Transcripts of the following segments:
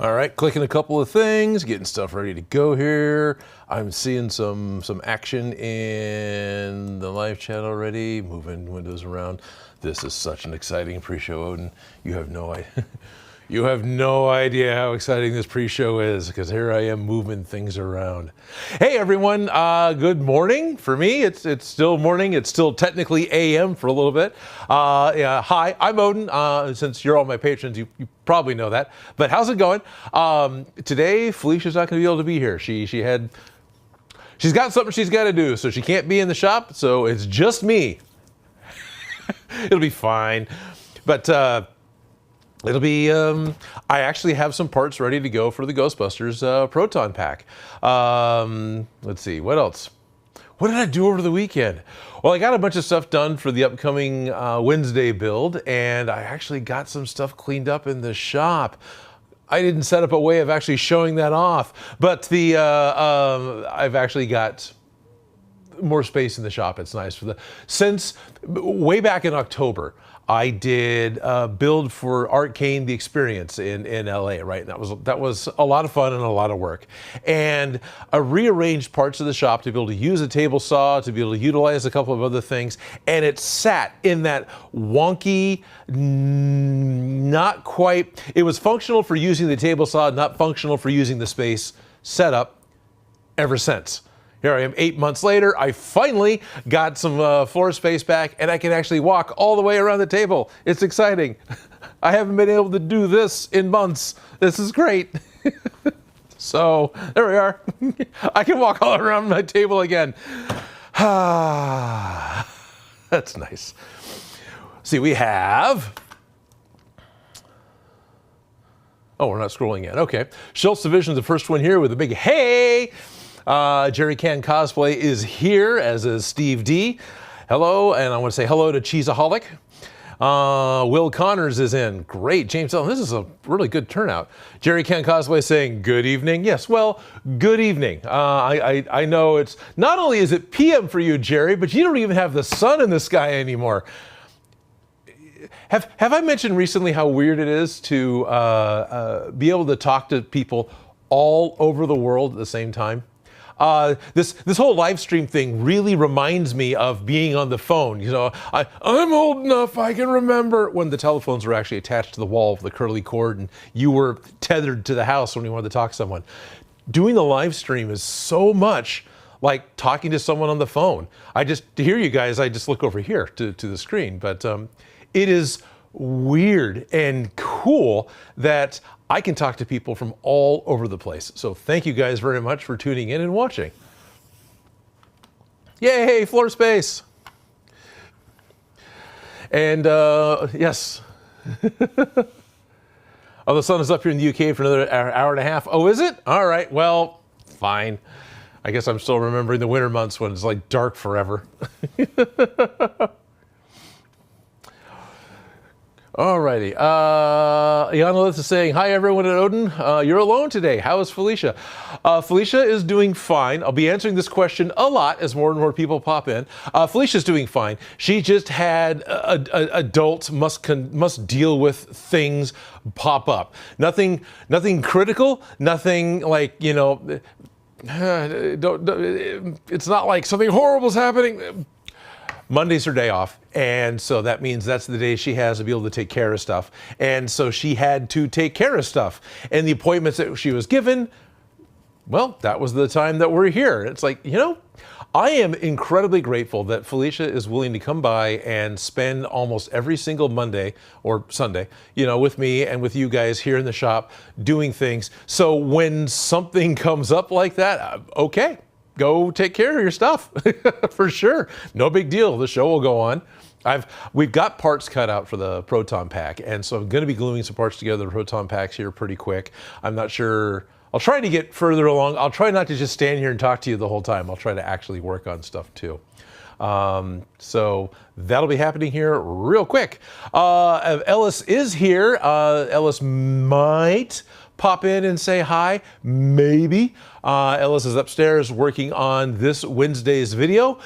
All right, clicking a couple of things, getting stuff ready to go here. I'm seeing some action in the live chat already, moving windows around. This is such an exciting pre-show, Odin. You have no idea. You have no idea how exciting this pre-show is, because here I am moving things around. Hey everyone, good morning. For me, it's still morning. It's still technically AM for a little bit. Yeah, hi, I'm Odin. Since you're all my patrons, you probably know that. But how's it going? Today, Felicia's not going to be able to be here. She's got something she's got to do, so she can't be in the shop. So it's just me. It'll be fine. But it'll be, I actually have some parts ready to go for the Ghostbusters Proton Pack. Let's see, what else? What did I do over the weekend? Well, I got a bunch of stuff done for the upcoming Wednesday build, and I actually got some stuff cleaned up in the shop. I didn't set up a way of actually showing that off, but I've actually got more space in the shop. It's nice since way back in October, I did build for Arcane the Experience in LA, right? That was a lot of fun and a lot of work. And I rearranged parts of the shop to be able to use a table saw, to be able to utilize a couple of other things. And it sat in that wonky, not quite, it was functional for using the table saw, not functional for using the space setup ever since. Here I am 8 months later, I finally got some floor space back and I can actually walk all the way around the table. It's exciting. I haven't been able to do this in months. This is great. So there we are. I can walk all around my table again. That's nice. See, we have, oh, we're not scrolling yet. Okay. Schultz Division is the first one here with a big hey. Jerry Can Cosplay is here, as is Steve D. Hello, and I want to say hello to Cheeseaholic. Will Connors is in. Great. James Ellen, this is a really good turnout. Jerry Can Cosplay saying good evening. Yes, well, good evening. I know it's, not only is it PM for you, Jerry, but you don't even have the sun in the sky anymore. Have I mentioned recently how weird it is to be able to talk to people all over the world at the same time? This whole live stream thing really reminds me of being on the phone. You know, I'm old enough I can remember when the telephones were actually attached to the wall with the curly cord and you were tethered to the house when you wanted to talk to someone. Doing the live stream is so much like talking to someone on the phone. To hear you guys, I just look over here to the screen. But it is weird and cool that I can talk to people from all over the place. So thank you guys very much for tuning in and watching. Yay, floor space. And yes. Oh, the sun is up here in the UK for another hour and a half. Oh, is it? All right, well, fine. I guess I'm still remembering the winter months when it's like dark forever. Alrighty, Iana is saying, hi everyone at Odin, you're alone today, how is Felicia? Felicia is doing fine. I'll be answering this question a lot as more and more people pop in. Felicia's doing fine. She just had adults must deal with things pop up. Nothing critical, nothing like, you know, it's not like something horrible is happening. Monday's her day off, and so that means that's the day she has to be able to take care of stuff. And so she had to take care of stuff. And the appointments that she was given, well, that was the time that we're here. It's like, you know, I am incredibly grateful that Felicia is willing to come by and spend almost every single Monday or Sunday, you know, with me and with you guys here in the shop doing things. So when something comes up like that, okay. Go take care of your stuff for sure. No big deal. The show will go on. We've got parts cut out for the Proton Pack, and so I'm going to be gluing some parts together. The Proton Packs here pretty quick. I'm not sure. I'll try to get further along. I'll try not to just stand here and talk to you the whole time. I'll try to actually work on stuff too. So that'll be happening here real quick. Ellis is here. Ellis might pop in and say hi, maybe. Ellis is upstairs working on this Wednesday's video.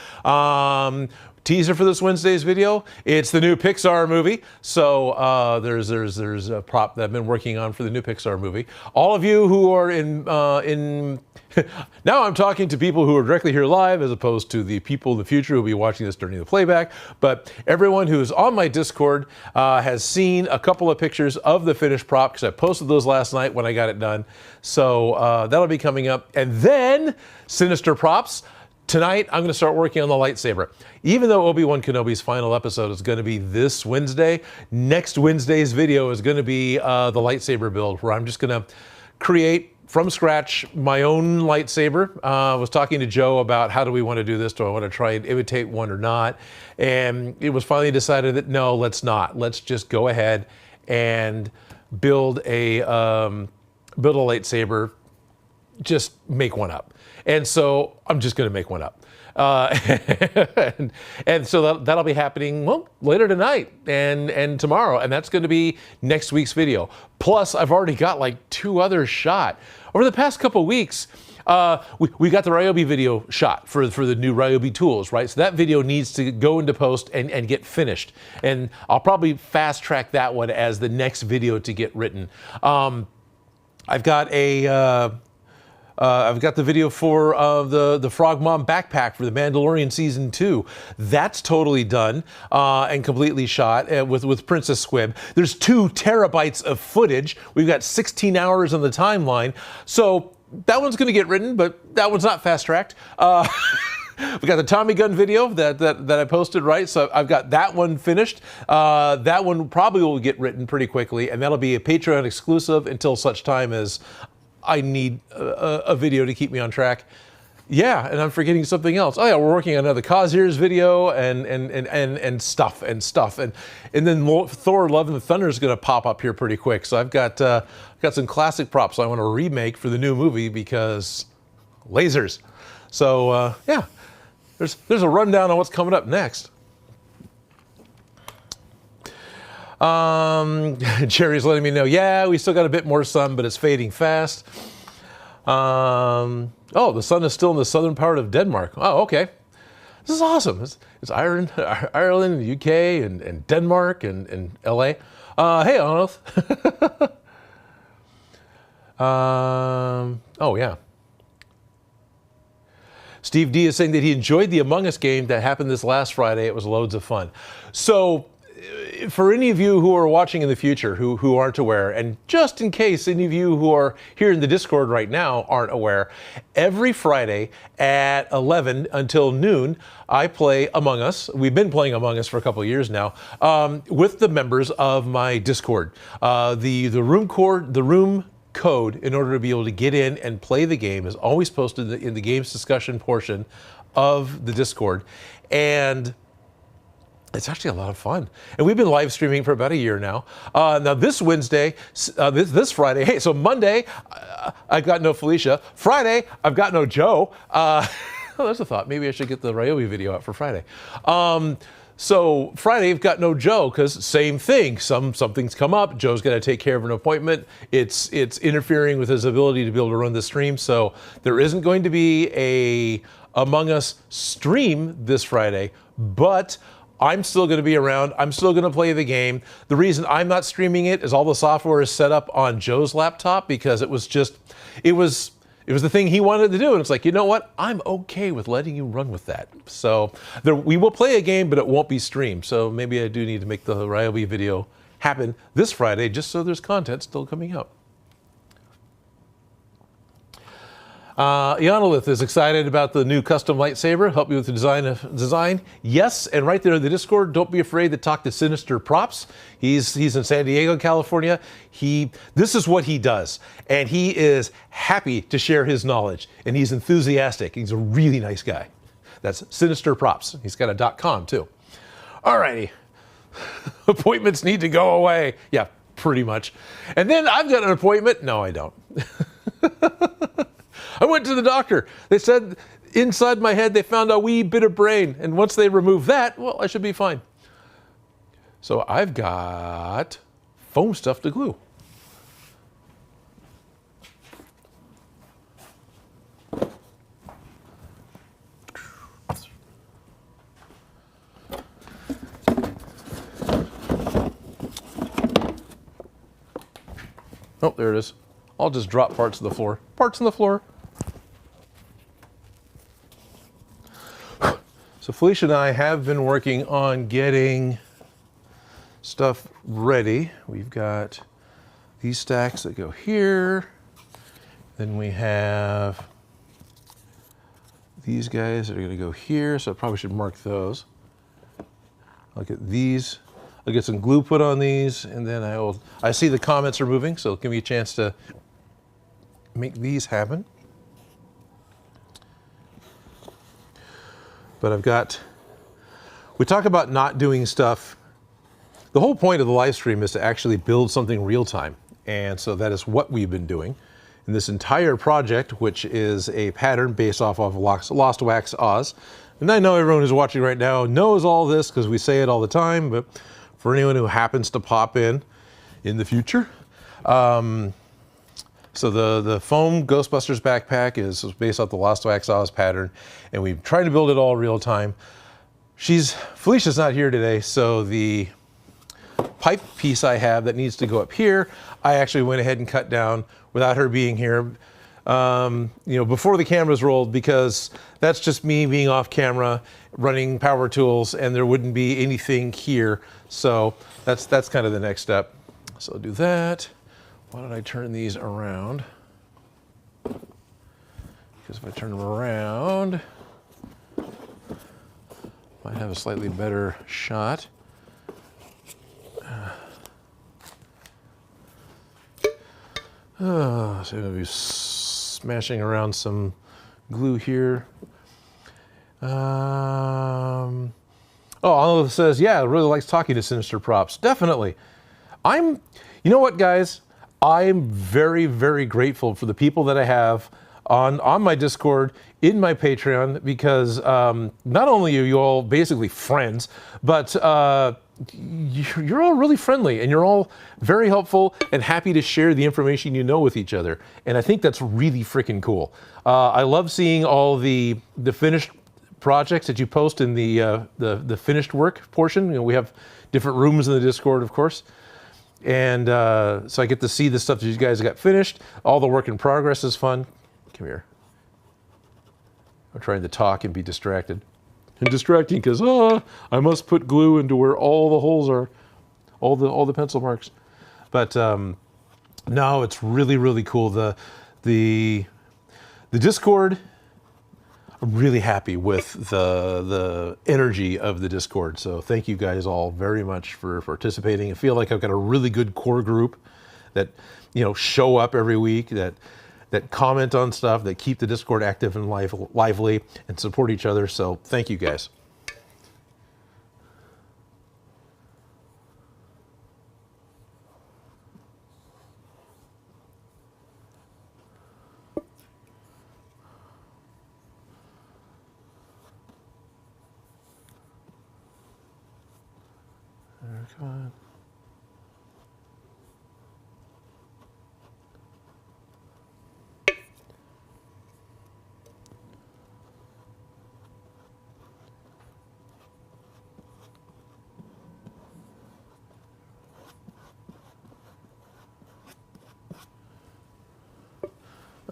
teaser for this Wednesday's video. It's the new Pixar movie. So there's a prop that I've been working on for the new Pixar movie. All of you who are in now I'm talking to people who are directly here live as opposed to the people in the future who will be watching this during the playback. But everyone who is on my Discord has seen a couple of pictures of the finished prop because I posted those last night when I got it done. So that'll be coming up. And then Sinister Props. Tonight, I'm going to start working on the lightsaber. Even though Obi-Wan Kenobi's final episode is going to be this Wednesday, next Wednesday's video is going to be the lightsaber build, where I'm just going to create from scratch my own lightsaber. I was talking to Joe about how do we want to do this? Do I want to try and imitate one or not? And it was finally decided that no, let's not. Let's just go ahead and build a lightsaber. Just make one up. And so I'm just going to make one up. And so that'll be happening, well, later tonight and tomorrow. And that's going to be next week's video. Plus, I've already got like 2 others shot. Over the past couple of weeks, we got the Ryobi video shot for the new Ryobi tools, right? So that video needs to go into post and get finished. And I'll probably fast track that one as the next video to get written. I've got the video for the Frog Mom backpack for the Mandalorian Season 2. That's totally done and completely shot with Princess Squib. There's 2 terabytes of footage. We've got 16 hours on the timeline. So that one's going to get written, but that one's not fast-tracked. We got the Tommy gun video that I posted, right? So I've got that one finished. That one probably will get written pretty quickly, and that'll be a Patreon exclusive until such time as I need a video to keep me on track. Yeah, and I'm forgetting something else. Oh yeah, we're working on another Cos video and stuff. And then Thor: Love and the Thunder is going to pop up here pretty quick. So I've got some classic props I want to remake for the new movie because lasers. So yeah, there's a rundown on what's coming up next. Jerry's letting me know, yeah, we still got a bit more sun, but it's fading fast. Oh, the sun is still in the southern part of Denmark. Oh, okay. This is awesome. It's Ireland, the UK, and Denmark, and LA. Hey, Arnold. Oh, yeah. Steve D is saying that he enjoyed the Among Us game that happened this last Friday. It was loads of fun. So, for any of you who are watching in the future who aren't aware, and just in case any of you who are here in the Discord right now aren't aware, every Friday at 11 until noon, I play Among Us. We've been playing Among Us for a couple of years now with the members of my Discord. The room code in order to be able to get in and play the game is always posted in the games discussion portion of the Discord. And it's actually a lot of fun. And we've been live streaming for about a year now. Now this Wednesday, this Friday, hey, so Monday, I've got no Felicia. Friday, I've got no Joe. Oh, there's a thought. Maybe I should get the Ryobi video out for Friday. So Friday, I've got no Joe because same thing. Something's come up. Joe's got to take care of an appointment. It's interfering with his ability to be able to run the stream. So there isn't going to be a Among Us stream this Friday, but I'm still going to be around. I'm still going to play the game. The reason I'm not streaming it is all the software is set up on Joe's laptop because it was the thing he wanted to do. And it's like, you know what? I'm okay with letting you run with that. So we will play a game, but it won't be streamed. So maybe I do need to make the Ryobi video happen this Friday just so there's content still coming out. Yanolith is excited about the new custom lightsaber. Help you with the design. Yes, and right there in the Discord, don't be afraid to talk to Sinister Props. He's in San Diego, California. This is what he does, and he is happy to share his knowledge, and he's enthusiastic. He's a really nice guy. That's Sinister Props. He's got a .com too. Alrighty. Appointments need to go away. Yeah, pretty much. And then I've got an appointment. No, I don't. I went to the doctor. They said inside my head they found a wee bit of brain. And once they remove that, well, I should be fine. So I've got foam stuff to glue. Oh, there it is. I'll just drop parts of the floor. Parts on the floor. So Felicia and I have been working on getting stuff ready. We've got these stacks that go here. Then we have these guys that are going to go here, so I probably should mark those. I'll get these. I'll get some glue put on these, and then I see the comments are moving, so it'll give me a chance to make these happen. But we talk about not doing stuff. The whole point of the live stream is to actually build something real time. And so that is what we've been doing. And this entire project, which is a pattern based off of Lost Wax Oz. And I know everyone who's watching right now knows all this because we say it all the time, but for anyone who happens to pop in the future, so the foam Ghostbusters backpack is based off the Lost Wax Oz pattern, and we've tried to build it all real time. Felicia's not here today, so the pipe piece I have that needs to go up here, I actually went ahead and cut down without her being here, before the cameras rolled, because that's just me being off camera, running power tools, and there wouldn't be anything here. So that's kind of the next step. So I'll do that. Why don't I turn these around? Because if I turn them around, might have a slightly better shot. So I'm going to be smashing around some glue here. Olive says, yeah, really likes talking to Sinister Props. Definitely. You know what, guys? I'm very, very grateful for the people that I have on my Discord, in my Patreon, because not only are you all basically friends, but you're all really friendly, and you're all very helpful and happy to share the information you know with each other. And I think that's really freaking cool. I love seeing all the finished projects that you post in the finished work portion. You know, we have different rooms in the Discord, of course. And so I get to see the stuff that you guys got finished. All the work in progress is fun. Come here. I'm trying to talk and be distracted. And distracting because I must put glue into where all the holes are, all the pencil marks. But no, it's really, really cool. The Discord, I'm really happy with the energy of the Discord. So thank you guys all very much for participating. I feel like I've got a really good core group that, show up every week, that comment on stuff, that keep the Discord active and lively and support each other. So thank you guys. Come on.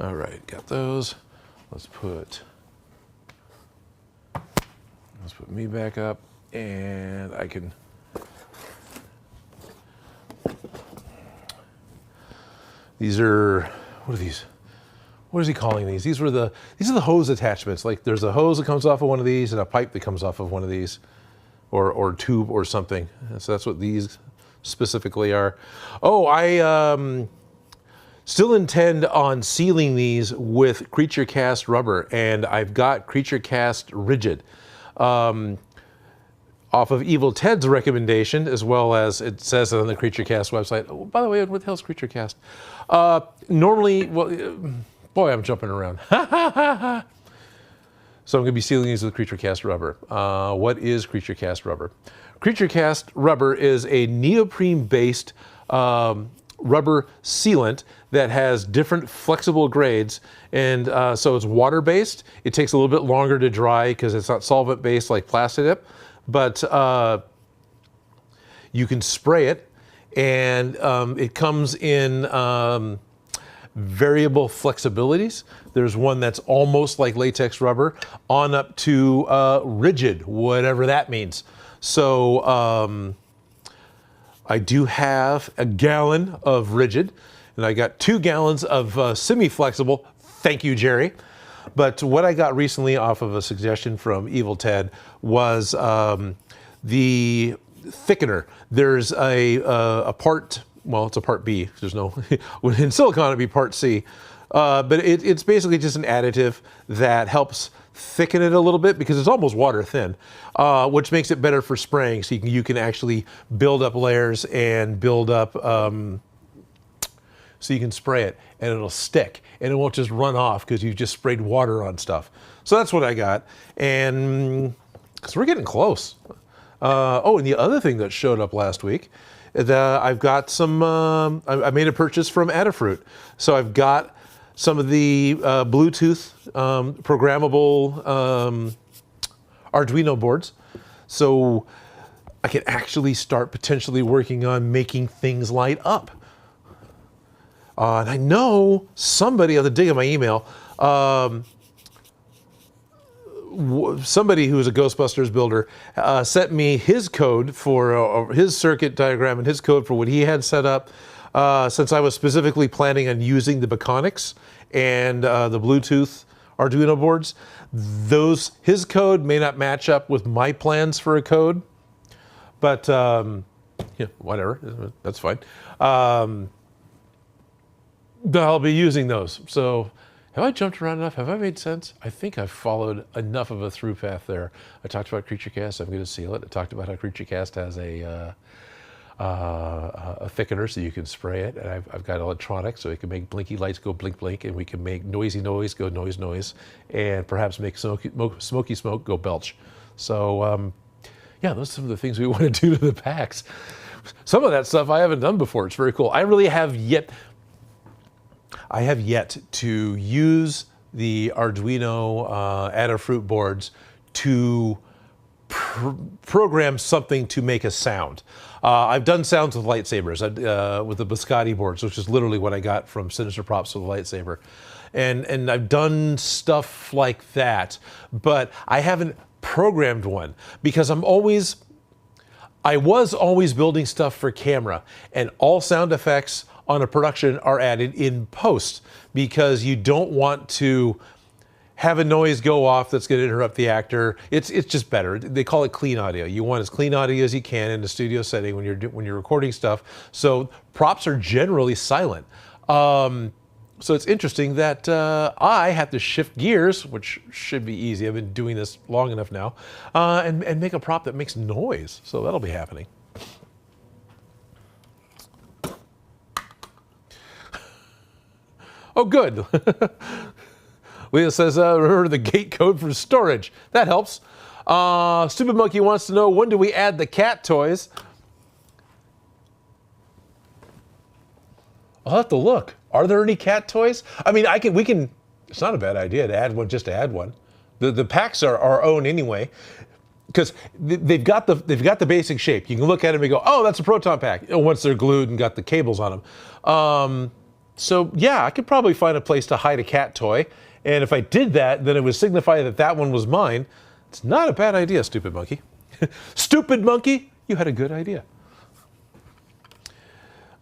All right, got those. Let's put me back up, and I can. These are, what are these? What is he calling these? These are the hose attachments. Like there's a hose that comes off of one of these and a pipe that comes off of one of these, or tube or something. And so that's what these specifically are. Oh, I still intend on sealing these with Creature Cast rubber, and I've got Creature Cast rigid. Off of Evil Ted's recommendation, as well as it says it on the Creature Cast website. Oh, by the way, what the hell's Creature Cast? Normally, boy, I'm jumping around. So I'm going to be sealing these with Creature Cast rubber. What is Creature Cast rubber? Creature Cast rubber is a neoprene-based rubber sealant that has different flexible grades, and so it's water-based. It takes a little bit longer to dry because it's not solvent-based like Plastidip, but you can spray it, and it comes in variable flexibilities. There's one that's almost like latex rubber on up to rigid, whatever that means. So I do have a gallon of rigid, and I got 2 gallons of semi-flexible. Thank you, Jerry. But what I got recently off of a suggestion from Evil Ted was the thickener. There's a part, well, it's a part B. There's no, in silicone it'd be part C. But it's basically just an additive that helps thicken it a little bit because it's almost water thin, which makes it better for spraying. So you can actually build up layers and build up, so you can spray it and it'll stick and it won't just run off because you've just sprayed water on stuff. So that's what I got. And because we're getting close. Oh, and the other thing that showed up last week, I've got some, I made a purchase from Adafruit. So I've got some of the Bluetooth programmable Arduino boards. So I can actually start potentially working on making things light up. And I know somebody on the dig of my email, somebody who is a Ghostbusters builder sent me his code for his circuit diagram and his code for what he had set up. Since I was specifically planning on using the Baconics and the Bluetooth Arduino boards, his code may not match up with my plans for a code, but yeah, whatever, that's fine. I'll be using those. So have I jumped around enough? Have I made sense? I think I've followed enough of a through path there. I talked about CreatureCast. I'm going to seal it. I talked about how CreatureCast has a thickener so you can spray it. And I've got electronics so it can make blinky lights go blink blink, and we can make noisy noise go noise noise, and perhaps make smoky smoke go belch. So yeah, those are some of the things we want to do to the packs. Some of that stuff I haven't done before. It's very cool. I have yet to use the Arduino Adafruit boards to program something to make a sound. I've done sounds with lightsabers, with the Biscotti boards, which is literally what I got from Sinister Props with the lightsaber. And I've done stuff like that, but I haven't programmed one because I was always building stuff for camera, and all sound effects on a production are added in post because you don't want to have a noise go off that's going to interrupt the actor. It's just better. They call it clean audio. You want as clean audio as you can in a studio setting when you're recording stuff. So props are generally silent. So it's interesting that I have to shift gears, which should be easy. I've been doing this long enough now, and make a prop that makes noise. So that'll be happening. Oh, good. Leah says, remember the gate code for storage. That helps. Stupid Monkey wants to know, when do we add the cat toys? I'll have to look. Are there any cat toys? I mean, we can, it's not a bad idea to add one, just to add one. The packs are our own anyway, because they've got the basic shape. You can look at them and go, oh, that's a Proton Pack, once they're glued and got the cables on them. So yeah, I could probably find a place to hide a cat toy. And if I did that, then it would signify that that one was mine. It's not a bad idea, Stupid Monkey. Stupid Monkey, you had a good idea.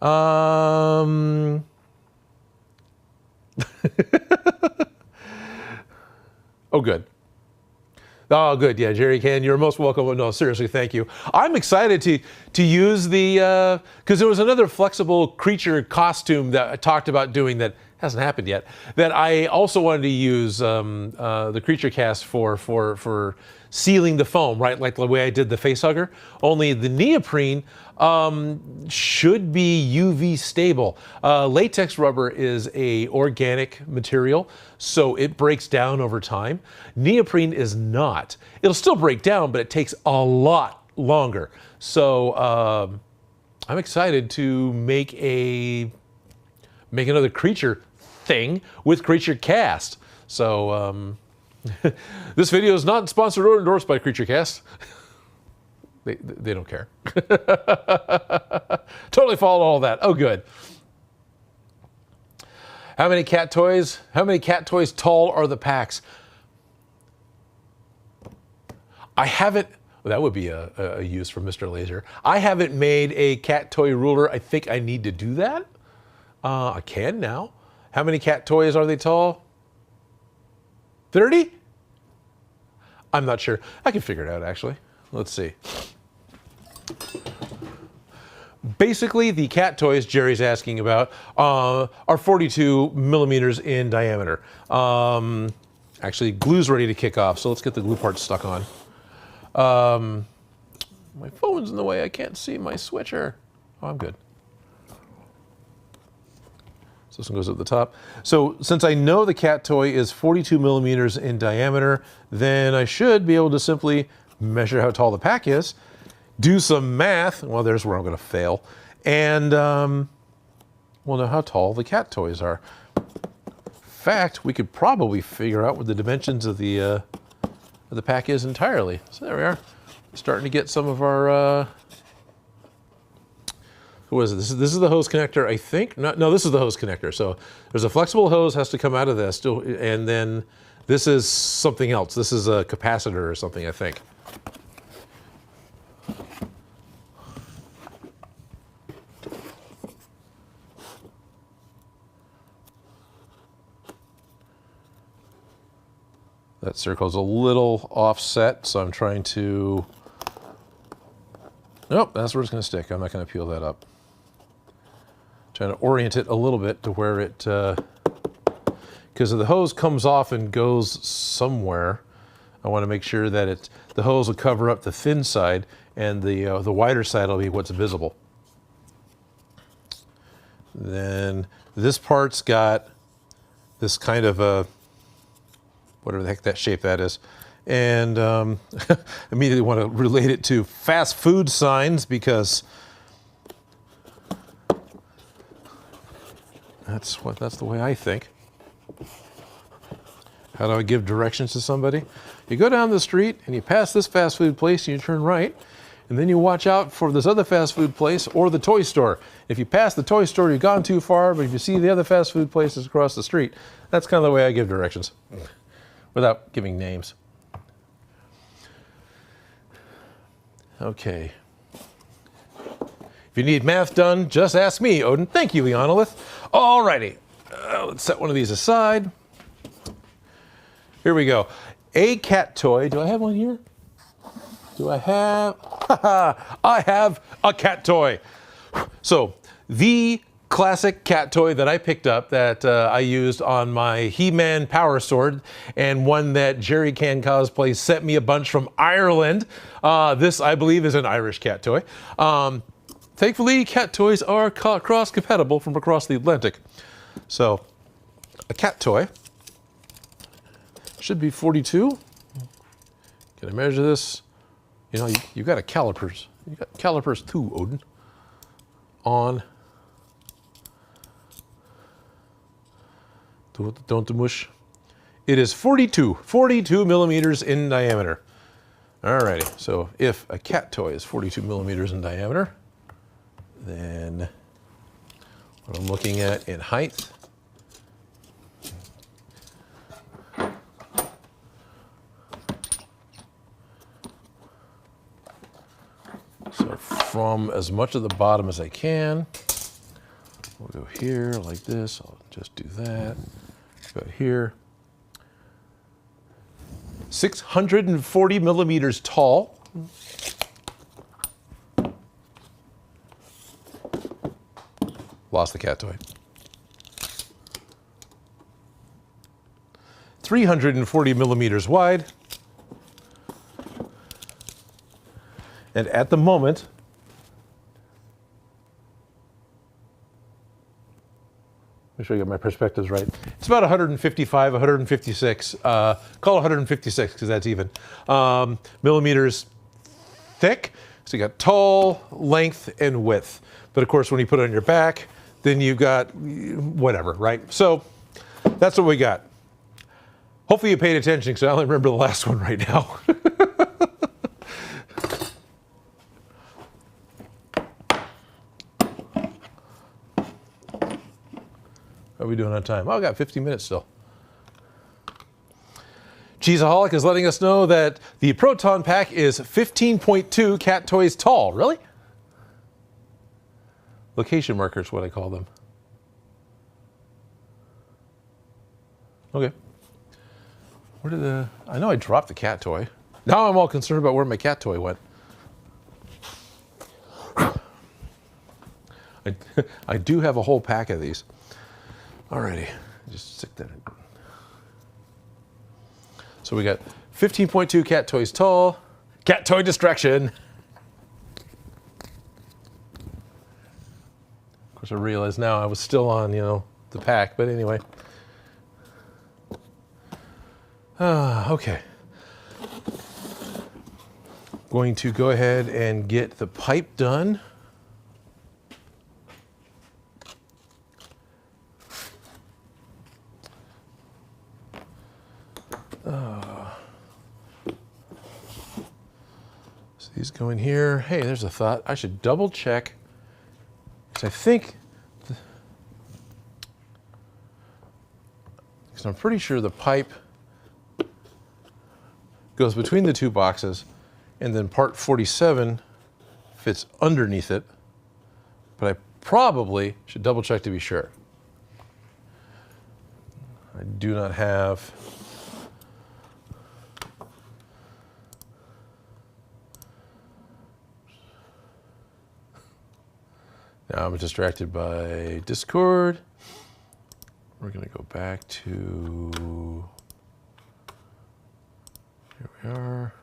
Oh, good. Oh, good. Yeah, Jerry Can, you're most welcome. No, seriously, thank you. I'm excited to use the, because there was another flexible creature costume that I talked about doing that hasn't happened yet, that I also wanted to use the CreatureCast for sealing the foam, right? Like the way I did the facehugger. Only the neoprene should be UV stable. Latex rubber is a organic material, so it breaks down over time. Neoprene is not. It'll still break down, but it takes a lot longer. So I'm excited to make another creature thing with CreatureCast. So this video is not sponsored or endorsed by CreatureCast. They don't care. Totally followed all that. Oh, good. How many cat toys tall are the packs? I haven't, well, that would be a use for Mr. Laser. I haven't made a cat toy ruler. I think I need to do that. I can now. How many cat toys are they tall? 30? I'm not sure. I can figure it out, actually. Let's see. Basically, the cat toys Jerry's asking about are 42 millimeters in diameter. Actually, glue's ready to kick off, so let's get the glue parts stuck on. My phone's in the way. I can't see my switcher. Oh, I'm good. So this one goes at the top. So since I know the cat toy is 42 millimeters in diameter, then I should be able to simply measure how tall the pack is, do some math. Well, there's where I'm going to fail. And we'll know how tall the cat toys are. In fact, we could probably figure out what the dimensions of the pack is entirely. So there we are. Starting to get some of our, what is it? This is the hose connector, I think. No, this is the hose connector. So there's a flexible hose has to come out of this, and then this is something else. This is a capacitor or something, I think. That circle's a little offset, so I'm trying to, nope, that's where it's going to stick. I'm not going to peel that up. Trying to orient it a little bit to where it, because the hose comes off and goes somewhere. I want to make sure that the hose will cover up the thin side, and the wider side will be what's visible. Then this part's got this kind of a, whatever the heck that shape that is. And immediately want to relate it to fast food signs, because that's the way I think. How do I give directions to somebody? You go down the street and you pass this fast food place and you turn right, and then you watch out for this other fast food place or the toy store. If you pass the toy store, you've gone too far, but if you see the other fast food places across the street, that's kind of the way I give directions. Without giving names. Okay. If you need math done, just ask me, Odin. Thank you, Leonolith. Alrighty. Let's set one of these aside. Here we go. A cat toy. Do I have one here? Do I have? I have a cat toy. So, the classic cat toy that I picked up that I used on my He-Man Power Sword, and one that Jerry Can Cosplay sent me a bunch from Ireland. This, I believe, is an Irish cat toy. Thankfully, cat toys are cross-compatible from across the Atlantic. So, a cat toy should be 42. Can I measure this? You know, you got calipers. You got calipers too, Odin. On. Don't mush. It is 42 millimeters in diameter. Alrighty, so if a cat toy is 42 millimeters in diameter, then what I'm looking at in height, so from as much of the bottom as I can, we'll go here like this. I'll just do that. Go here. 640 millimeters tall. Lost the cat toy. 340 millimeters wide. And at the moment, make sure I get my perspectives right. It's about 155, 156, call it 156 because that's even, millimeters thick. So you got tall, length, and width. But of course, when you put it on your back, then you've got whatever, right? So that's what we got. Hopefully you paid attention because I only remember the last one right now. How are we doing on time? Oh, I got 15 minutes still. Cheeseaholic is letting us know that the Proton Pack is 15.2 cat toys tall. Really? Location markers, what I call them. Okay. Where did the... I know I dropped the cat toy. Now I'm all concerned about where my cat toy went. I do have a whole pack of these. Alrighty, just stick that in. So we got 15.2 cat toys tall. Cat toy distraction. Of course, I realize now I was still on, the pack, but anyway. Okay. Going to go ahead and get the pipe done. So these go in here. Hey, there's a thought. I should double check, because I think, because I'm pretty sure the pipe goes between the two boxes, and then part 47 fits underneath it. But I probably should double check to be sure. I do not have... Now I'm distracted by Discord. We're going to go back to... Here we are.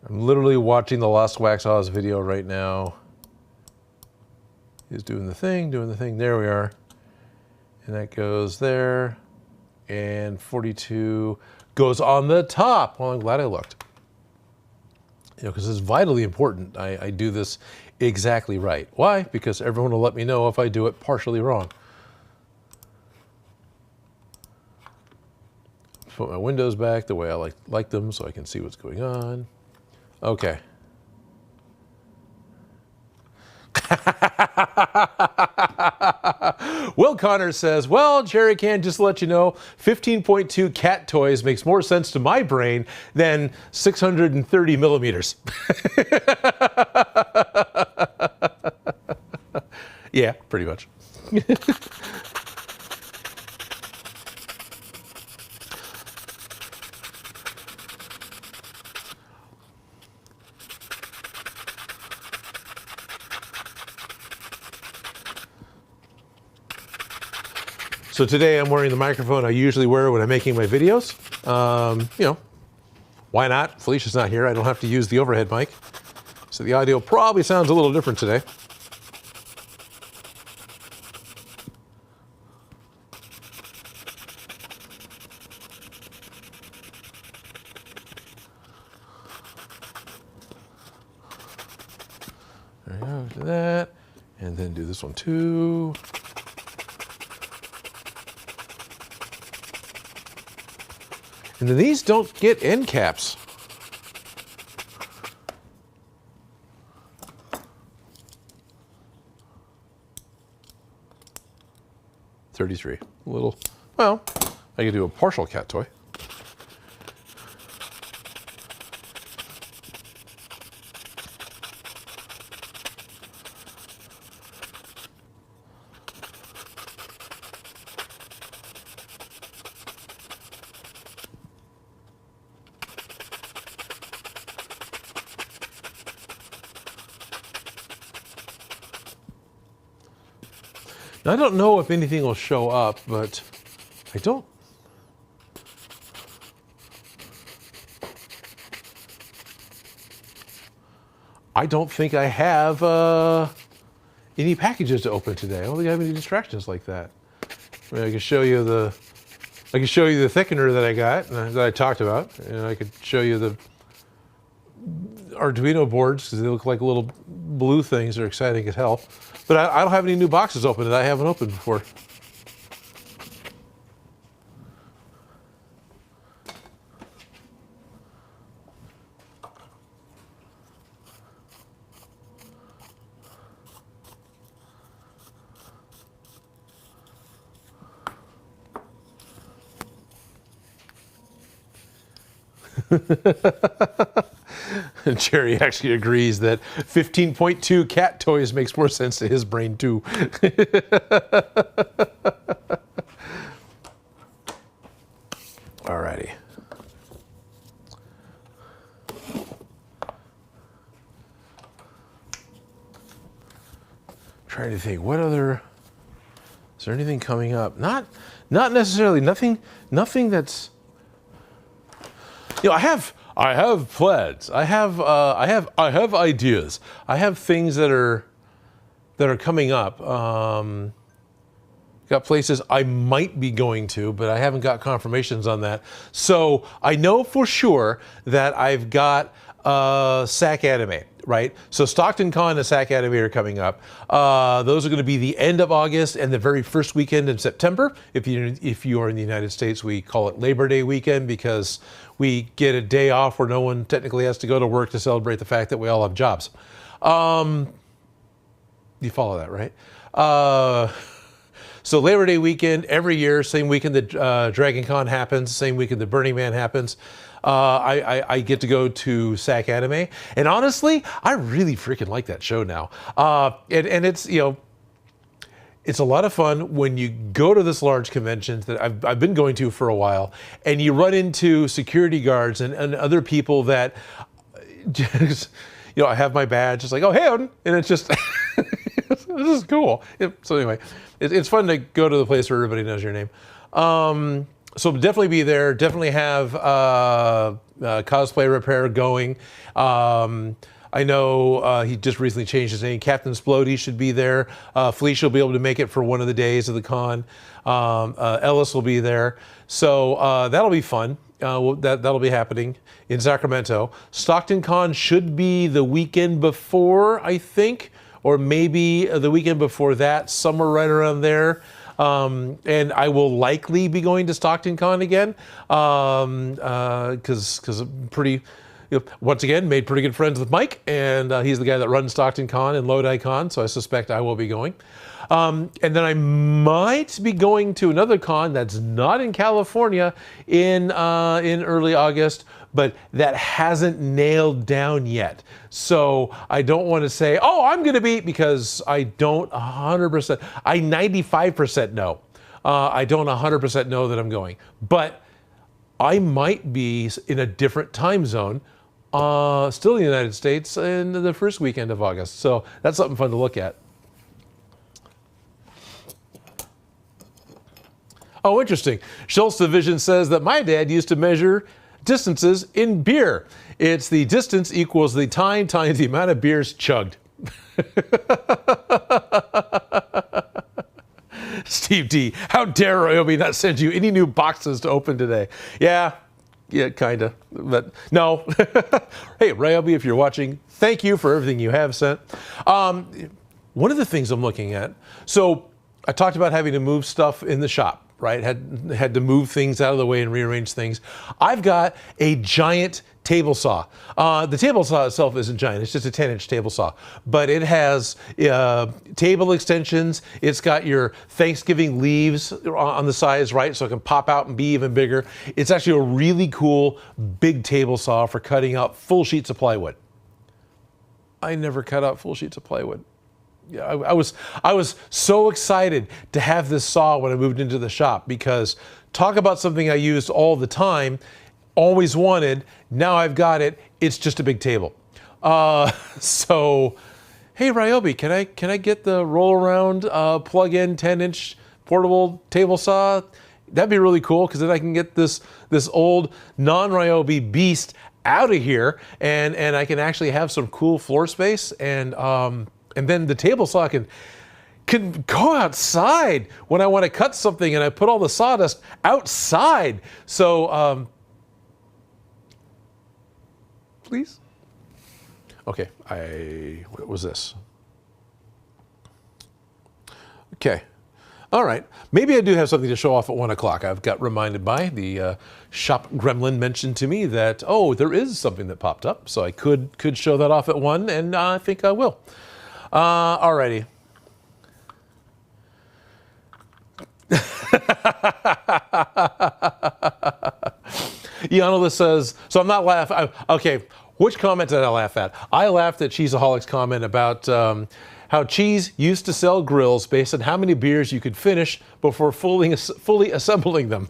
I'm literally watching the Lost Waxhaws video right now. He's doing the thing, There we are. And that goes there. And 42 goes on the top. Well, I'm glad I looked. Because it's vitally important I do this exactly right. Why? Because everyone will let me know if I do it partially wrong. Put my windows back the way I like them so I can see what's going on. Okay. Will Connor says, well, Jerry can just let you know, 15.2 cat toys makes more sense to my brain than 630 millimeters. Yeah, pretty much. So today I'm wearing the microphone I usually wear when I'm making my videos. Why not? Felicia's not here. I don't have to use the overhead mic. So the audio probably sounds a little different today. There you go, do that. And then do this one too. And then these don't get end caps. $33. A little, well, I could do a partial cat toy. Now, I don't know if anything will show up, but I don't think I have any packages to open today. I don't think I have any distractions like that. I mean, I can show you the thickener that I got, that I talked about, and I could show you the Arduino boards because they look like little blue things. They're exciting as hell. But I don't have any new boxes open that I haven't opened before. And Jerry actually agrees that 15.2 cat toys makes more sense to his brain too. Alrighty. Trying to think, what other, is there anything coming up? Not necessarily, nothing that's, I have plans. I have ideas. I have things that are coming up. Got places I might be going to, but I haven't got confirmations on that. So I know for sure that I've got SAC Anime, right? So Stockton Con and SAC Anime are coming up. Those are going to be the end of August and the very first weekend in September. If you are in the United States, we call it Labor Day weekend because we get a day off where no one technically has to go to work to celebrate the fact that we all have jobs. You follow that, right? So Labor Day weekend every year, same weekend that Dragon Con happens, same weekend that Burning Man happens. I get to go to SAC Anime, and honestly, I really freaking like that show now. And it's it's a lot of fun when you go to this large convention that I've been going to for a while, and you run into security guards and other people that just, I have my badge, it's like, oh, hey, Odin, and it's just, this is cool. So anyway, it's fun to go to the place where everybody knows your name. So definitely be there. Definitely have Cosplay Repair going. I know he just recently changed his name. Captain Splody should be there. Felicia will be able to make it for one of the days of the con. Ellis will be there. So that'll be fun. That'll be happening in Sacramento. Stockton Con should be the weekend before, I think, or maybe the weekend before that, somewhere right around there. And I will likely be going to Stockton Con again because I'm pretty, once again, made pretty good friends with Mike, and he's the guy that runs Stockton Con and Lodi Con, so I suspect I will be going. And then I might be going to another con that's not in California in early August, but that hasn't nailed down yet. So I don't want to say, oh, I'm going to be, because I don't 100%, I 95% know. I don't 100% know that I'm going, but I might be in a different time zone, still in the United States, in the first weekend of August. So that's something fun to look at. Oh, interesting. Schultz Division says that my dad used to measure distances in beer. It's the distance equals the time times the amount of beers chugged. Steve D, how dare Ryobi not send you any new boxes to open today? Yeah, kinda, but no. Hey, Ryobi, if you're watching, thank you for everything you have sent. One of the things I'm looking at, so I talked about having to move stuff in the shop, right? Had to move things out of the way and rearrange things. I've got a giant table saw. The table saw itself isn't giant, it's just a 10-inch table saw, but it has table extensions. It's got your Thanksgiving leaves on the sides, right? So it can pop out and be even bigger. It's actually a really cool big table saw for cutting out full sheets of plywood. I never cut out full sheets of plywood. Yeah, I was so excited to have this saw when I moved into the shop, because talk about something I used all the time, always wanted, now I've got it, it's just a big table. So, hey Ryobi, can I get the roll around plug-in 10-inch portable table saw? That'd be really cool, because then I can get this old non-Ryobi beast out of here, and I can actually have some cool floor space, and then the table saw can go outside when I want to cut something, and I put all the sawdust outside. So, please? Okay, what was this? Okay, all right. Maybe I do have something to show off at 1 o'clock. I've got reminded by the shop gremlin mentioned to me that, oh, there is something that popped up. So I could show that off at 1, and I think I will. Alrighty. Ianolith says, so I'm not laughing. Okay, which comment did I laugh at? I laughed at Cheeseaholic's comment about how Cheese used to sell grills based on how many beers you could finish before fully assembling them.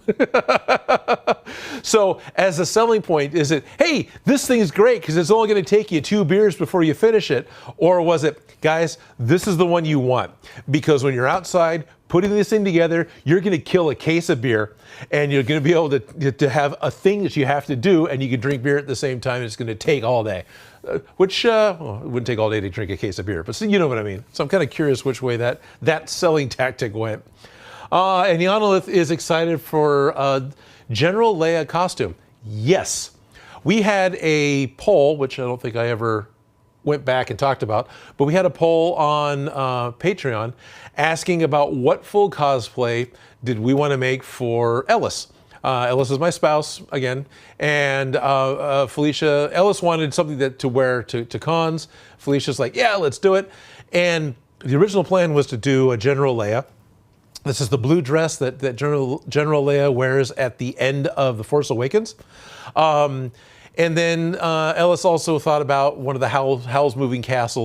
So as a selling point, is it, hey, this thing's great because it's only going to take you 2 beers before you finish it? Or was it, guys, this is the one you want? Because when you're outside putting this thing together, you're going to kill a case of beer and you're going to be able to have a thing that you have to do, and you can drink beer at the same time. It's going to take all day. Which well, it wouldn't take all day to drink a case of beer, but see, you know what I mean. So I'm kind of curious which way that selling tactic went. And Ianolith is excited for General Leia costume. Yes, we had a poll, which I don't think I ever went back and talked about, but we had a poll on Patreon asking about what full cosplay did we want to make for Ellis. Ellis is my spouse, again, and Felicia, Ellis wanted something to wear to cons. Felicia's like, yeah, let's do it. And the original plan was to do a General Leia. This is the blue dress that General Leia wears at the end of The Force Awakens. And then Ellis also thought about one of the Howl's Moving Castle,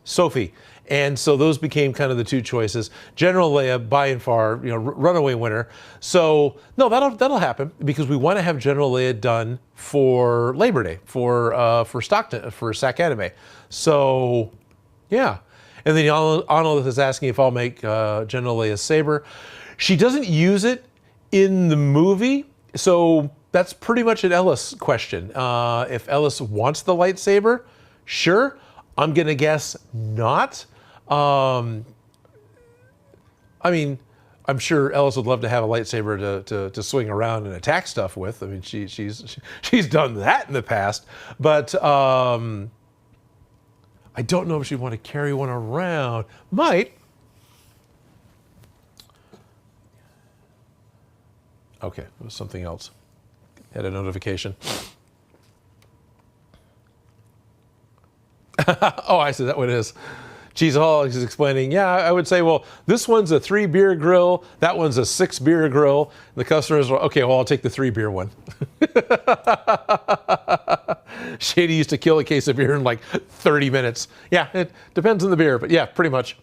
Sophie. And so those became kind of the two choices. General Leia, by and far, runaway winner. So no, that'll happen because we want to have General Leia done for Labor Day for SAC Anime. So yeah, and then Ianolith is asking if I'll make General Leia's saber. She doesn't use it in the movie, so that's pretty much an Ellis question. If Ellis wants the lightsaber, sure. I'm gonna guess not. I mean, I'm sure Ellis would love to have a lightsaber to swing around and attack stuff with. I mean, she's done that in the past, but I don't know if she'd want to carry one around. Might. Okay, it was something else. Had a notification. Oh, I see, that what it is. Cheeseaholic is explaining, yeah, I would say, well, this one's a 3-beer grill, that one's a 6-beer grill. The customers are, okay, well, I'll take the 3-beer one. Shady used to kill a case of beer in like 30 minutes. Yeah, it depends on the beer, but yeah, pretty much.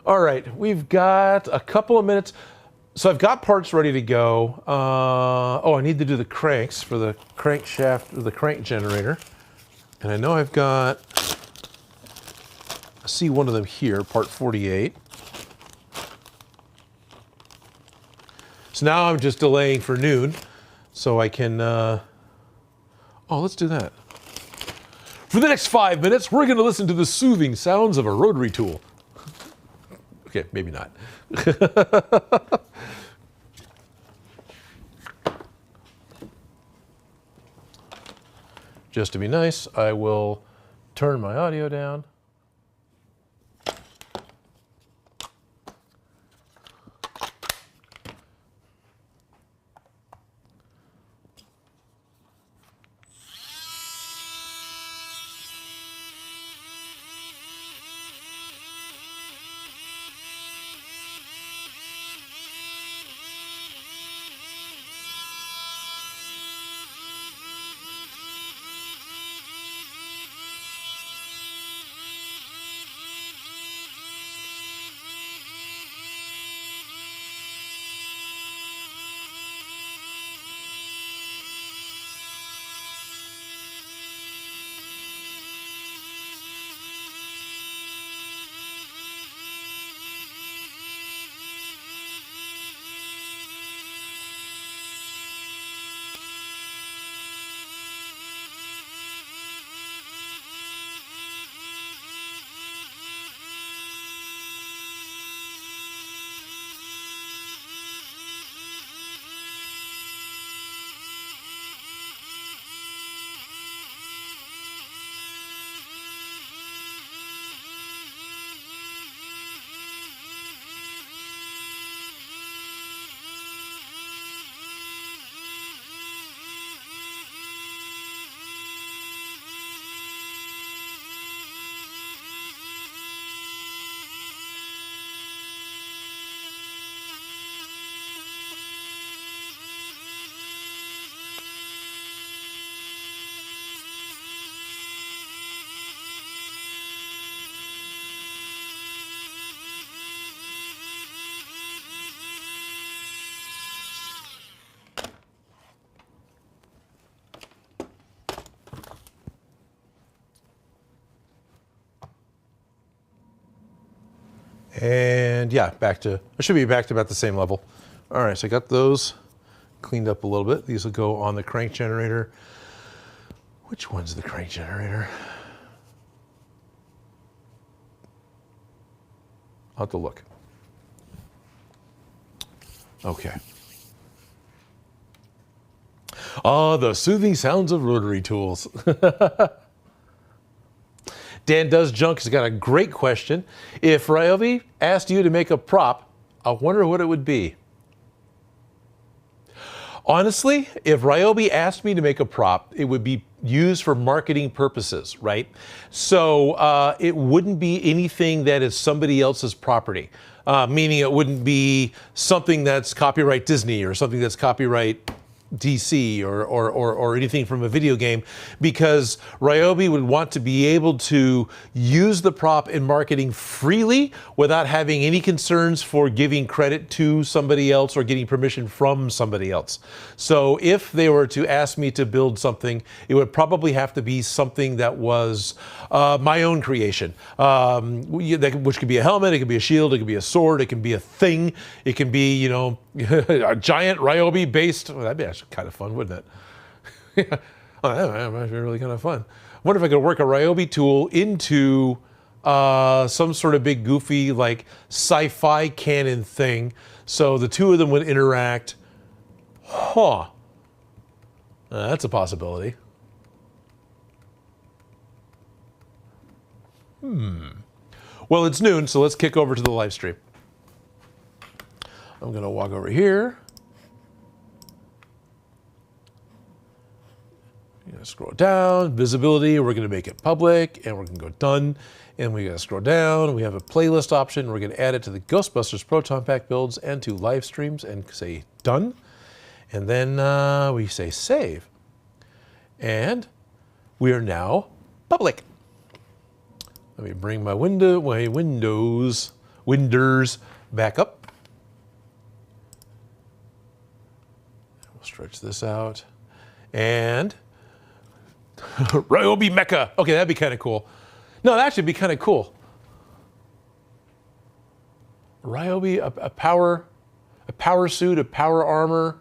All right, we've got a couple of minutes. So I've got parts ready to go. Oh, I need to do the cranks for the crankshaft, or the crank generator. And I know I've got, I see one of them here, part 48. So now I'm just delaying for noon so I can, oh, let's do that. For the next 5 minutes, we're going to listen to the soothing sounds of a rotary tool. Okay, maybe not. Just to be nice, I will turn my audio down. And yeah, I should be back to about the same level. All right, so I got those cleaned up a little bit. These will go on the crank generator. Which one's the crank generator? I'll have to look. Okay. Ah, the soothing sounds of rotary tools. Dan Does Junk has got a great question. If Ryobi asked you to make a prop, I wonder what it would be. Honestly, if Ryobi asked me to make a prop, it would be used for marketing purposes, right? So it wouldn't be anything that is somebody else's property, meaning it wouldn't be something that's copyright Disney or something that's copyright DC or anything from a video game, because Ryobi would want to be able to use the prop in marketing freely without having any concerns for giving credit to somebody else or getting permission from somebody else. So if they were to ask me to build something, it would probably have to be something that was my own creation, which could be a helmet, it could be a shield, it could be a sword, it can be a thing, it can be, you know, a giant Ryobi based. Well, that'd be actually kind of fun, wouldn't it? Oh, that might be really kind of fun. I wonder if I could work a Ryobi tool into some sort of big goofy like sci-fi canon thing, so the two of them would interact. Huh. That's a possibility. Well, it's noon, so let's kick over to the live stream. I'm gonna walk over here. Scroll down, visibility, we're gonna make it public, and we're gonna go done. And we gotta scroll down, we have a playlist option, we're gonna add it to the Ghostbusters Proton Pack builds and to live streams and say done. And then we say save. And we are now public. Let me bring my winders back up. We'll stretch this out. And Ryobi Mecha. Okay, that'd be kind of cool. No, that'd actually be kind of cool. Ryobi, a power suit, a power armor,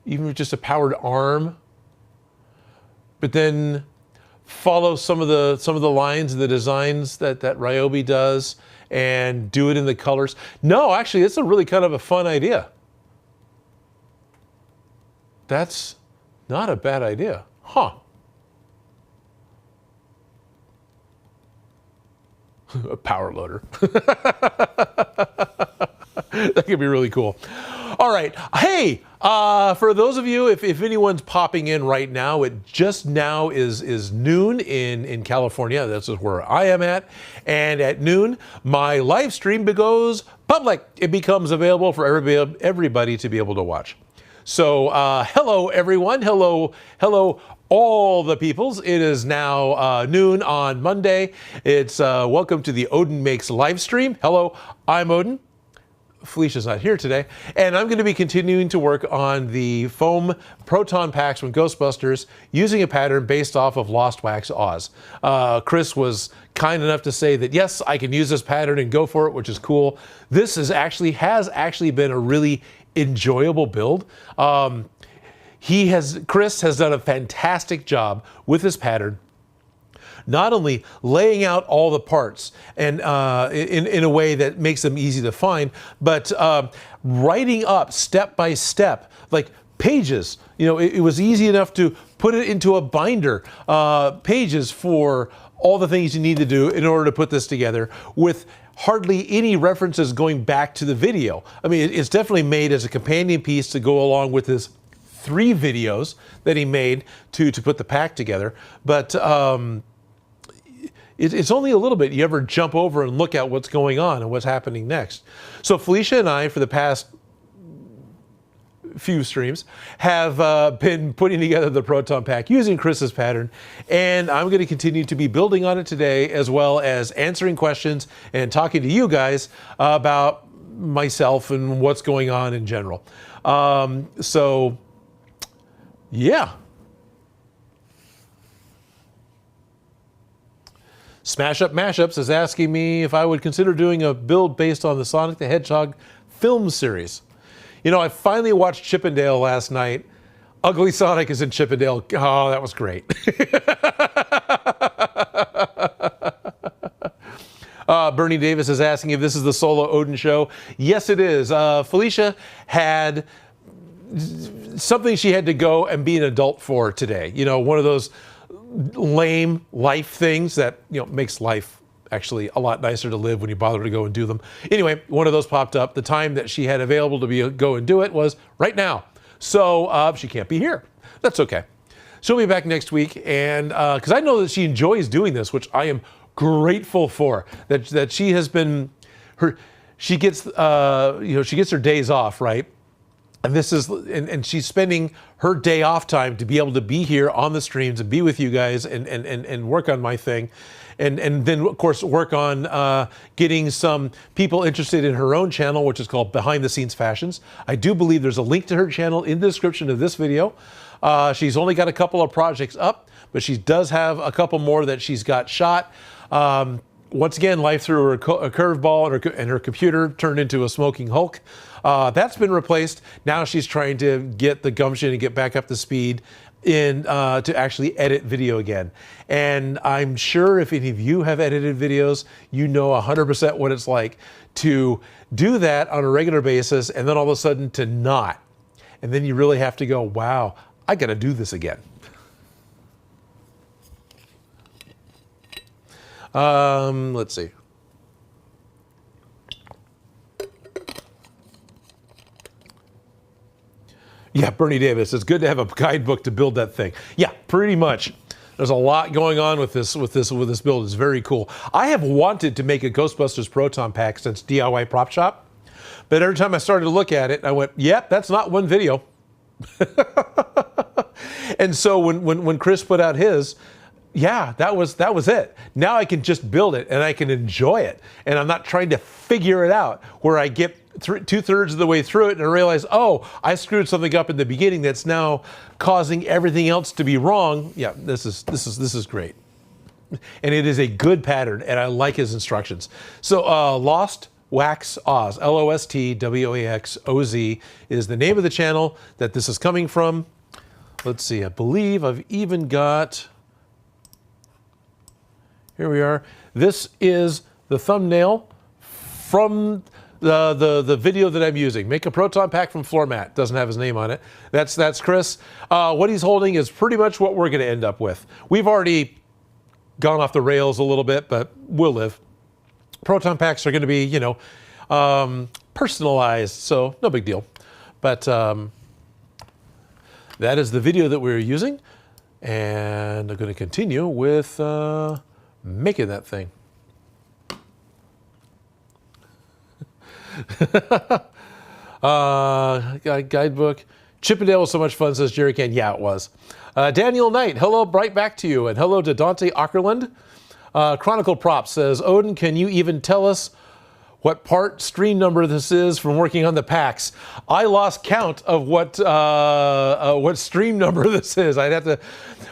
even with just a powered arm. But then follow some of the lines and the designs that Ryobi does and do it in the colors. No, actually, it's a really kind of a fun idea. That's not a bad idea. Huh. A power loader. That could be really cool. All right. Hey, for those of you, if anyone's popping in right now, it just now is noon in California. This is where I am at. And at noon, my live stream goes public. It becomes available for everybody to be able to watch. So hello, everyone. Hello all the peoples. It is now noon on Monday. It's welcome to the Odin Makes live stream. Hello, I'm Odin. Felicia's not here today, and I'm going to be continuing to work on the foam proton packs from Ghostbusters using a pattern based off of Lost Wax Oz. Chris was kind enough to say that yes, I can use this pattern and go for it, which is cool. This has actually been a really enjoyable build. Chris has done a fantastic job with this pattern, not only laying out all the parts and in a way that makes them easy to find, but writing up step by step, like pages. You know, it was easy enough to put it into a binder, pages for all the things you need to do in order to put this together with hardly any references going back to the video. I mean, it's definitely made as a companion piece to go along with his 3 videos that he made to put the pack together. But it's only a little bit. You ever jump over and look at what's going on and what's happening next. So Felicia and I, for the past few streams, have been putting together the Proton Pack using Chris's pattern, and I'm going to continue to be building on it today, as well as answering questions and talking to you guys about myself and what's going on in general. So yeah. Smash Up Mashups is asking me if I would consider doing a build based on the Sonic the Hedgehog film series. You know, I finally watched Chippendale last night. Ugly Sonic is in Chippendale. Oh, that was great. Bernie Davis is asking if this is the solo Odin show. Yes, it is. Felicia had something she had to go and be an adult for today. You know, one of those lame life things that, you know, makes life actually a lot nicer to live when you bother to go and do them. Anyway, one of those popped up. The time that she had available to go and do it was right now. So she can't be here. That's okay. She'll be back next week, and because I know that she enjoys doing this, which I am grateful for. That she has been she gets she gets her days off, right? And this is, and she's spending her day off time to be able to be here on the streams and be with you guys and work on my thing. And then, of course, work on getting some people interested in her own channel, which is called Behind the Scenes Fashions. I do believe there's a link to her channel in the description of this video. She's only got a couple of projects up, but she does have a couple more that she's got shot. Once again, life threw her a curveball, and her computer turned into a smoking Hulk. That's been replaced. Now she's trying to get the gumption and get back up to speed to actually edit video again. And I'm sure if any of you have edited videos, you know 100% what it's like to do that on a regular basis and then all of a sudden to not. And then you really have to go, wow, I got to do this again. Let's see. Yeah, Bernie Davis, it's good to have a guidebook to build that thing. Yeah, pretty much. There's a lot going on with this build. It's very cool. I have wanted to make a Ghostbusters Proton Pack since DIY Prop Shop, but every time I started to look at it, I went, yep, that's not one video. And so when Chris put out his, yeah, that was it. Now I can just build it and I can enjoy it. And I'm not trying to figure it out where I get 2/3 of the way through it and I realize, oh, I screwed something up in the beginning that's now causing everything else to be wrong. Yeah, this is great. And it is a good pattern and I like his instructions. So Lost Wax Oz, LOSTWAXOZ is the name of the channel that this is coming from. Let's see, I believe I've even got, here we are. This is the thumbnail from the video that I'm using. Make a Proton Pack from floor mat. Doesn't have his name on it. That's Chris. What he's holding is pretty much what we're going to end up with. We've already gone off the rails a little bit, but we'll live. Proton Packs are going to be, you know, personalized, so no big deal. But that is the video that we're using, and I'm going to continue with making that thing. Guidebook. Chippendale was so much fun, says Jerry Can. Yeah, it was. Daniel Knight, hello, bright back to you. And hello to Dante Ackerland. Chronicle Props says, Odin, can you even tell us what part stream number this is from working on the packs? I lost count of what stream number this is. I'd have to,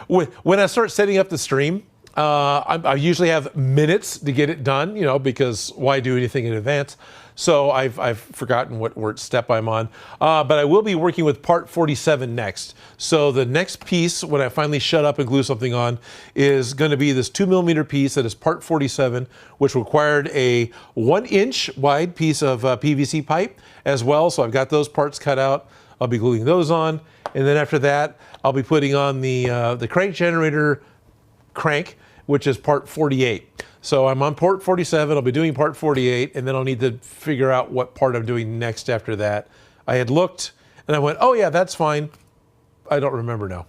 when I start setting up the stream, I usually have minutes to get it done, you know, because why do anything in advance? So I've forgotten what step I'm on. But I will be working with part 47 next. So the next piece, when I finally shut up and glue something on, is going to be this 2mm piece that is part 47, which required a 1-inch wide piece of PVC pipe as well. So I've got those parts cut out. I'll be gluing those on. And then after that, I'll be putting on the crank generator crank, which is part 48. So I'm on part 47, I'll be doing part 48, and then I'll need to figure out what part I'm doing next after that. I had looked, and I went, oh yeah, that's fine. I don't remember now.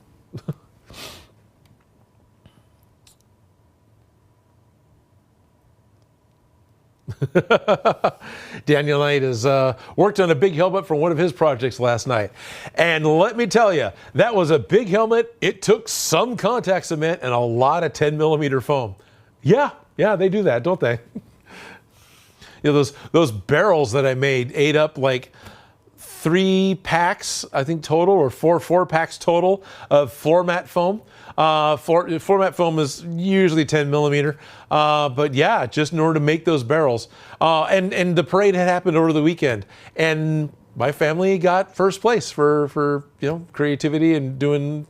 Daniel Knight has worked on a big helmet for one of his projects last night. And let me tell you, that was a big helmet. It took some contact cement and a lot of 10mm foam. Yeah, they do that, don't they? You know, those barrels that I made ate up like 3 packs, I think total, or four packs total of floor mat foam. Floor mat foam is usually 10 millimeter, but yeah, just in order to make those barrels. And the parade had happened over the weekend, and my family got first place for creativity and doing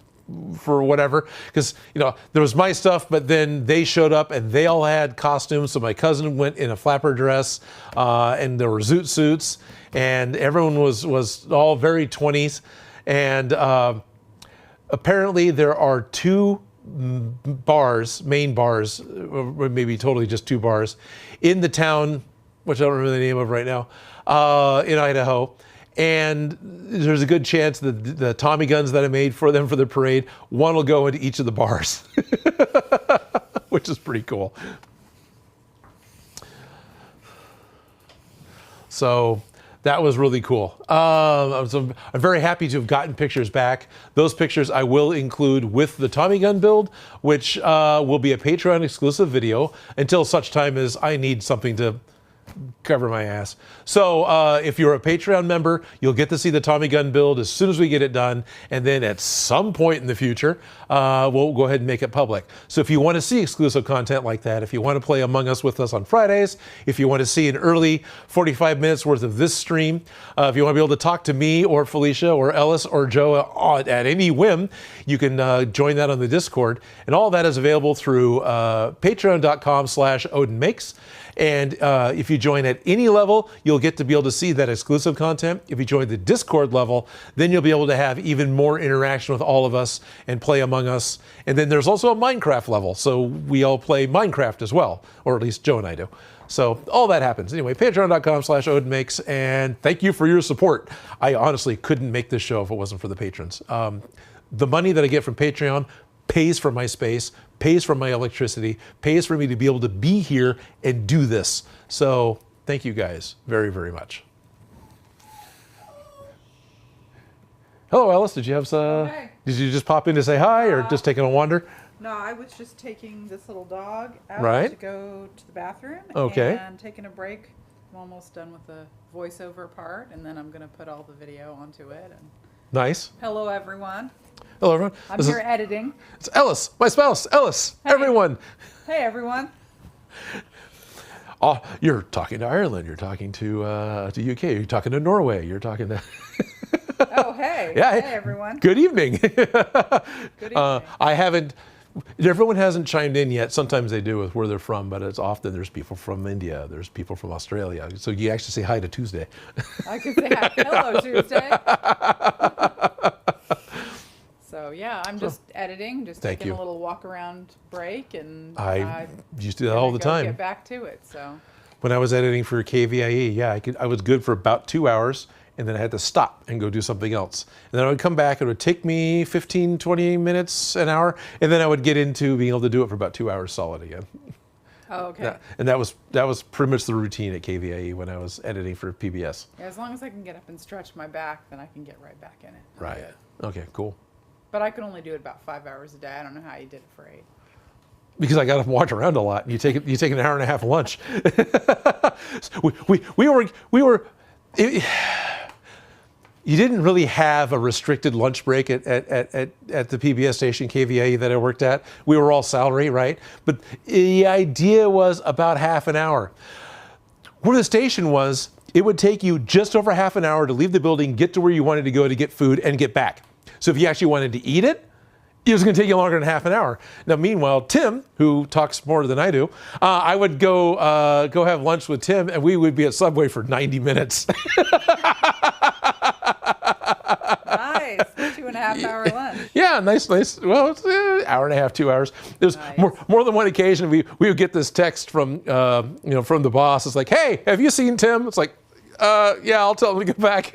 for whatever, because there was my stuff, but then they showed up and they all had costumes. So my cousin went in a flapper dress, and there were zoot suits, and everyone was all very 20s. And apparently there are 2 main bars, or maybe totally just 2 bars in the town, which I don't remember the name of right now, in Idaho. And there's a good chance that the Tommy guns that I made for them for the parade, one will go into each of the bars, which is pretty cool. So that was really cool. I'm very happy to have gotten pictures back. Those pictures I will include with the Tommy gun build, which will be a Patreon exclusive video until such time as I need something to cover my ass. So if you're a Patreon member, you'll get to see the Tommy gun build as soon as we get it done, and then at some point in the future, we'll go ahead and make it public. So if you want to see exclusive content like that, if you want to play Among Us with us on Fridays, if you want to see an early 45 minutes worth of this stream, if you want to be able to talk to me or Felicia or Ellis or Joe at any whim, you can join that on the Discord. And all that is available through patreon.com/Odin Makes. And if you join at any level, you'll get to be able to see that exclusive content. If you join the Discord level, then you'll be able to have even more interaction with all of us and play Among Us. And then there's also a Minecraft level, so we all play Minecraft as well, or at least Joe and I do. So all that happens. Anyway, patreon.com/Odin Makes, and thank you for your support. I honestly couldn't make this show if it wasn't for the patrons. The money that I get from Patreon pays for my space, pays for my electricity, pays for me to be able to be here and do this. So thank you guys very, very much. Hello, Alice. Did you have some? Hey. Did you just pop in to say hi, or just taking a wander? No, I was just taking this little dog out Right. to go to the bathroom. Okay. And taking a break. I'm almost done with the voiceover part, and then I'm going to put all the video onto it. And Nice. hello, everyone. Hello, everyone. I'm here editing. It's Ellis, my spouse. Ellis, Hey. everyone. Hey, everyone. Oh, you're talking to Ireland. You're talking to UK. You're talking to Norway. You're talking to. Oh, hey. Yeah. Hey, everyone. Good evening. Good evening. I haven't. Everyone hasn't chimed in yet. Sometimes they do with where they're from, but it's often there's people from India. There's people from Australia. So you actually say hi to Tuesday. I could say hi. Hello, Tuesday. So yeah, I'm just editing, just Thank taking you. a little walk around break, and I used to do that all the time. Get back to it. So When I was editing for KVIE, yeah, I was good for about 2 hours, and then I had to stop and go do something else. And then I would come back, it would take me 15, 20 minutes, an hour, and then I would get into being able to do it for about 2 hours solid again. oh, okay. Yeah, and that was pretty much the routine at KVIE when I was editing for PBS. Yeah, as long as I can get up and stretch my back, then I can get right back in it. I'm Right. good. Okay, cool. But I can only do it about 5 hours a day. I don't know how you did it for 8. Because I got to walk around a lot. You take an hour and a half lunch. we were. You didn't really have a restricted lunch break at the PBS station KVIE that I worked at. We were all salary, right? But the idea was about half an hour. Where the station was, it would take you just over half an hour to leave the building, get to where you wanted to go to get food, and get back. So if you actually wanted to eat it, it was going to take you longer than half an hour. Now, meanwhile, Tim, who talks more than I do, I would go have lunch with Tim, and we would be at Subway for 90 minutes. Nice. 2.5 hour lunch. Yeah, nice. Well, it's an hour and a half, 2 hours. There's Nice. more than one occasion we would get this text from from the boss. It's like, hey, have you seen Tim? It's like, yeah, I'll tell him to get back.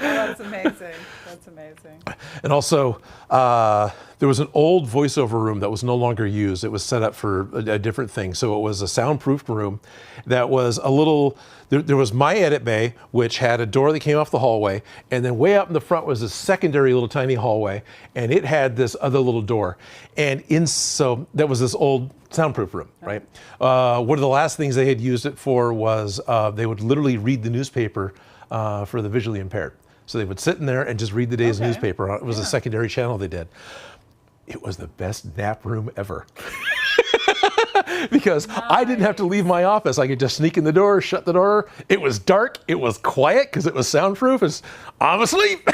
That's amazing. That's amazing. And also, there was an old voiceover room that was no longer used. It was set up for a different thing. So it was a soundproofed room that was a little, there was my edit bay, which had a door that came off the hallway. And then way up in the front was a secondary little tiny hallway. And it had this other little door. And so that was this old soundproof room, right? One of the last things they had used it for was they would literally read the newspaper for the visually impaired. So they would sit in there and just read the day's newspaper. It was a secondary channel they did. It was the best nap room ever. Because I didn't have to leave my office. I could just sneak in the door, shut the door. It was dark. It was quiet because it was soundproof. I'm asleep.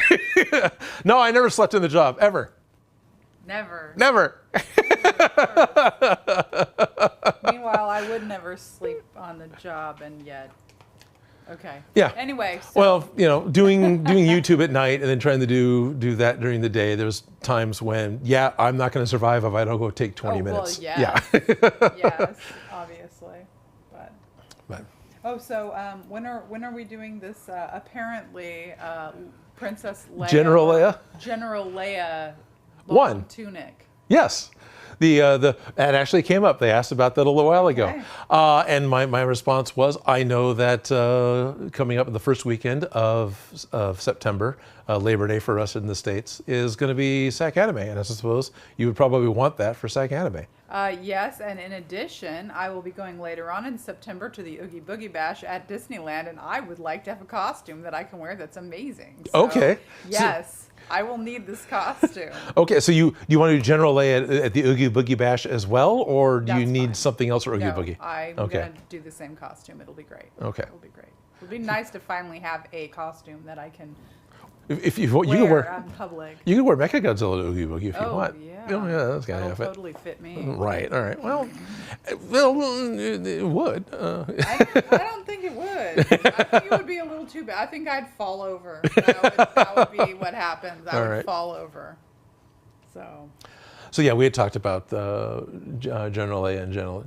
No, I never slept in the job, ever. Never. Never. Meanwhile, I would never sleep on the job, and yet. Okay. Yeah. Anyway. So. Well, you know, doing YouTube at night and then trying to do that during the day. There's times when, I'm not going to survive if I don't go take 20 minutes. Well, yes. Yeah. Yes, obviously. But. Oh, so when are we doing this? Apparently, Princess Leia. General Leia. General Leia. One Tunic. Yes. That actually came up. They asked about that a little while ago. And my response was, I know that coming up the first weekend of September, Labor Day for us in the States, is going to be SAC Anime. And I suppose you would probably want that for SAC Anime. Yes, and in addition, I will be going later on in September to the Oogie Boogie Bash at Disneyland, and I would like to have a costume that I can wear that's amazing. So, okay. Yes. I will need this costume. Okay, so you want to do General Leia at the Oogie Boogie Bash as well, or do you need something else for Oogie Boogie? I'm going to do the same costume. It'll be great. Okay. It'll be great. It'll be nice to finally have a costume that I can If you can wear out in public. You can wear Mechagodzilla to Oogie Boogie if you want. Yeah. Oh, yeah, that's gotta That'll have totally fit me. Right. All right. Well, it would. I don't think it would. I think it would be a little too bad. I think I'd fall over. That would be what happens. I would fall over. So yeah, we had talked about General Leia and General,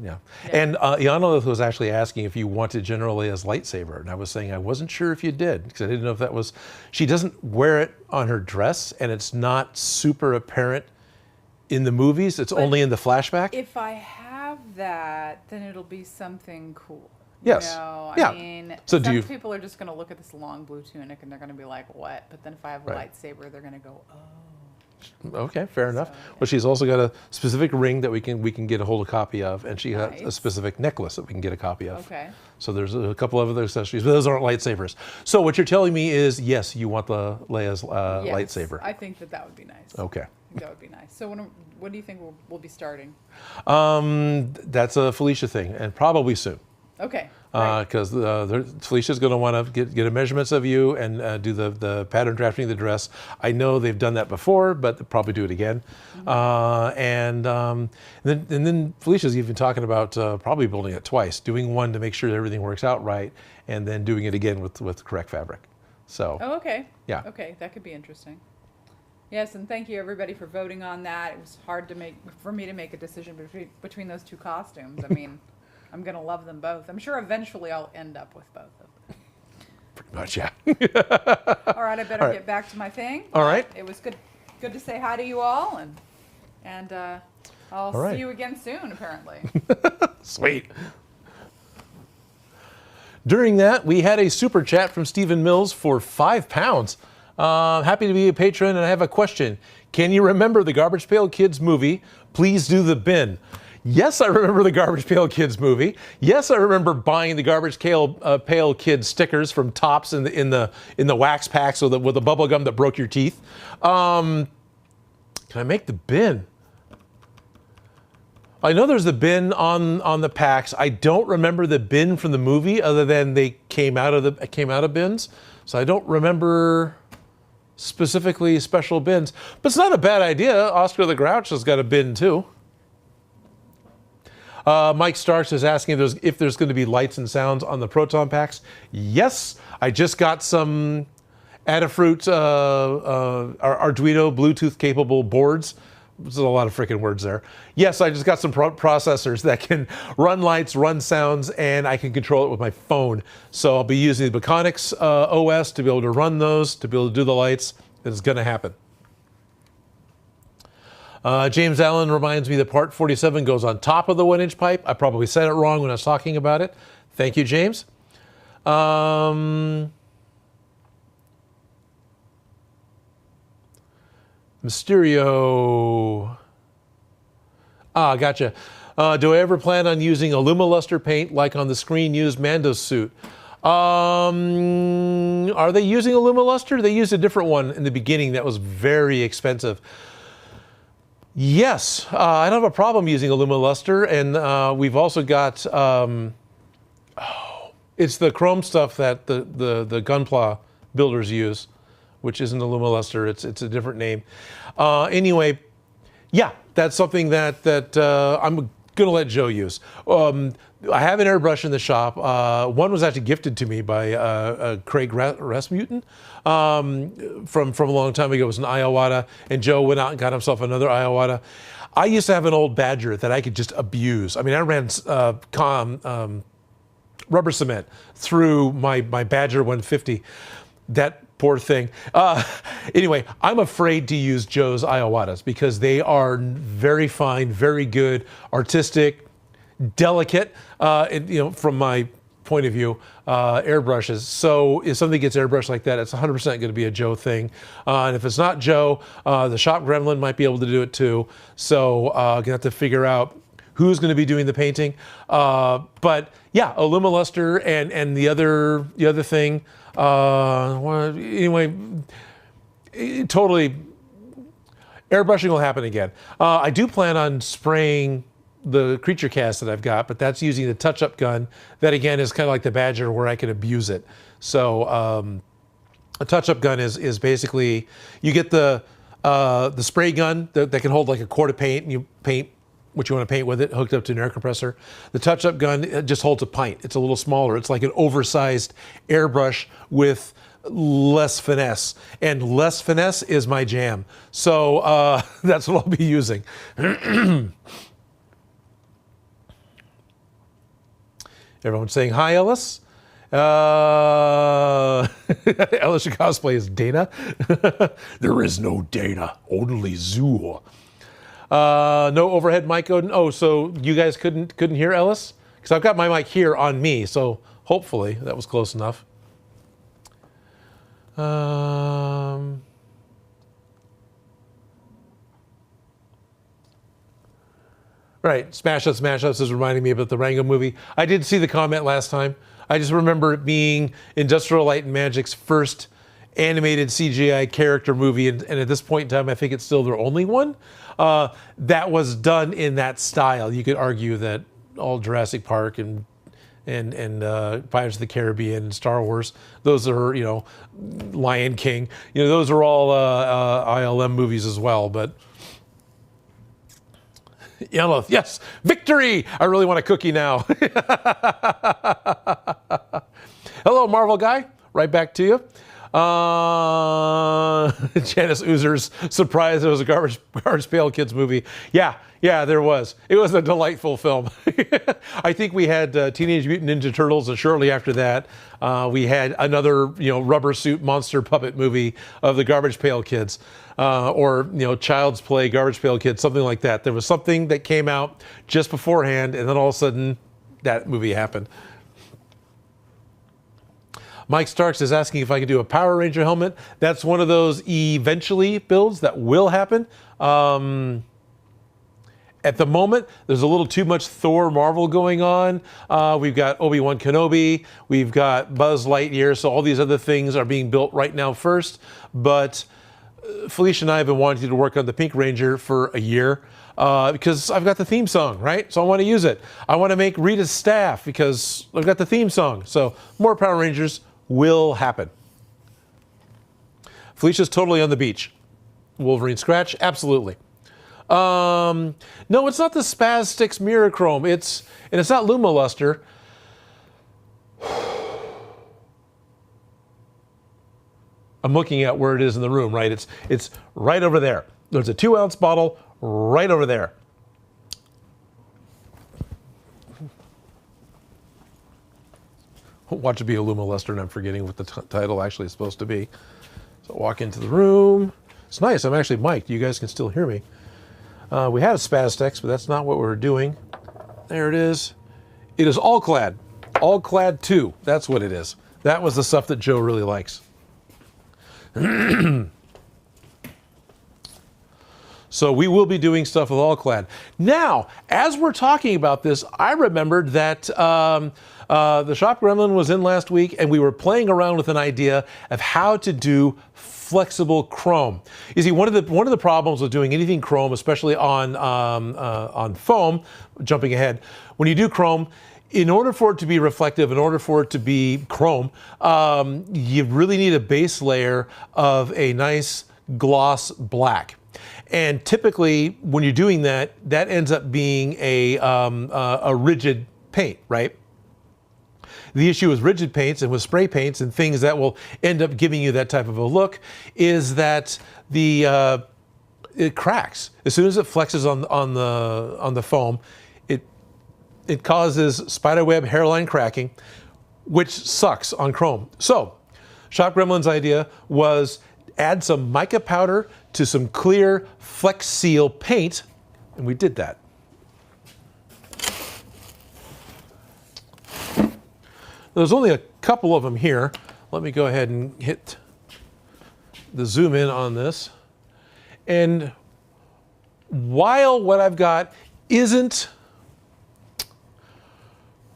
And Iana was actually asking if you wanted General Leia's lightsaber. And I was saying I wasn't sure if you did, because I didn't know if that was, she doesn't wear it on her dress, and it's not super apparent in the movies. It's only in the flashback. If I have that, then it'll be something cool. Yes. You know, yeah. I mean, so some people are just going to look at this long blue tunic and they're going to be like, what? But then if I have a lightsaber, they're going to go, oh. Okay, fair enough. Well, she's also got a specific ring that we can get a hold of a copy of, and she has a specific necklace that we can get a copy of. Okay. So there's a couple of other accessories, but those aren't lightsabers. So what you're telling me is, yes, you want the Leia's lightsaber. I think that would be nice. Okay. I think that would be nice. So when do you think we'll be starting? That's a Felicia thing, and probably soon. Okay. Because Felicia's going to want to get a measurements of you and do the pattern drafting of the dress. I know they've done that before, but they'll probably do it again. And then Felicia's even talking about probably building it twice, doing one to make sure that everything works out right, and then doing it again with the correct fabric. So. Oh, okay. Yeah. Okay, that could be interesting. Yes, and thank you everybody for voting on that. It was hard for me to make a decision between those two costumes. I mean. I'm going to love them both. I'm sure eventually I'll end up with both of them. Pretty much, yeah. All right, I better get back to my thing. All right. It was good to say hi to you all, and I'll see you again soon, apparently. Sweet. During that, we had a super chat from Stephen Mills for £5. Happy to be a patron, and I have a question. Can you remember the Garbage Pail Kids movie? Please do the bin. Yes, I remember the Garbage Pail Kids movie. Yes, I remember buying the Garbage Pail Kids stickers from Tops in the wax packs with the bubble gum that broke your teeth. Can I make the bin? I know there's the bin on the packs. I don't remember the bin from the movie, other than they came out of bins. So I don't remember specifically special bins. But it's not a bad idea. Oscar the Grouch has got a bin too. Mike Starks is asking if there's going to be lights and sounds on the Proton packs. Yes, I just got some Adafruit Arduino Bluetooth capable boards. There's a lot of freaking words there. Yes, I just got some processors that can run lights, run sounds, and I can control it with my phone. So I'll be using the Mechanics OS to be able to run those, to be able to do the lights. It's going to happen. James Allen reminds me that part 47 goes on top of the 1-inch pipe. I probably said it wrong when I was talking about it. Thank you, James. Mysterio. Gotcha. Do I ever plan on using Alumoluster paint like on the screen used Mando's suit? Are they using Alumoluster? They used a different one in the beginning that was very expensive. Yes, I don't have a problem using Alumoluster, and we've also got, it's the chrome stuff that the Gunpla builders use, which isn't Alumoluster, it's a different name. Anyway, yeah, that's something that I'm gonna let Joe use. I have an airbrush in the shop. One was actually gifted to me by Craig Rasmussen from a long time ago. It was an Iowata, and Joe went out and got himself another Iowata. I used to have an old Badger that I could just abuse. I mean, I ran rubber cement through my Badger 150. That poor thing. Anyway, I'm afraid to use Joe's Iowatas because they are very fine, very good, artistic, delicate, from my point of view, airbrushes. So if something gets airbrushed like that, it's 100% going to be a Joe thing. And if it's not Joe, the shop gremlin might be able to do it too. So I'm going to have to figure out who's going to be doing the painting. But yeah, Alumoluster and the other thing. Anyway, totally, airbrushing will happen again. I do plan on spraying the creature cast that I've got, but that's using the touch-up gun. That again is kind of like the Badger, where I can abuse it. So a touch-up gun is basically you get the spray gun that can hold like a quart of paint, and you paint what you want to paint with it, hooked up to an air compressor. The touch-up gun just holds a pint. It's a little smaller. It's like an oversized airbrush with less finesse, and less finesse is my jam. So that's what I'll be using. Everyone's saying hi, Ellis. Ellis Cosplay is Dana. There is no Dana, only Zool. No overhead mic, Odin. Oh, so you guys couldn't hear Ellis? Because I've got my mic here on me, so hopefully that was close enough. Right, Smash Ups is reminding me about the Rango movie. I did see the comment last time. I just remember it being Industrial Light and Magic's first animated CGI character movie, and at this point in time, I think it's still their only one that was done in that style. You could argue that all Jurassic Park and Pirates of the Caribbean and Star Wars, those are, Lion King, those are all ILM movies as well. But Yellow, yes, victory! I really want a cookie now. Hello, Marvel guy. Right back to you. Janice Oozer's surprised it was a Garbage Pail Kids movie. Yeah, there was. It was a delightful film. I think we had Teenage Mutant Ninja Turtles, and shortly after that, we had another, rubber suit monster puppet movie of the Garbage Pail Kids, or Child's Play, Garbage Pail Kids, something like that. There was something that came out just beforehand, and then all of a sudden, that movie happened. Mike Starks is asking if I can do a Power Ranger helmet. That's one of those eventually builds that will happen. At the moment, there's a little too much Thor Marvel going on. We've got Obi-Wan Kenobi. We've got Buzz Lightyear. So all these other things are being built right now first. But Felicia and I have been wanting to work on the Pink Ranger for a year. Because I've got the theme song, right? So I want to use it. I want to make Rita's staff because I've got the theme song. So more Power Rangers will happen. Felicia's totally on the beach. Wolverine scratch? Absolutely. No, it's not the Spaz-Stix Mirachrome. It's not Lumoluster. I'm looking at where it is in the room, right? It's right over there. There's a 2-ounce bottle right over there. Watch it be a Lumoluster, and I'm forgetting what the title actually is supposed to be. So walk into the room. It's nice. I'm actually mic'd. You guys can still hear me. We had a Spastex, but that's not what we're doing. There it is. It is All Clad. All Clad 2. That's what it is. That was the stuff that Joe really likes. So we will be doing stuff with All Clad. Now, as we're talking about this, I remembered that the Shop Gremlin was in last week, and we were playing around with an idea of how to do flexible chrome. You see, one of the problems with doing anything chrome, especially on foam, jumping ahead, when you do chrome, in order for it to be reflective, in order for it to be chrome, you really need a base layer of a nice gloss black. And typically, when you're doing that, that ends up being a rigid paint, right? The issue with rigid paints and with spray paints and things that will end up giving you that type of a look is that it cracks as soon as it flexes on the foam. It causes spiderweb hairline cracking, which sucks on chrome. So, Shop Gremlin's idea was add some mica powder to some clear Flex Seal paint, and we did that. There's only a couple of them here. Let me go ahead and hit the zoom in on this. And while what I've got isn't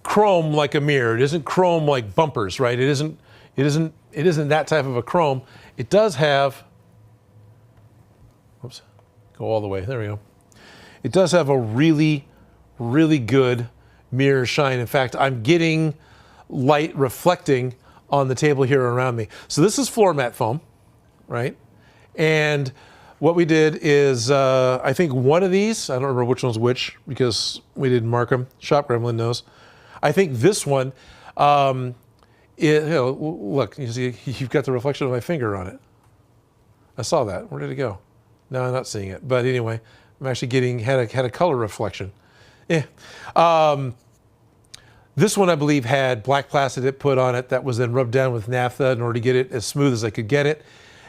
chrome like a mirror, it isn't chrome like bumpers, right? It isn't that type of a chrome. It does have, oops, go all the way, there we go. It does have a really, really good mirror shine. In fact, I'm getting light reflecting on the table here around me. So this is floor mat foam, right? And what we did is, I think one of these, I don't remember which one's which because we didn't mark them. Shop Gremlin knows. I think this one, look, you see, you've got the reflection of my finger on it. I saw that. Where did it go? No, I'm not seeing it. But anyway, I'm actually had a color reflection. This one, I believe, had black plastic put on it that was then rubbed down with naphtha in order to get it as smooth as I could get it.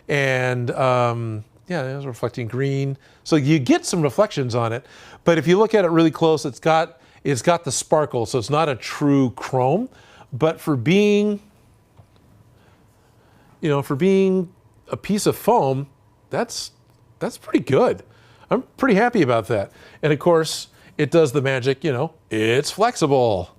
And yeah, it was reflecting green. So you get some reflections on it. But if you look at it really close, it's got the sparkle. So it's not a true chrome. But for being a piece of foam, that's pretty good. I'm pretty happy about that. And of course, it does the magic, it's flexible.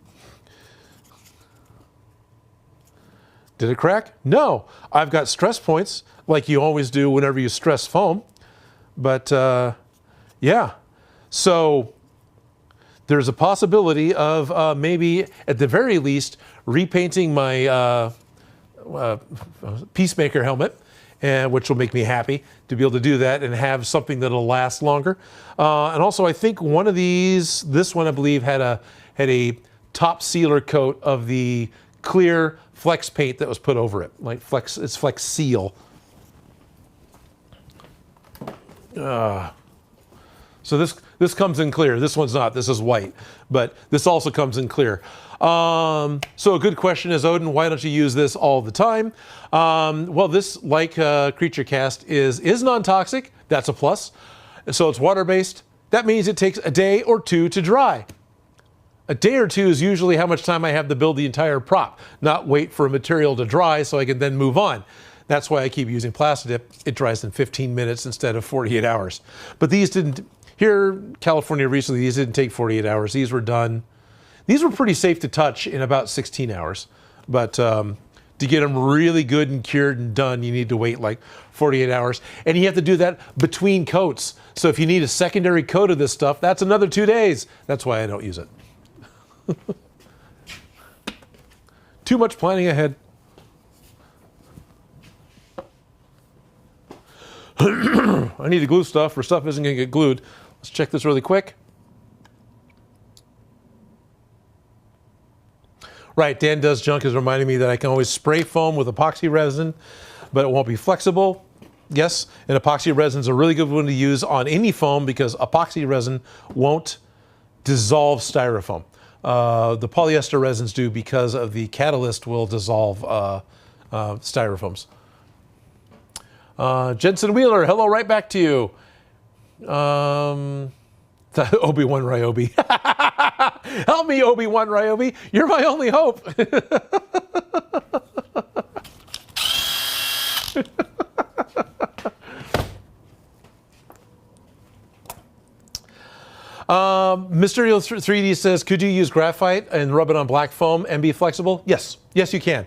Did it crack? No. I've got stress points, like you always do whenever you stress foam. But yeah, so there's a possibility of maybe, at the very least, repainting my Peacemaker helmet, which will make me happy to be able to do that and have something that'll last longer. And also, I think one of these, this one I believe had a top sealer coat of the clear Flex paint that was put over it, like Flex. It's Flex Seal. So this comes in clear. This one's not. This is white, but this also comes in clear. So a good question is, Odin, why don't you use this all the time? Well, this, like Creature Cast, is non-toxic. That's a plus. So it's water-based. That means it takes a day or two to dry. A day or two is usually how much time I have to build the entire prop, not wait for a material to dry so I can then move on. That's why I keep using Plastidip. It dries in 15 minutes instead of 48 hours. But these didn't, here in California recently, these didn't take 48 hours. These were done, these were pretty safe to touch in about 16 hours. But to get them really good and cured and done, you need to wait like 48 hours. And you have to do that between coats. So if you need a secondary coat of this stuff, that's another 2 days. That's why I don't use it. Too much planning ahead. I need to glue stuff or stuff isn't going to get glued. Let's check this really quick. Right, Dan Does Junk is reminding me that I can always spray foam with epoxy resin, but it won't be flexible. Yes, and epoxy resin is a really good one to use on any foam because epoxy resin won't dissolve styrofoam. The polyester resins do because of the catalyst will dissolve styrofoams. Jensen Wheeler, hello, right back to you. Obi-Wan Ryobi. Help me, Obi-Wan Ryobi. You're my only hope. Mysterio 3D says, could you use graphite and rub it on black foam and be flexible? Yes. Yes, you can.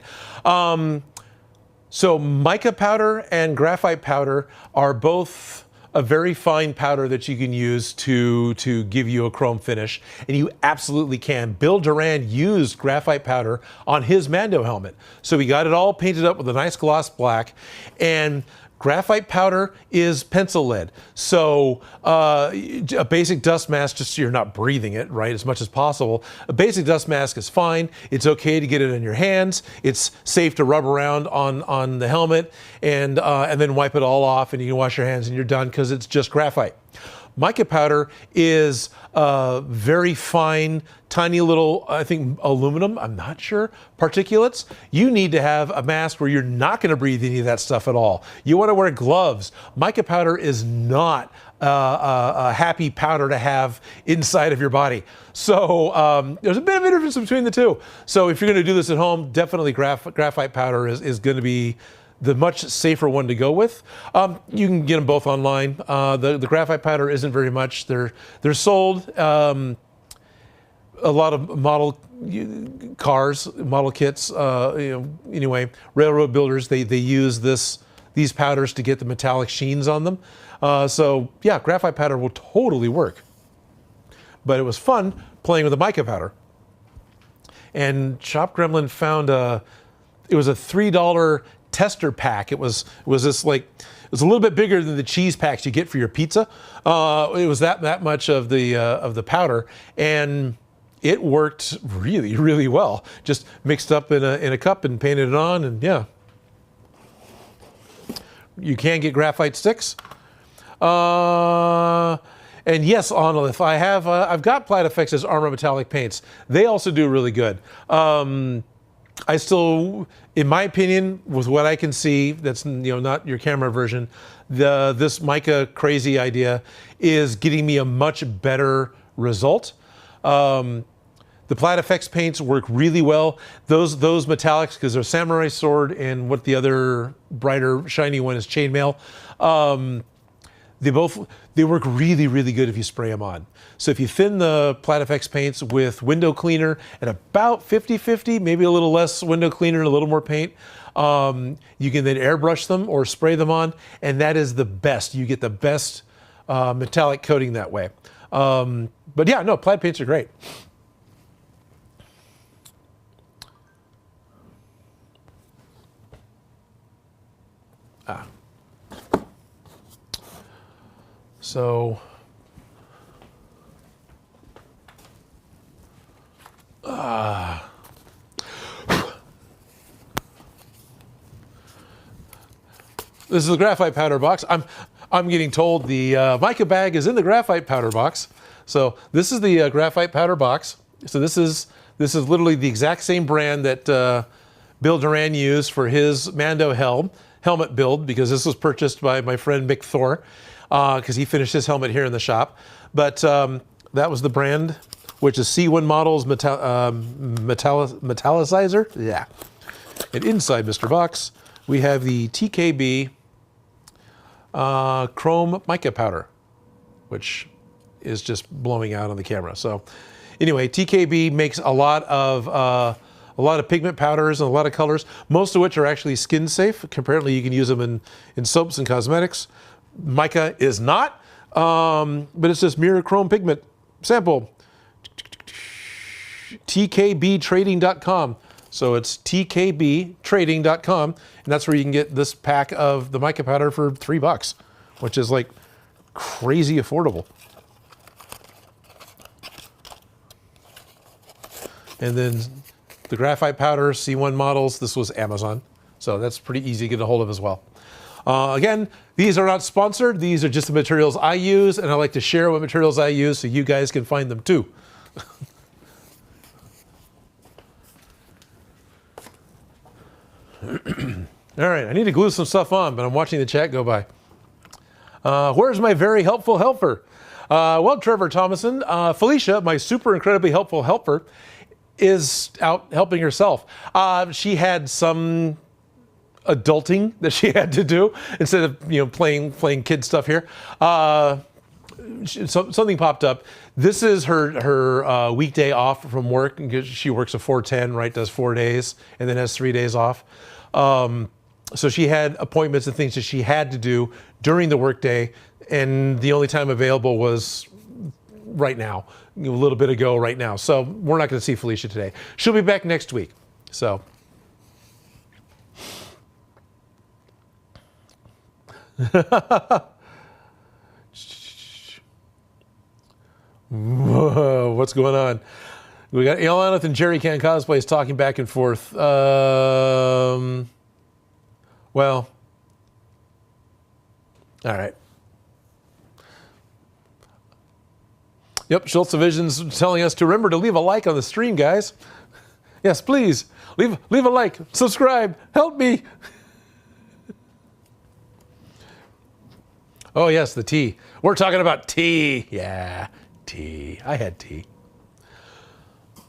So mica powder and graphite powder are both a very fine powder that you can use to give you a chrome finish, and you absolutely can. Bill Durand used graphite powder on his Mando helmet. So he got it all painted up with a nice gloss black, and graphite powder is pencil lead. So a basic dust mask, just so you're not breathing it, right, as much as possible. A basic dust mask is fine. It's okay to get it in your hands. It's safe to rub around on the helmet and then wipe it all off, and you can wash your hands and you're done because it's just graphite. Mica powder is very fine, tiny little, I think, aluminum, I'm not sure, particulates. You need to have a mask where you're not going to breathe any of that stuff at all. You want to wear gloves. Mica powder is not a happy powder to have inside of your body. So there's a bit of a difference between the two. So if you're going to do this at home, definitely graphite powder is going to be the much safer one to go with. You can get them both online. The graphite powder isn't very much. They're sold. A lot of model cars, model kits. Anyway, railroad builders they use these powders to get the metallic sheens on them. So yeah, graphite powder will totally work. But it was fun playing with the mica powder. And Shop Gremlin found it was a $3 tester pack. It was this like, it was a little bit bigger than the cheese packs you get for your pizza. It was that much of the powder, and it worked really, really well. Just mixed up in a cup and painted it on, and yeah. You can get graphite sticks. And yes, Onolith, I've got Platafx's Armor Metallic paints. They also do really good. I still, in my opinion, with what I can see, that's not your camera version, this mica crazy idea is getting me a much better result. The Platafx paints work really well. Those metallics, because they're Samurai Sword and what the other brighter shiny one is Chainmail. They work really, really good if you spray them on. So if you thin the Platafx paints with window cleaner and about 50-50, maybe a little less window cleaner and a little more paint, you can then airbrush them or spray them on, and that is the best. You get the best metallic coating that way. But yeah, no, Plat paints are great. So, this is the graphite powder box. I'm getting told the mica bag is in the graphite powder box. So this is the graphite powder box. So this is literally the exact same brand that Bill Durand used for his Mando helmet build, because this was purchased by my friend Mick Thor, because he finished his helmet here in the shop. But that was the brand, which is C1 Models Metallicizer. Yeah. And inside Mr. Box, we have the TKB Chrome Mica Powder, which is just blowing out on the camera. So anyway, TKB makes a lot of pigment powders and a lot of colors, most of which are actually skin safe. Apparently you can use them in soaps and cosmetics. Mica is not, but it's just mirror chrome pigment sample. tkbtrading.com. So it's tkbtrading.com, and that's where you can get this pack of the mica powder for $3, which is like crazy affordable. And then the graphite powder, C1 Models, this was Amazon. So that's pretty easy to get a hold of as well. Again, these are not sponsored. These are just the materials I use, and I like to share what materials I use so you guys can find them too. All right, I need to glue some stuff on, but I'm watching the chat go by. Where's my very helpful helper? Well, Trevor Thomason, Felicia, my super incredibly helpful helper, is out helping herself. She had some adulting that she had to do instead of playing kid stuff here. Something popped up. This is her weekday off from work because she works a 410, right? Does 4 days and then has 3 days off. So she had appointments and things that she had to do during the workday, and the only time available was right now, a little bit ago, right now. So we're not going to see Felicia today. She'll be back next week. So. Whoa, what's going on? We got Alaneth and Jerry Can Cosplays talking back and forth. Well, all right. Yep, Schultz Vision's telling us to remember to leave a like on the stream, guys. Yes, please. Leave a like. Subscribe. Help me. Oh, yes, the tea. We're talking about tea. Yeah, tea. I had tea.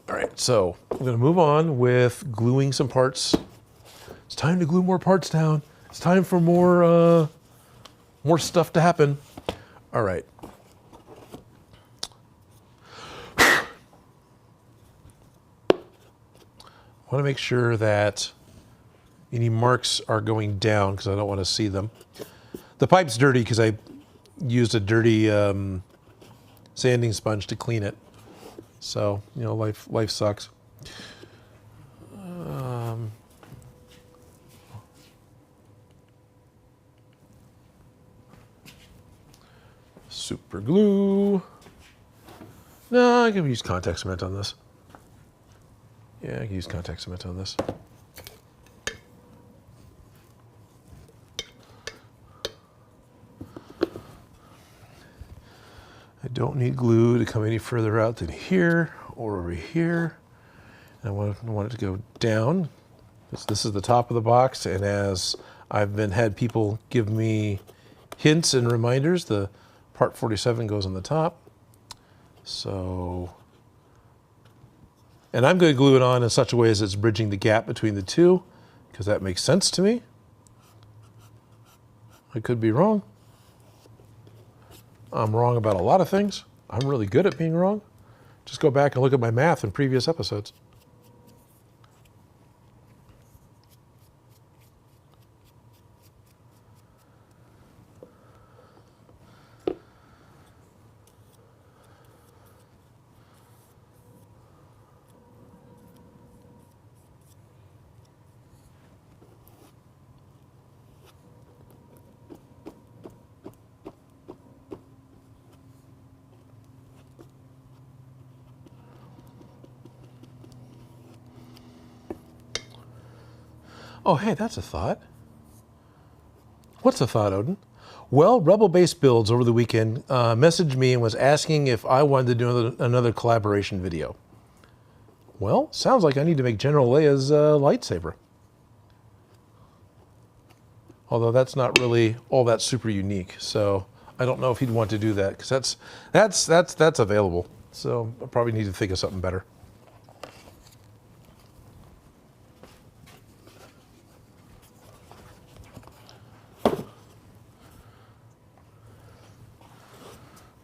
All right, so I'm going to move on with gluing some parts. It's time to glue more parts down. It's time for more stuff to happen. All right. I want to make sure that any marks are going down because I don't want to see them. The pipe's dirty because I used a dirty sanding sponge to clean it. So, life sucks. Super glue. No, I can use contact cement on this. Yeah, I can use contact cement on this. I don't need glue to come any further out than here or over here. I want it to go down. This is the top of the box, and as I've had people give me hints and reminders, the part 47 goes on the top. So, and I'm going to glue it on in such a way as it's bridging the gap between the two, because that makes sense to me. I could be wrong. I'm wrong about a lot of things. I'm really good at being wrong. Just go back and look at my math in previous episodes. Oh, hey, that's a thought. What's a thought, Odin? Well, Rebel Base Builds over the weekend messaged me and was asking if I wanted to do another collaboration video. Well, sounds like I need to make General Leia's lightsaber. Although that's not really all that super unique, so I don't know if he'd want to do that because that's available. So I probably need to think of something better.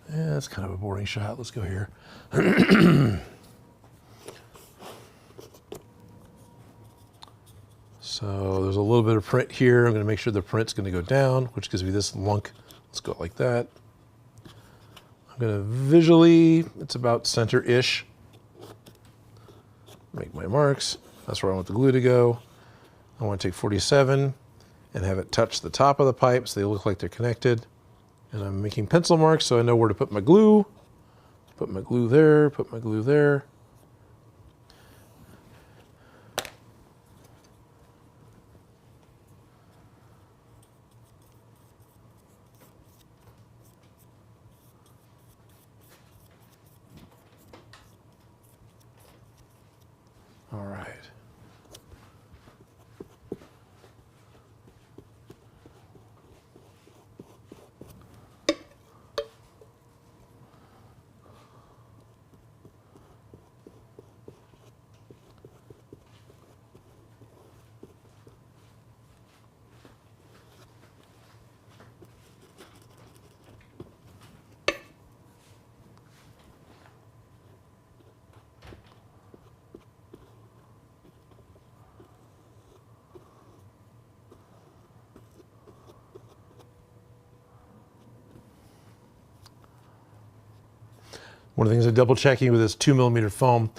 Yeah, that's kind of a boring shot. Let's go here. So there's a little bit of print here. I'm going to make sure the print's going to go down, which gives me this lunk. Let's go like that. I'm going to visually, it's about center-ish. Make my marks. That's where I want the glue to go. I want to take 47 and have it touch the top of the pipe so they look like they're connected. And I'm making pencil marks so I know where to put my glue. Put my glue there, put my glue there. All right. One of the things I'm double checking with this 2mm foam.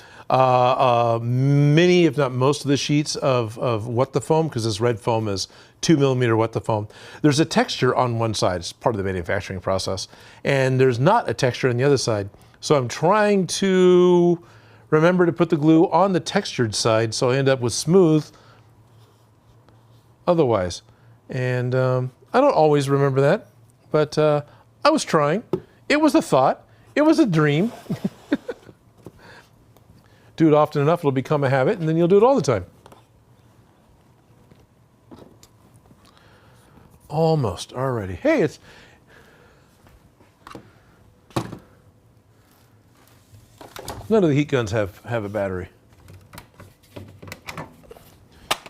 Many, if not most of the sheets of What the Foam, because this red foam is 2mm What the Foam. There's a texture on one side, it's part of the manufacturing process, and there's not a texture on the other side. So I'm trying to remember to put the glue on the textured side so I end up with smooth otherwise. And I don't always remember that, but I was trying. It was a thought. It was a dream. Do it often enough, it'll become a habit, and then you'll do it all the time. Almost, already. Hey, it's... None of the heat guns have a battery.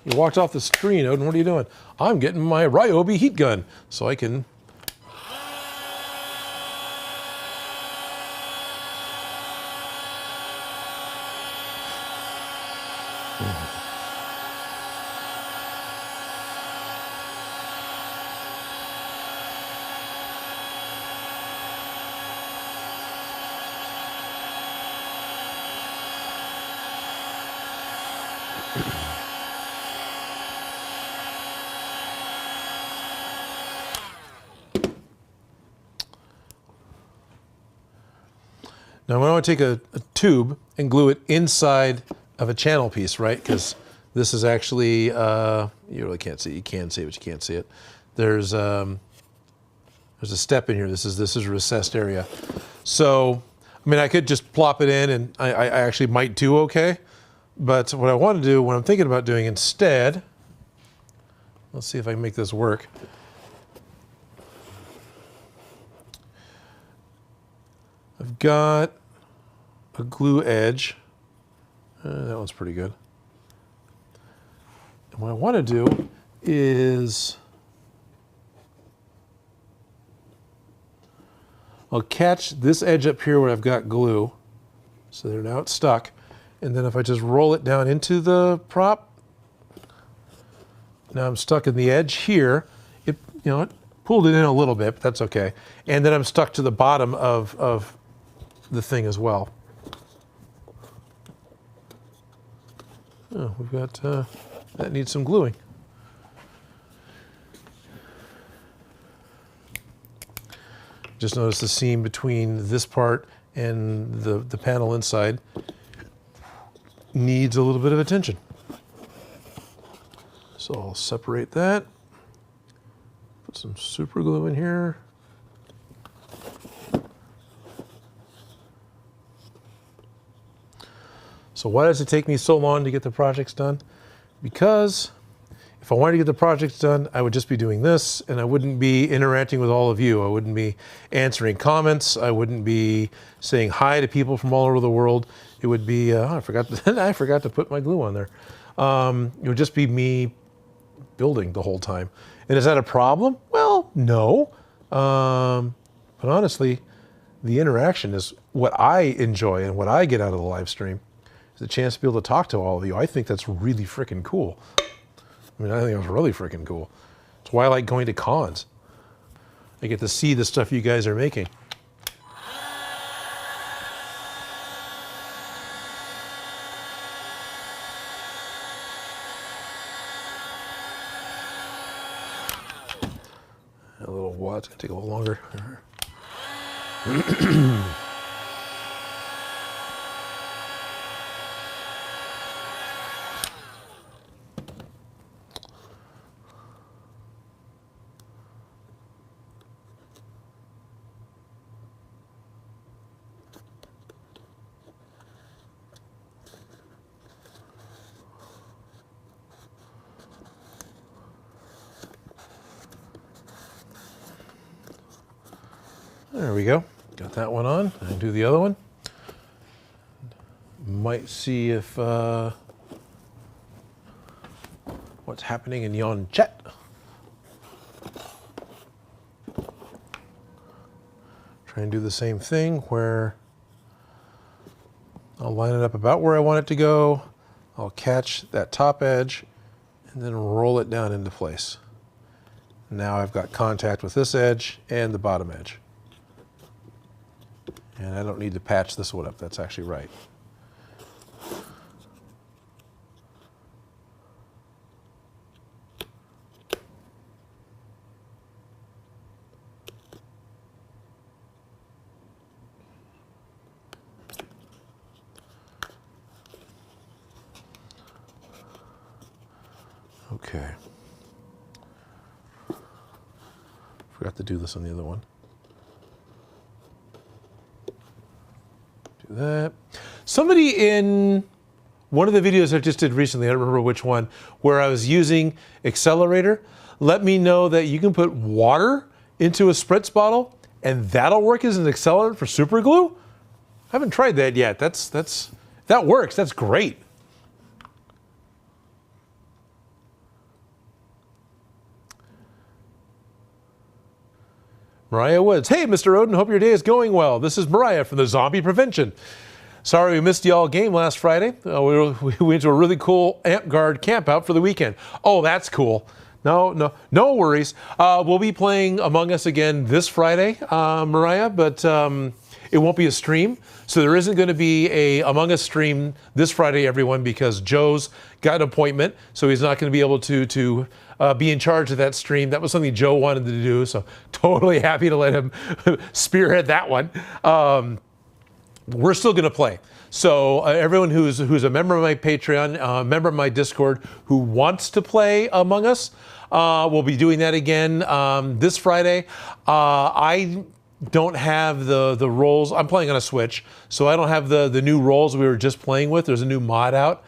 You walked off the screen, Odin, what are you doing? I'm getting my Ryobi heat gun so I can... Now, I want to take a tube and glue it inside of a channel piece, right? Because this is actually, you really can't see it. You can see it, but you can't see it. There's a step in here. This is a recessed area. So, I mean, I could just plop it in, and I actually might do okay. But what I want to do, what I'm thinking about doing instead, let's see if I can make this work. I've got a glue edge. That one's pretty good. And what I want to do is I'll catch this edge up here where I've got glue. So there, now it's stuck. And then if I just roll it down into the prop, now I'm stuck in the edge here. It pulled it in a little bit, but that's okay. And then I'm stuck to the bottom of the thing as well. Oh, we've got, that needs some gluing. Just notice the seam between this part and the panel inside needs a little bit of attention. So I'll separate that, put some super glue in here. So why does it take me so long to get the projects done? Because if I wanted to get the projects done, I would just be doing this, and I wouldn't be interacting with all of you. I wouldn't be answering comments. I wouldn't be saying hi to people from all over the world. It would be, I forgot to put my glue on there. It would just be me building the whole time. And is that a problem? Well, no. But honestly, the interaction is what I enjoy and what I get out of the live stream. Is the chance to be able to talk to all of you. I think that's really freaking cool. I mean, I think it's really freaking cool. It's why I like going to cons. I get to see the stuff you guys are making. A little what? It's gonna take a little longer. There we go. Got that one on. I do the other one. Might see if what's happening in yon chat. Try and do the same thing where I'll line it up about where I want it to go. I'll catch that top edge and then roll it down into place. Now I've got contact with this edge and the bottom edge. And I don't need to patch this one up. That's actually right. Okay. Forgot to do this on the other one. Do that. Somebody in one of the videos I just did recently, I don't remember which one, where I was using Accelerator, let me know that you can put water into a spritz bottle and that'll work as an accelerant for super glue. I haven't tried that yet. That works. That's great. Mariah Woods. Hey, Mr. Odin, hope your day is going well. This is Mariah from the Zombie Prevention. Sorry we missed y'all game last Friday. We went to a really cool Amp Guard camp out for the weekend. Oh, that's cool. No worries. We'll be playing Among Us again this Friday, Mariah, but it won't be a stream. So there isn't going to be a Among Us stream this Friday, everyone, because Joe's got an appointment, so he's not going to be able to be in charge of that stream. That was something Joe wanted to do, so totally happy to let him spearhead that one. We're still going to play. So everyone who's a member of my Patreon, a member of my Discord, who wants to play Among Us, we'll be doing that again this Friday. I don't have the roles. I'm playing on a Switch, so I don't have the new roles we were just playing with. There's a new mod out.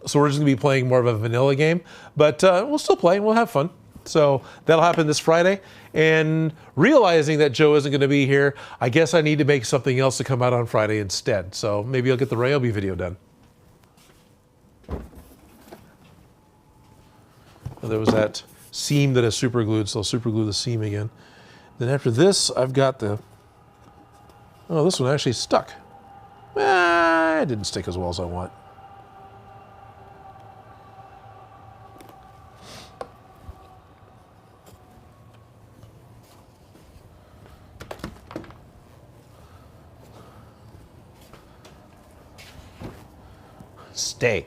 So we're just going to be playing more of a vanilla game. But we'll still play and we'll have fun. So that'll happen this Friday. And realizing that Joe isn't going to be here, I guess I need to make something else to come out on Friday instead. So maybe I'll get the Ryobi video done. There was that seam that is super glued, so I'll super glue the seam again. Then after this, I've got the, oh, this one actually stuck. It didn't stick as well as I want. Stay.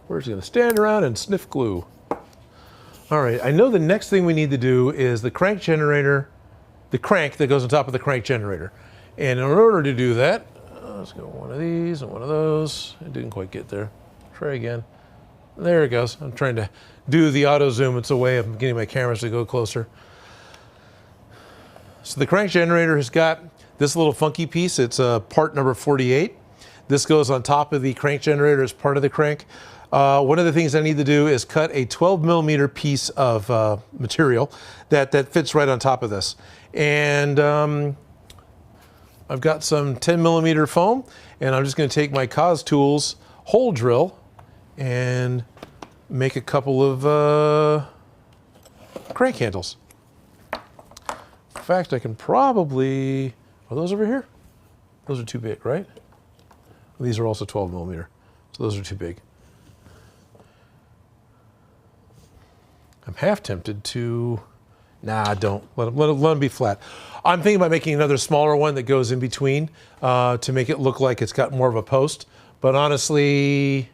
We're just going to stand around and sniff glue. All right, I know the next thing we need to do is the crank generator, the crank that goes on top of the crank generator. And in order to do that, let's go one of these and one of those. It didn't quite get there. Try again. There it goes. I'm trying to do the auto zoom. It's a way of getting my cameras to go closer. So the crank generator has got this little funky piece. It's part number 48. This goes on top of the crank generator as part of the crank. One of the things I need to do is cut a 12 millimeter piece of material that fits right on top of this. And I've got some 10 millimeter foam, and I'm just going to take my Cos Tools hole drill and make a couple of crank handles. In fact, I can probably, are those over here? Those are too big, right? These are also 12 millimeter, so those are too big. I'm half tempted to, nah, don't, let them be flat. I'm thinking about making another smaller one that goes in between to make it look like it's got more of a post. But honestly,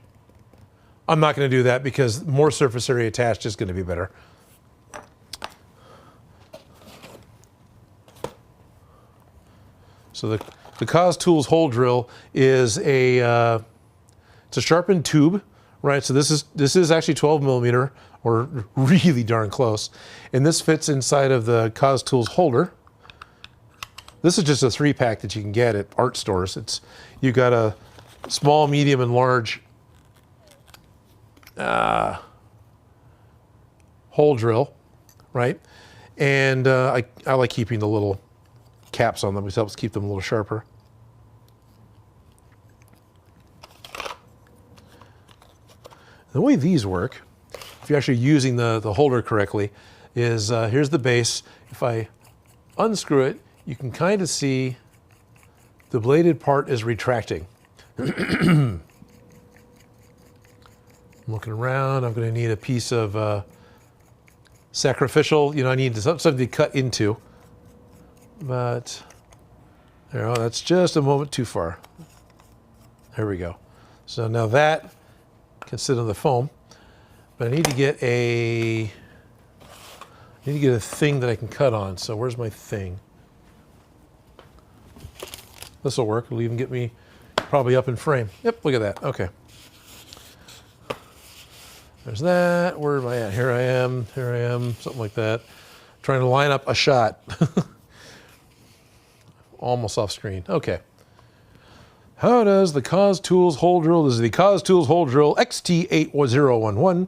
I'm not going to do that because more surface area attached is going to be better. So the Cos Tools hole drill is it's a sharpened tube, right? So this is actually 12 millimeter, or really darn close. And this fits inside of the Cos Tools holder. This is just a 3-pack that you can get at art stores. You've got a small, medium, and large hole drill, right? And I like keeping the little caps on them. It helps keep them a little sharper. The way these work, if you're actually using the holder correctly, is here's the base. If I unscrew it, you can kind of see the bladed part is retracting. I'm looking around. I'm going to need a piece of sacrificial. I need something to cut into. but there, oh, that's just a moment too far. There we go. So now that can sit on the foam, but I need to get a thing that I can cut on. So where's my thing? This will work. It'll even get me probably up in frame. Yep, look at that. Okay. There's that. Where am I at? Here I am. Here I am. Something like that. Trying to line up a shot. Almost off screen. Okay. How does the Cos Tools hole drill? This is the Cos Tools hole drill XT8011.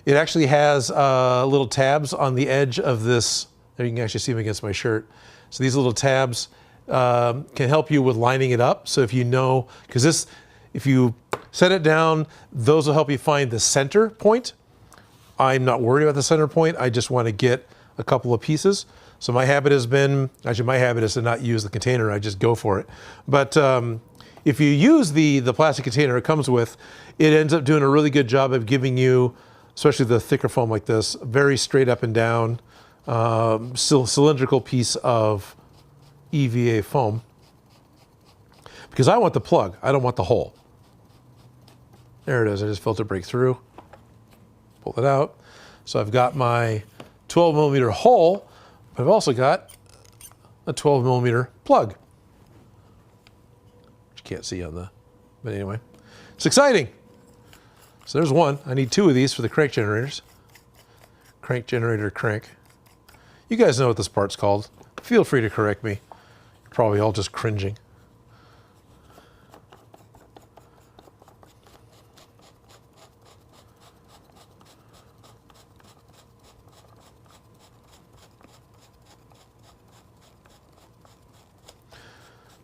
It actually has little tabs on the edge of this. There, you can actually see them against my shirt. So these little tabs can help you with lining it up. So if you know, because this, if you set it down, those will help you find the center point. I'm not worried about the center point. I just want to get a couple of pieces. So my habit has been, actually my habit is to not use the container. I just go for it. But if you use the plastic container it comes with, it ends up doing a really good job of giving you, especially the thicker foam like this, very straight up and down, cylindrical piece of EVA foam. Because I want the plug, I don't want the hole. There it is, I just felt it break through. Pull it out. So I've got my 12 millimeter hole, but I've also got a 12 millimeter plug. Which you can't see on the, but anyway. It's exciting. So there's one. I need two of these for the crank generators. Crank generator crank. You guys know what this part's called. Feel free to correct me. You're probably all just cringing.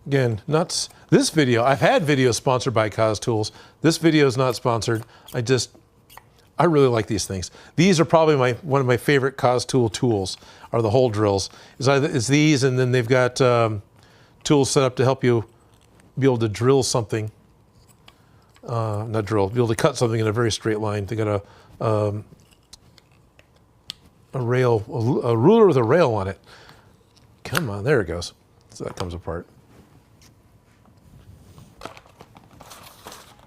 Again, this video, I've had videos sponsored by Cos Tools. This video is not sponsored. I really like these things. These are probably one of my favorite Cos Tool tools, are the hole drills. It's these, and then they've got tools set up to help you be able to drill something. Not drill, be able to cut something in a very straight line. They got a rail, a ruler with a rail on it. Come on, there it goes. So that comes apart.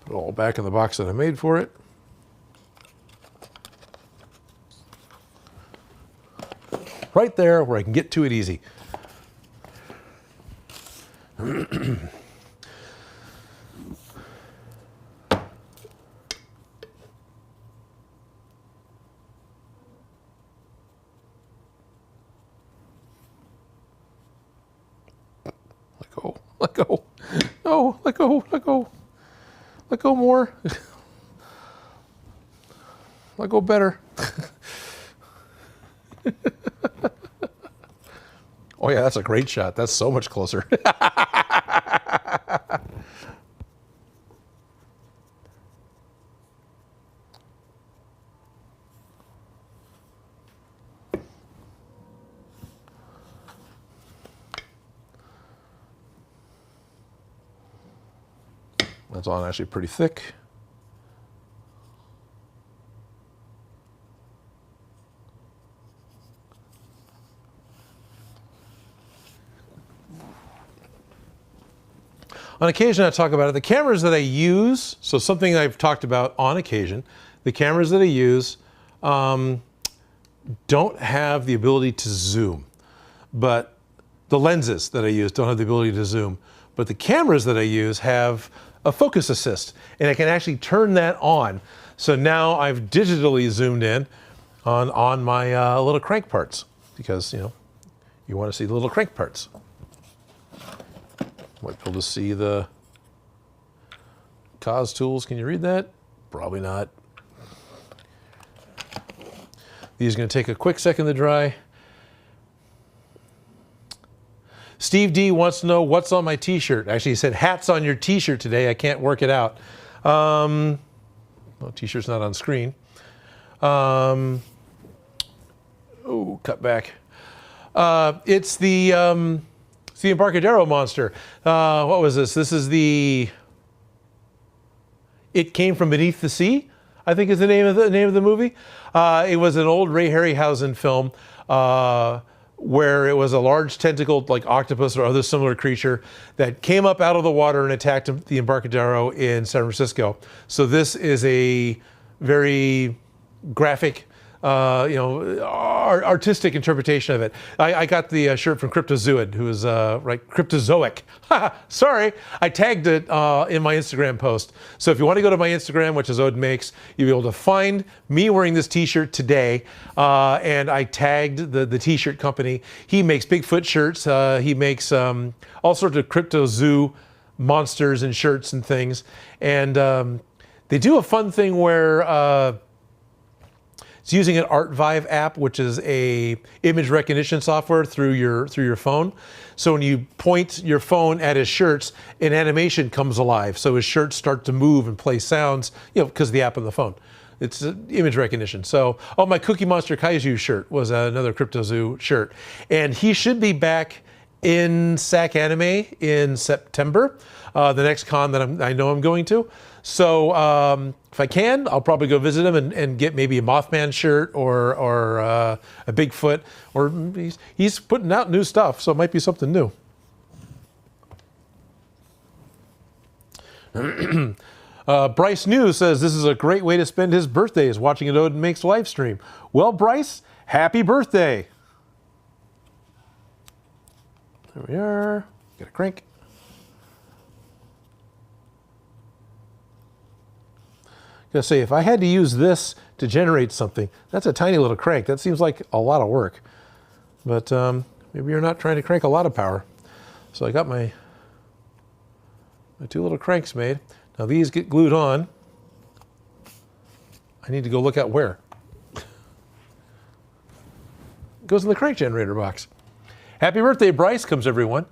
Put it all back in the box that I made for it. Right there where I can get to it easy. Let go, let go. No, let go, let go. Let go more. Let go better. Oh yeah, that's a great shot. That's so much closer. That's on actually pretty thick. On occasion, I talk about it. The cameras that I use, so something I've talked about on occasion, the cameras that I use don't have the ability to zoom, but the lenses that I use don't have the ability to zoom. But the cameras that I use have a focus assist, and I can actually turn that on. So now I've digitally zoomed in on my little crank parts, because you want to see the little crank parts. Might be able to see the Cos Tools. Can you read that? Probably not. These are going to take a quick second to dry. Steve D wants to know what's on my t-shirt. Actually, he said hats on your t-shirt today. I can't work it out. Well, t-shirt's not on screen. Oh, cut back. It's the Embarcadero monster. What was this? This is the It Came From Beneath the Sea, I think is the name of the movie. It was an old Ray Harryhausen film where it was a large tentacled like octopus or other similar creature that came up out of the water and attacked the Embarcadero in San Francisco. So this is a very graphic, artistic interpretation of it. I got the shirt from Cryptozoid, who is Cryptozoic. Sorry, I tagged it in my Instagram post. So if you want to go to my Instagram, which is Odin Makes, you'll be able to find me wearing this T-shirt today. And I tagged the T-shirt company. He makes Bigfoot shirts. He makes all sorts of crypto-zoo monsters and shirts and things. And they do a fun thing where it's using an ArtVive app, which is a image recognition software through your phone. So when you point your phone at his shirts, an animation comes alive. So his shirts start to move and play sounds, because of the app on the phone. It's image recognition. So, my Cookie Monster Kaiju shirt was another CryptoZoo shirt. And he should be back in SAC Anime in September, the next con that I know I'm going to. So if I can, I'll probably go visit him and get maybe a Mothman shirt or a Bigfoot. Or he's putting out new stuff, so it might be something new. Bryce News says this is a great way to spend his birthday is watching an Odin Makes live stream. Well, Bryce, happy birthday. There we are. Got a crank. Gonna say, if I had to use this to generate something, that's a tiny little crank. That seems like a lot of work. But maybe you're not trying to crank a lot of power. So I got my two little cranks made. Now these get glued on. I need to go look at where. It goes in the crank generator box. Happy birthday, Bryce, comes everyone.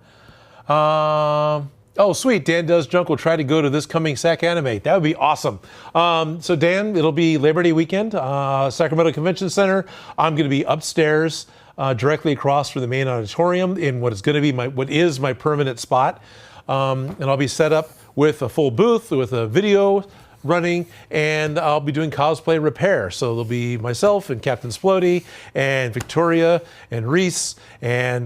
Oh, sweet. Dan Does Junk will try to go to this coming SAC Anime. That would be awesome. So, Dan, it'll be Labor Day weekend, Sacramento Convention Center. I'm going to be upstairs, directly across from the main auditorium in what is going to be my permanent spot. And I'll be set up with a full booth, with a video running, and I'll be doing cosplay repair. So there'll be myself and Captain Splody and Victoria and Reese and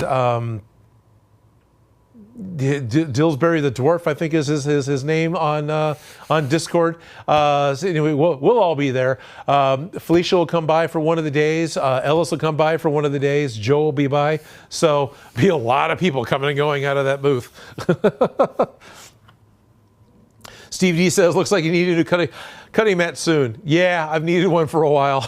Dillsbury the Dwarf, I think is his name on Discord. So anyway, we'll all be there. Felicia will come by for one of the days. Ellis will come by for one of the days. Joe will be by. So be a lot of people coming and going out of that booth. Steve D says, looks like you need a new cutting mat soon. Yeah, I've needed one for a while.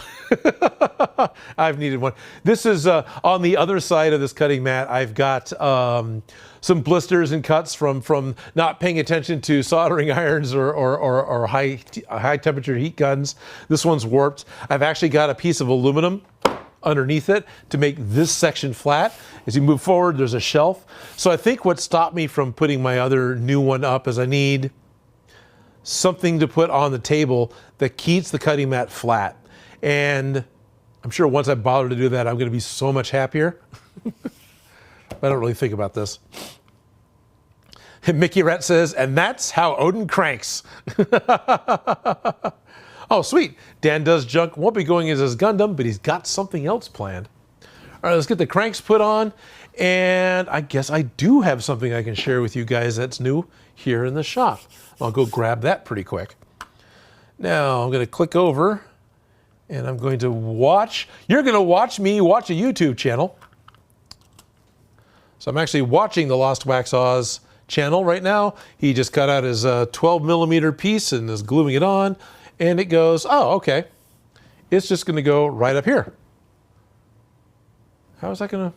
I've needed one. This is on the other side of this cutting mat. I've got some blisters and cuts from not paying attention to soldering irons or high temperature heat guns. This one's warped. I've actually got a piece of aluminum underneath it to make this section flat. As you move forward, there's a shelf. So I think what stopped me from putting my other new one up is I need something to put on the table that keeps the cutting mat flat. And I'm sure once I bother to do that, I'm going to be so much happier. I don't really think about this. Mickey Rat says, and that's how Odin cranks. Oh, sweet. Dan Does Junk won't be going as his Gundam, but he's got something else planned. All right, let's get the cranks put on. And I guess I do have something I can share with you guys that's new here in the shop. I'll go grab that pretty quick. Now I'm going to click over and I'm going to watch. You're going to watch me watch a YouTube channel. So I'm actually watching the Lost Wax Oz channel right now. He just cut out his 12 millimeter piece and is gluing it on. And it goes, oh, okay. It's just going to go right up here. How is that going to?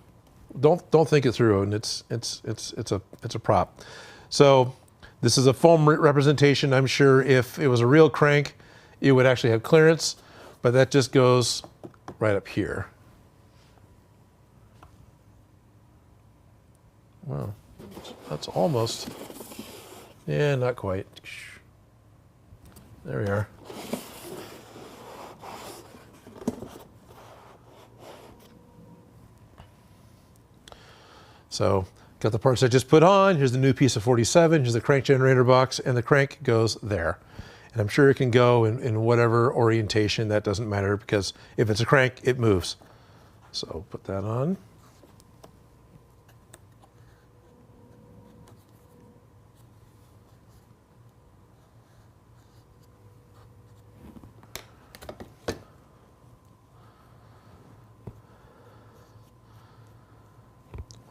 Don't think it through, and it's a prop. So this is a foam representation. I'm sure if it was a real crank, it would actually have clearance, but that just goes right up here. Wow, that's almost, yeah, not quite. There we are. So got the parts I just put on. Here's the new piece of 47. Here's the crank generator box, and the crank goes there. And I'm sure it can go in whatever orientation. That doesn't matter because if it's a crank, it moves. So put that on.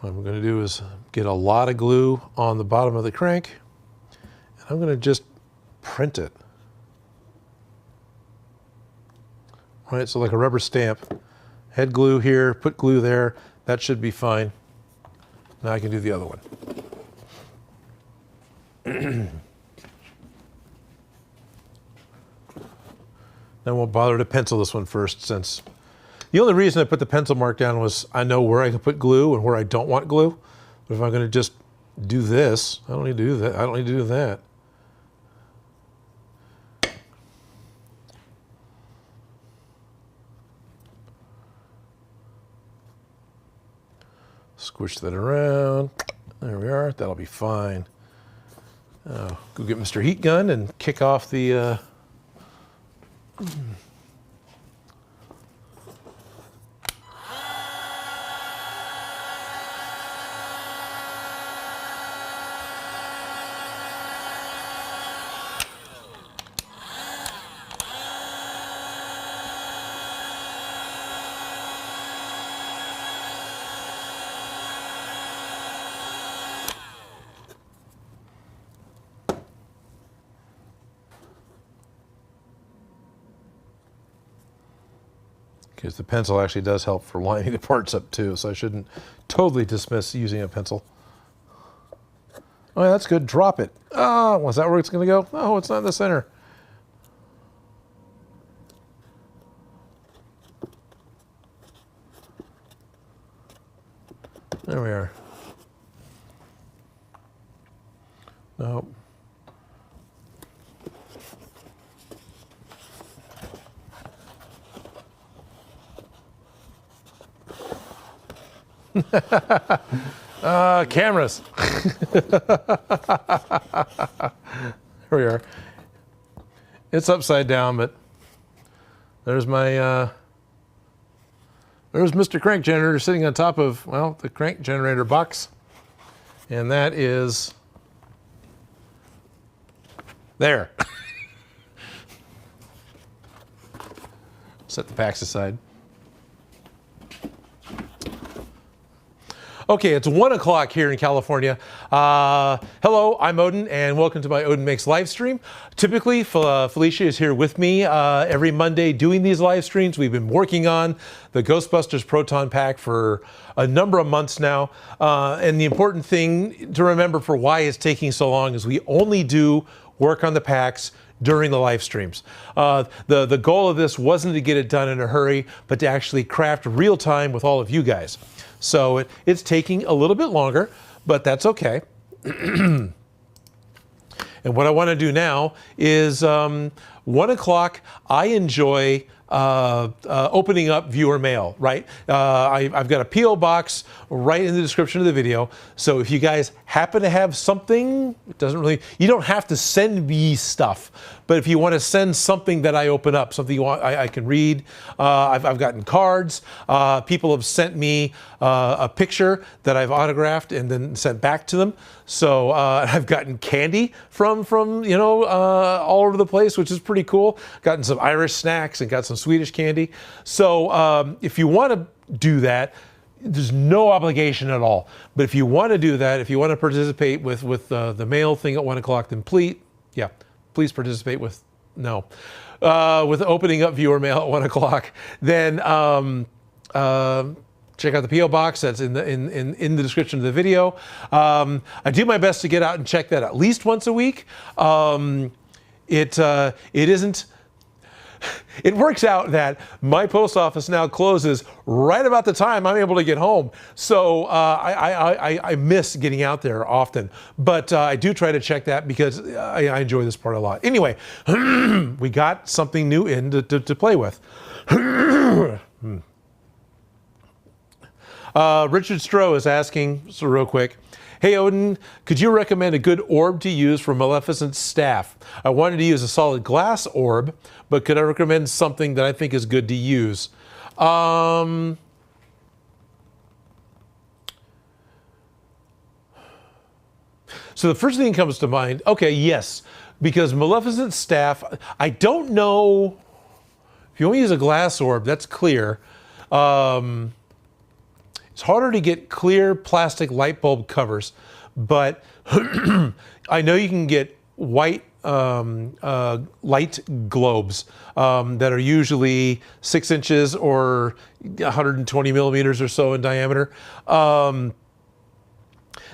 What I'm going to do is get a lot of glue on the bottom of the crank, and I'm going to just print it. All right, so like a rubber stamp. Head glue here, put glue there. That should be fine. Now I can do the other one. Then we'll bother to pencil this one first, since the only reason I put the pencil mark down was I know where I can put glue and where I don't want glue. But if I'm going to just do this, I don't need to do that. I don't need to do that. Squish that around. There we are. That'll be fine. Go get Mr. Heat Gun and kick off the because the pencil actually does help for lining the parts up too, so I shouldn't totally dismiss using a pencil. Oh, yeah, that's good. Drop it. Oh, was that where it's going to go? Oh, it's not in the center. There we are. Nope. Cameras. Here we are. It's upside down, but there's my there's Mr. Crank Generator sitting on top of, well, the crank generator box, and that is there. Set the packs aside. Okay, it's 1 o'clock here in California. Hello, I'm Odin, and welcome to my Odin Makes live stream. Typically, Felicia is here with me every Monday doing these live streams. We've been working on the Ghostbusters Proton Pack for a number of months now. And the important thing to remember for why it's taking so long is we only do work on the packs during the live streams. The goal of this wasn't to get it done in a hurry, but to actually craft real time with all of you guys. So it's taking a little bit longer, but that's okay. And what I want to do now is 1 o'clock, I enjoy opening up viewer mail, right? I've got a P.O. box right in the description of the video. So if you guys happen to have something, it doesn't really, you don't have to send me stuff, but if you want to send something that I open up, something you want, I can read. I've gotten cards. People have sent me a picture that I've autographed and then sent back to them. So I've gotten candy from you know, all over the place, which is pretty cool. Gotten some Irish snacks and got some Swedish candy. So if you want to do that, there's no obligation at all. But if you want to do that, if you want to participate with the mail thing at 1 o'clock, then please participate with with opening up viewer mail at 1 o'clock. Then check out the P.O. box that's in the description of the video. I do my best to get out and check that at least once a week. It works out that my post office now closes right about the time I'm able to get home. So I miss getting out there often, but I do try to check that because I enjoy this part a lot. Anyway, we got something new in to play with. Richard Stroh is asking, so real quick, hey Odin, could you recommend a good orb to use for Maleficent's staff? I wanted to use a solid glass orb, but could I recommend something that I think is good to use? So the first thing that comes to mind, okay, yes, because Maleficent's staff, I don't know, if you want to use a glass orb, that's clear. It's harder to get clear plastic light bulb covers, but I know you can get white light globes that are usually 6 inches or 120 millimeters or so in diameter.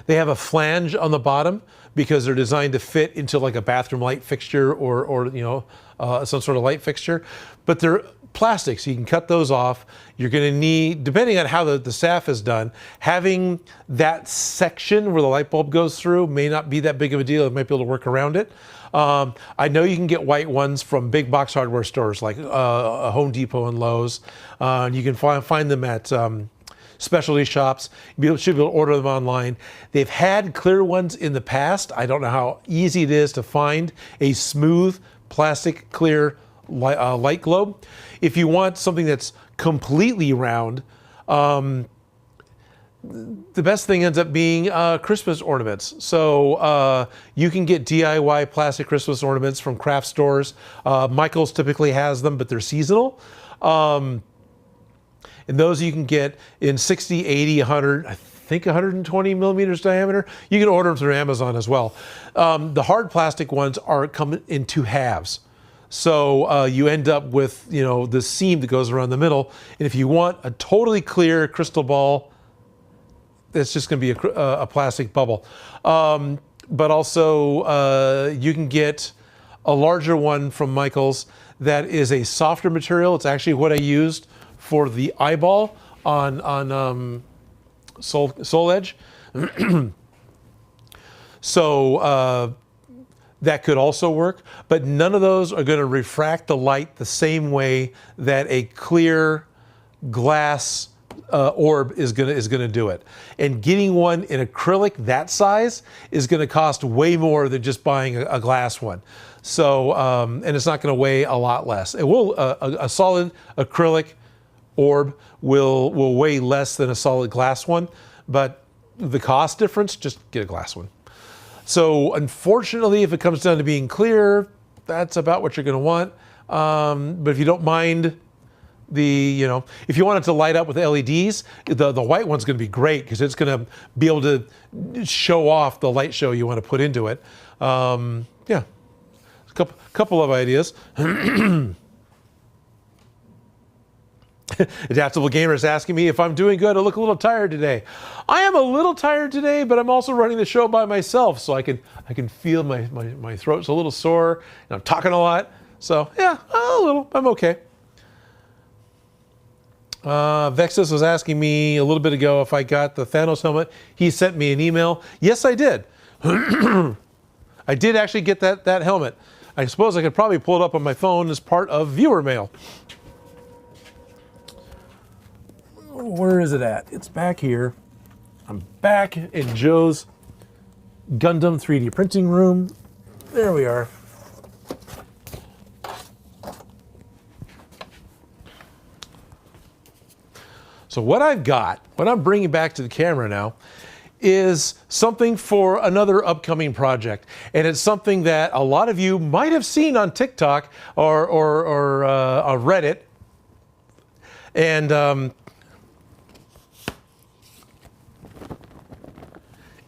They have a flange on the bottom because they're designed to fit into like a bathroom light fixture or you know, some sort of light fixture. But they're plastic, so you can cut those off. You're going to need, depending on how the staff is done, having that section where the light bulb goes through may not be that big of a deal. It might be able to work around it. I know you can get white ones from big box hardware stores like Home Depot and Lowe's. You can find them at specialty shops. You should be able to order them online. They've had clear ones in the past. I don't know how easy it is to find a smooth plastic clear light globe. If you want something that's completely round, the best thing ends up being Christmas ornaments. So you can get DIY plastic Christmas ornaments from craft stores. Michael's typically has them, but they're seasonal. And those you can get in 60, 80, 100, I think 120 millimeters diameter. You can order them through Amazon as well. The hard plastic ones come in 2 halves. So you end up with, you know, the seam that goes around the middle. And if you want a totally clear crystal ball, it's just going to be a plastic bubble. But also you can get a larger one from Michael's that is a softer material. It's actually what I used for the eyeball on Soul Edge. So that could also work, but none of those are going to refract the light the same way that a clear glass orb is going to do it. And getting one in acrylic that size is going to cost way more than just buying a glass one. So and it's not going to weigh a lot less. It will a solid acrylic orb will weigh less than a solid glass one, but the cost difference, just get a glass one. So unfortunately, if it comes down to being clear, that's about what you're going to want. But if you don't mind if you want it to light up with LEDs, the white one's going to be great because it's going to be able to show off the light show you want to put into it. Yeah, a couple of ideas. Adaptable Gamer is asking me if I'm doing good. I look a little tired today. I am a little tired today, but I'm also running the show by myself, so I can feel my throat's a little sore, and I'm talking a lot. So yeah, a little. I'm okay. Vexus was asking me a little bit ago if I got the Thanos helmet. He sent me an email. Yes, I did. I did actually get that helmet. I suppose I could probably pull it up on my phone as part of viewer mail. Where is it at? It's back here. I'm back in Joe's Gundam 3D printing room. There we are. So what I've got, what I'm bringing back to the camera now, is something for another upcoming project. And it's something that a lot of you might have seen on TikTok or on Reddit. And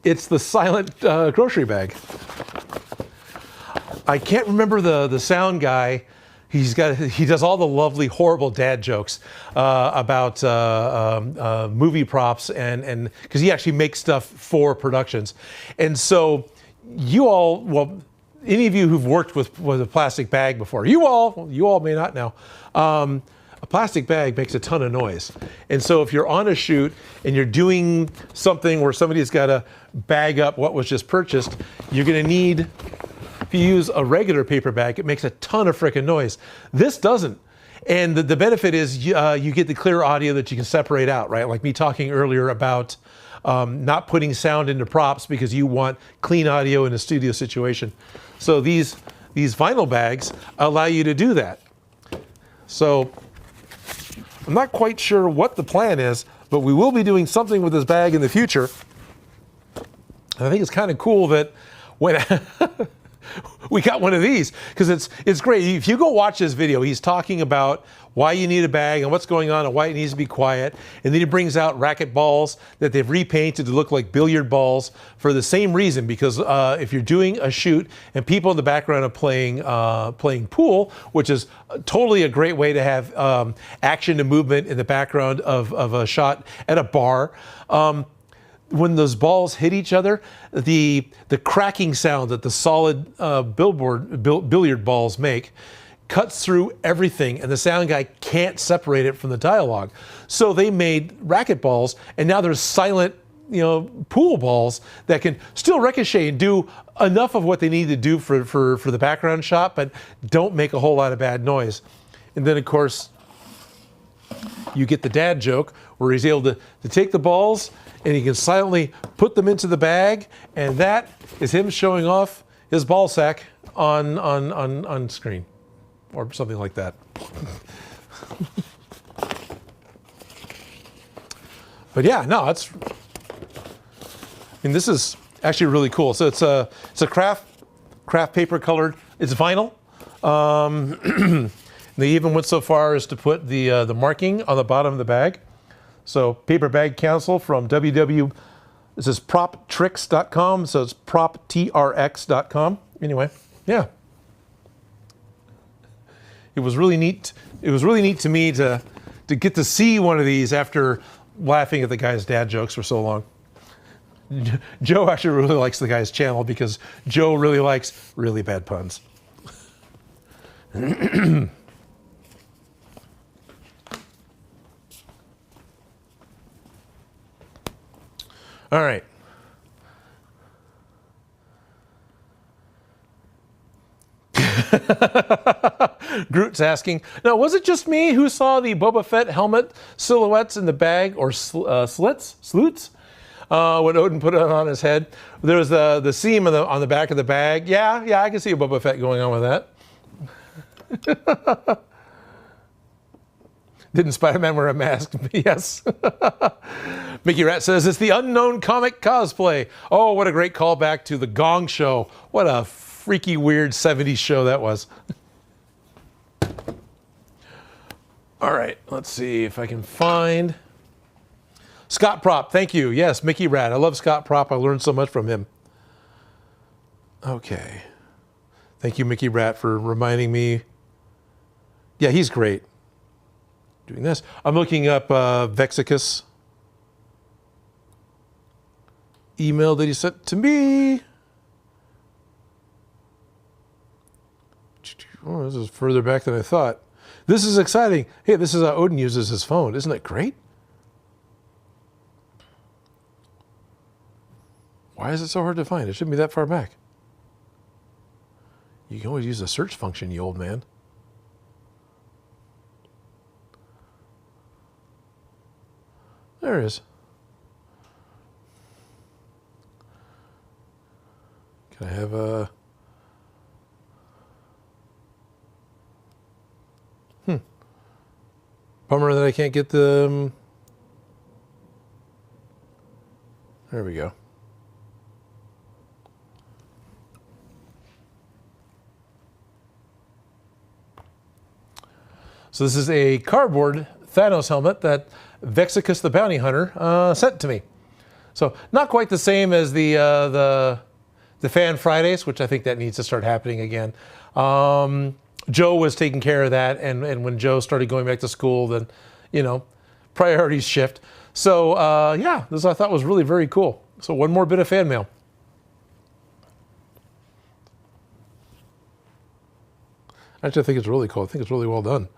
it's the silent grocery bag. I can't remember the sound guy. He does all the lovely, horrible dad jokes about movie props and because he actually makes stuff for productions. And so you all, well, any of you who've worked with a plastic bag before, you all may not know. A plastic bag makes a ton of noise. And so if you're on a shoot and you're doing something where somebody's got to bag up what was just purchased, you're going to need, if you use a regular paper bag, it makes a ton of frickin' noise. This doesn't. And the benefit is you get the clear audio that you can separate out, right? Like me talking earlier about not putting sound into props because you want clean audio in a studio situation. So these vinyl bags allow you to do that. So I'm not quite sure what the plan is, but we will be doing something with this bag in the future. And I think it's kind of cool that when we got one of these because it's great. If you go watch this video, he's talking about why you need a bag and what's going on and why it needs to be quiet. And then he brings out racket balls that they've repainted to look like billiard balls for the same reason, because if you're doing a shoot and people in the background are playing pool, which is totally a great way to have action and movement in the background of a shot at a bar. When those balls hit each other, the cracking sound that the solid billiard balls make cuts through everything, and the sound guy can't separate it from the dialogue. So they made racket balls, and now there's silent, pool balls that can still ricochet and do enough of what they need to do for the background shot, but don't make a whole lot of bad noise. And then, of course, you get the dad joke where he's able to take the balls and he can silently put them into the bag, and that is him showing off his ball sack on screen. Or something like that. But yeah, no, this is actually really cool. So it's a craft paper colored. It's vinyl. They even went so far as to put the marking on the bottom of the bag. So Paper Bag Council from this is proptrix.com. So it's proptrx.com. Anyway, yeah. It was really neat. It was really neat to me to get to see one of these after laughing at the guy's dad jokes for so long. Joe actually really likes the guy's channel because Joe really likes really bad puns. All right. Groot's asking, now, was it just me who saw the Boba Fett helmet silhouettes in the bag or sloots when Odin put it on his head? There was the seam on the back of the bag. Yeah, I can see a Boba Fett going on with that. Didn't Spider-Man wear a mask? Yes. Mickey Rat says, it's the unknown comic cosplay. Oh, what a great callback to the Gong Show. What a freaky, weird 70s show that was. All right, let's see if I can find Scott Prop. Thank you. Yes, Mickey Rat. I love Scott Prop. I learned so much from him. Okay. Thank you, Mickey Rat, for reminding me. Yeah, he's great. Doing this. I'm looking up Vexicus email that he sent to me. Oh, this is further back than I thought. This is exciting. Hey, this is how Odin uses his phone. Isn't that great? Why is it so hard to find? It shouldn't be that far back. You can always use the search function, you old man. There it is. Can I have a... Bummer that I can't get the... There we go. So this is a cardboard Thanos helmet that Vexicus the Bounty Hunter sent to me. So not quite the same as the Fan Fridays, which I think that needs to start happening again. Joe was taking care of that, and when Joe started going back to school, then, priorities shift. So, yeah, this I thought was really very cool. So one more bit of fan mail. Actually, I think it's really cool. I think it's really well done.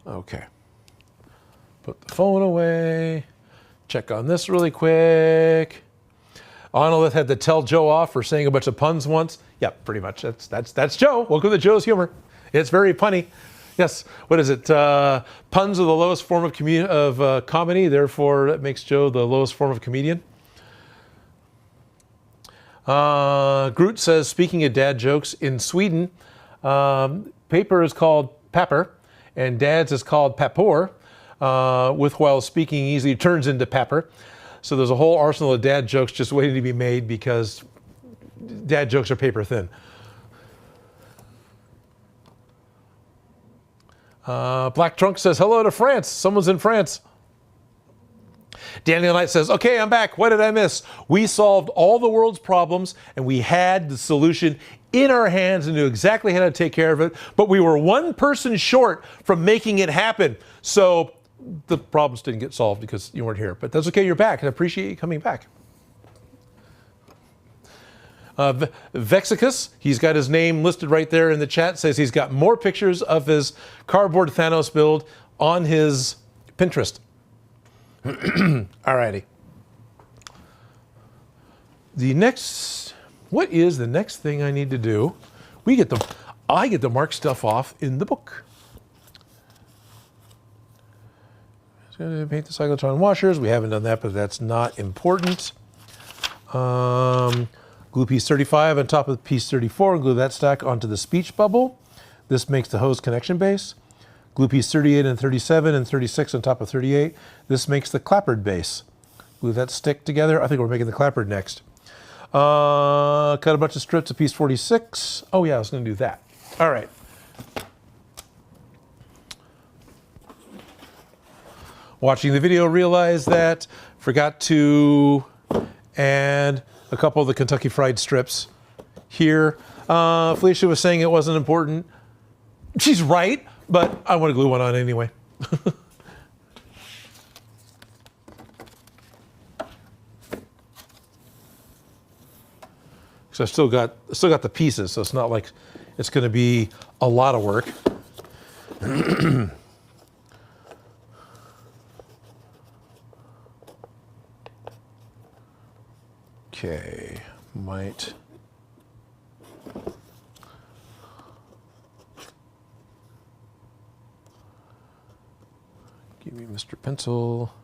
Okay. Put the phone away. Check on this really quick. Onolith had to tell Joe off for saying a bunch of puns once. Yeah, pretty much. That's Joe. Welcome to Joe's humor. It's very punny. Yes. What is it? Puns are the lowest form of comedy. Therefore, that makes Joe the lowest form of comedian. Groot says, speaking of dad jokes, in Sweden, paper is called papper, and dad's is called papor, with while speaking easily turns into pepper. So there's a whole arsenal of dad jokes just waiting to be made because dad jokes are paper thin. Black Trunk says, hello to France. Someone's in France. Daniel Knight says, okay, I'm back. What did I miss? We solved all the world's problems and we had the solution in our hands and knew exactly how to take care of it. But we were one person short from making it happen. So the problems didn't get solved because you weren't here. But that's okay, you're back. And I appreciate you coming back. Vexicus, he's got his name listed right there in the chat, says he's got more pictures of his cardboard Thanos build on his Pinterest. Alrighty. What is the next thing I need to do? I get to mark stuff off in the book. Just gonna paint the cyclotron washers. We haven't done that, but that's not important. Glue piece 35 on top of piece 34 and glue that stack onto the speech bubble. This makes the hose connection base. Glue piece 38 and 37 and 36 on top of 38. This makes the clapboard base. Glue that stick together. I think we're making the clapboard next. Cut a bunch of strips of piece 46. Oh yeah, I was gonna do that. All right. Watching the video, realized that forgot to add a couple of the Kentucky Fried strips here. Felicia was saying it wasn't important. She's right, but I want to glue one on anyway. So I still got the pieces, so it's not like it's going to be a lot of work. Okay, might. Give me Mr. Pencil.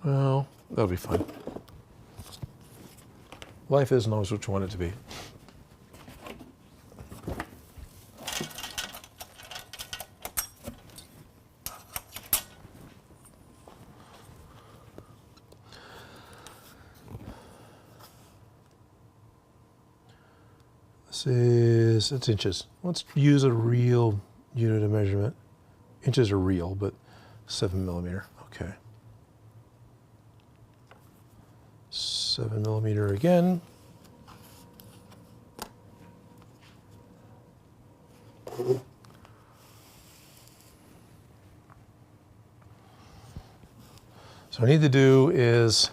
Well, that'll be fine. Life isn't always what you want it to be. It's inches. Let's use a real unit of measurement. Inches are real, but 7 millimeter. Okay. 7 millimeter again. So what I need to do is,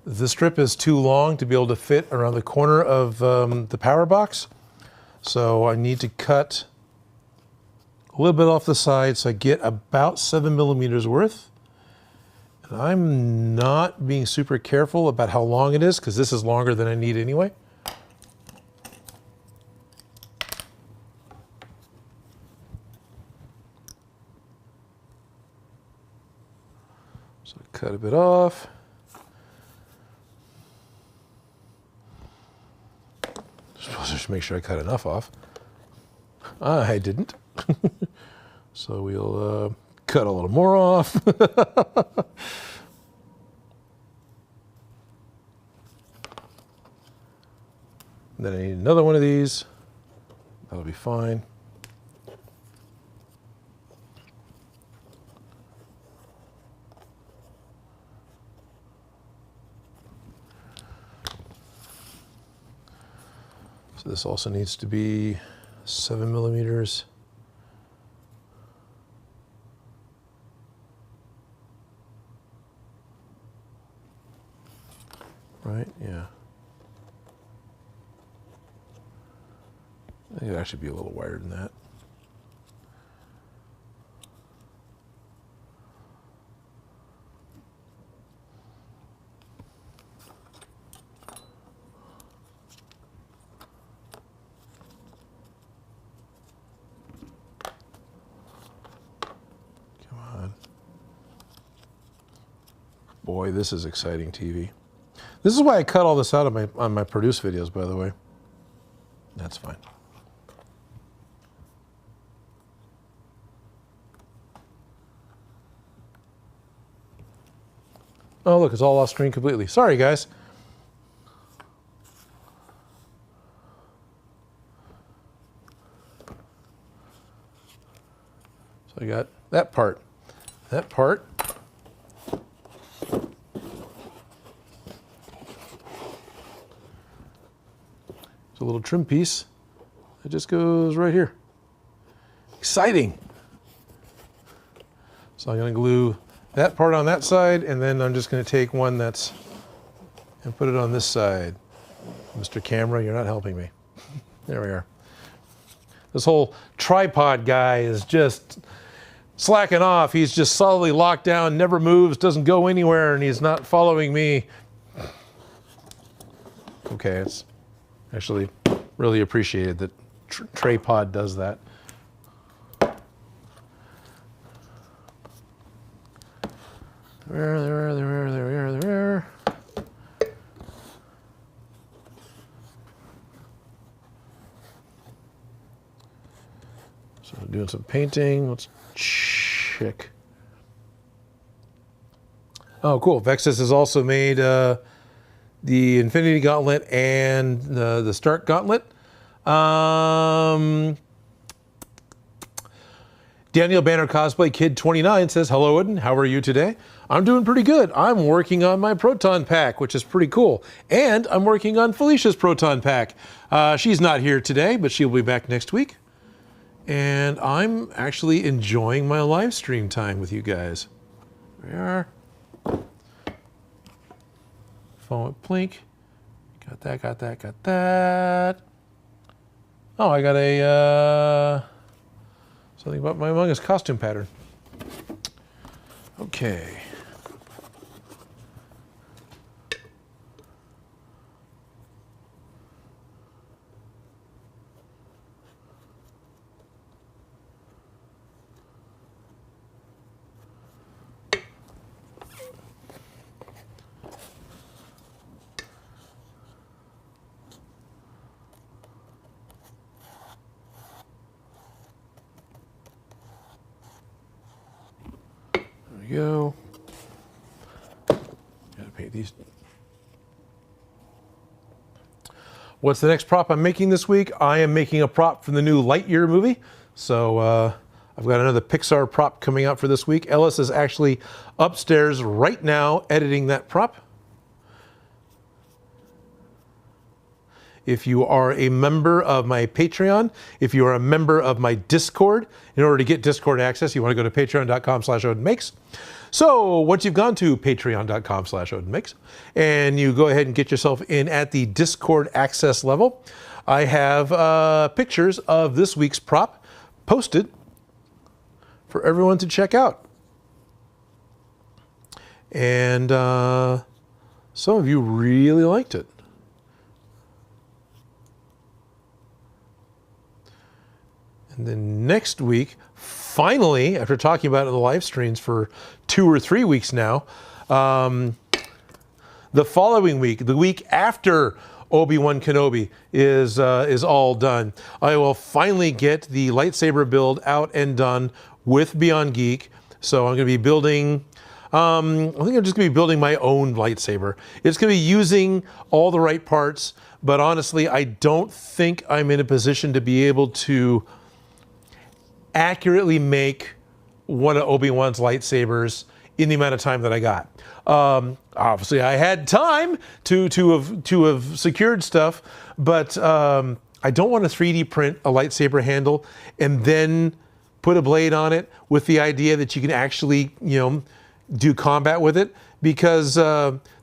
the strip is too long to be able to fit around the corner of the power box. So I need to cut a little bit off the side so I get about 7 millimeters worth. And I'm not being super careful about how long it is because this is longer than I need anyway. So cut a bit off. Just make sure I cut enough off. I didn't. So we'll cut a little more off. Then I need another one of these. That'll be fine. So this also needs to be 7 millimeters. Right, yeah. I think it'd actually be a little wider than that. Come on. Boy, this is exciting TV. This is why I cut all this out of on my produce videos, by the way. That's fine. Oh, look, it's all off screen completely. Sorry, guys. So I got that part. That part. It's a little trim piece. It just goes right here. Exciting. So I'm going to glue that part on that side, and then I'm just going to take one that's and put it on this side. Mr. Camera, you're not helping me. There we are. This whole tripod guy is just slacking off. He's just solidly locked down, never moves, doesn't go anywhere, and he's not following me. Okay, it's actually really appreciated that tripod does that. There. So doing some painting. Let's check. Oh, cool. Vexus has also made the Infinity Gauntlet and the Stark Gauntlet. Daniel Banner Cosplay Kid 29 says, hello, Odin. How are you today? I'm doing pretty good. I'm working on my Proton Pack, which is pretty cool. And I'm working on Felicia's Proton Pack. She's not here today, but she'll be back next week. And I'm actually enjoying my live stream time with you guys. There we are. Phone with Plink. Got that. Oh, I got a something about my Among Us costume pattern. Okay. Go. Gotta paint these. What's the next prop I'm making this week? I am making a prop from the new Lightyear movie. So I've got another Pixar prop coming out for this week. Ellis is actually upstairs right now editing that prop. If you are a member of my Patreon, if you are a member of my Discord, in order to get Discord access, you want to go to patreon.com/OdinMakes. So once you've gone to patreon.com/OdinMakes, and you go ahead and get yourself in at the Discord access level, I have pictures of this week's prop posted for everyone to check out. And some of you really liked it. And then next week, finally, after talking about it in the live streams for 2 or 3 weeks now, the following week, the week after Obi-Wan Kenobi is all done, I will finally get the lightsaber build out and done with Beyond Geek. So I'm going to be building, I think I'm just going to be building my own lightsaber. It's going to be using all the right parts, but honestly, I don't think I'm in a position to be able to accurately make one of Obi-Wan's lightsabers in the amount of time that I got. Obviously, I had time to have secured stuff, but I don't want to 3D print a lightsaber handle and then put a blade on it with the idea that you can actually, do combat with it, because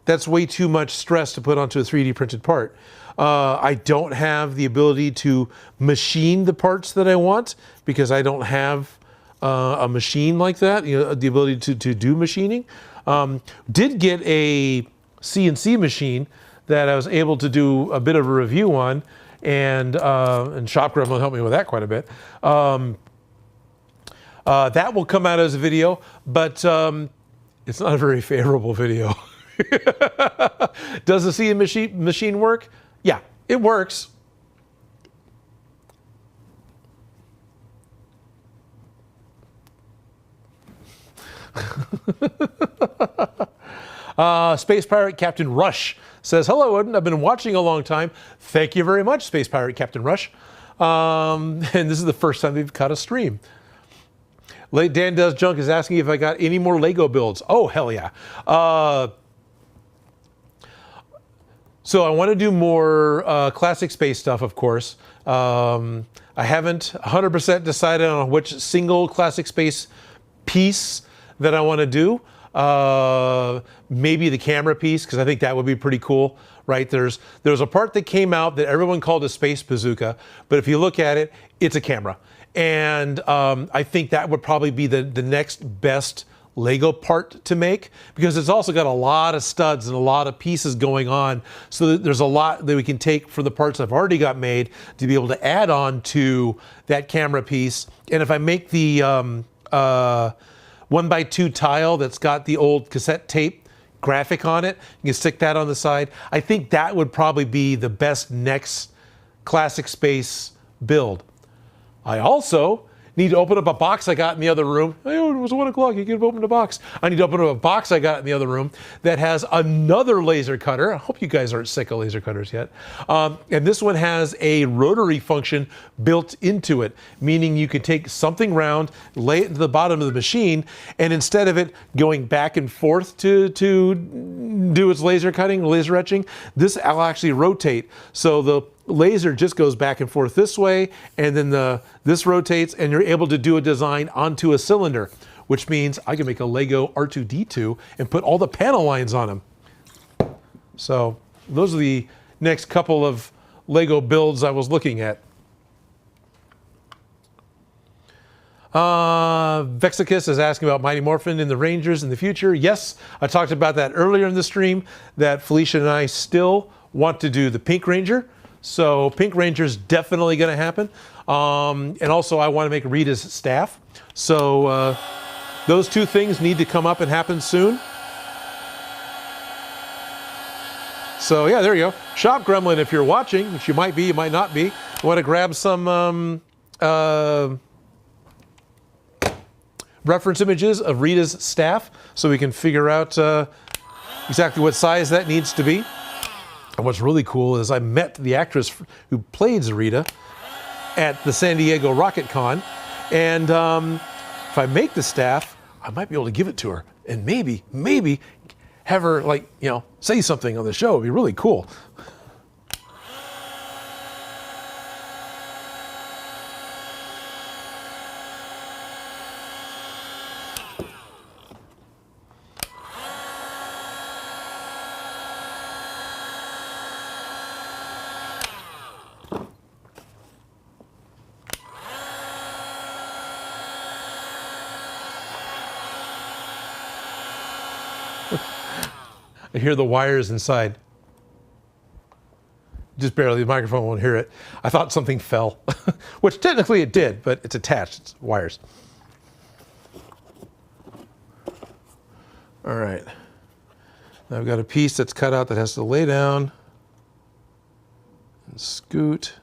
that's way too much stress to put onto a 3D printed part. I don't have the ability to machine the parts that I want because I don't have a machine like that, the ability to do machining. Did get a CNC machine that I was able to do a bit of a review on, and Shopgrim will help me with that quite a bit. That will come out as a video, but it's not a very favorable video. Does the CNC machine work? Yeah, it works. Space Pirate Captain Rush says, hello, Odin. I've been watching a long time. Thank you very much, Space Pirate Captain Rush. And this is the first time we've caught a stream. Dan Does Junk is asking if I got any more Lego builds. Oh, hell yeah. So I want to do more classic space stuff, of course. I haven't 100% decided on which single classic space piece that I want to do. Maybe the camera piece, because I think that would be pretty cool, right? There's a part that came out that everyone called a space bazooka, but if you look at it, it's a camera. And I think that would probably be the next best Lego part to make, because it's also got a lot of studs and a lot of pieces going on. So there's a lot that we can take from the parts I've already got made to be able to add on to that camera piece. And if I make the 1x2 tile that's got the old cassette tape graphic on it, you can stick that on the side. I think that would probably be the best next classic space build. I also need to open up a box I got in the other room. Hey, it was 1 o'clock, you could have opened a box. I need to open up a box I got in the other room that has another laser cutter. I hope you guys aren't sick of laser cutters yet. And this one has a rotary function built into it, meaning you could take something round, lay it into the bottom of the machine, and instead of it going back and forth to do its laser cutting, laser etching, this will actually rotate. So the laser just goes back and forth this way, and then this rotates, and you're able to do a design onto a cylinder, which means I can make a Lego R2-D2 and put all the panel lines on them. So those are the next couple of Lego builds I was looking at. Vexicus is asking about Mighty Morphin and the Rangers in the future. Yes, I talked about that earlier in the stream, that Felicia and I still want to do the Pink Ranger. So Pink Ranger is definitely going to happen. And also I want to make Rita's staff. So those two things need to come up and happen soon. So yeah, there you go. Shop Gremlin, if you're watching, which you might be, you might not be, I want to grab some reference images of Rita's staff so we can figure out exactly what size that needs to be. And what's really cool is I met the actress who played Rita at the San Diego Rocket Con, and if I make the staff, I might be able to give it to her, and maybe have her, like, you know, say something on the show. It'd be really cool. I hear the wires inside. Just barely, the microphone won't hear it. I thought something fell, which technically it did, but it's attached, it's wires. All right. Now I've got a piece that's cut out that has to lay down and scoot.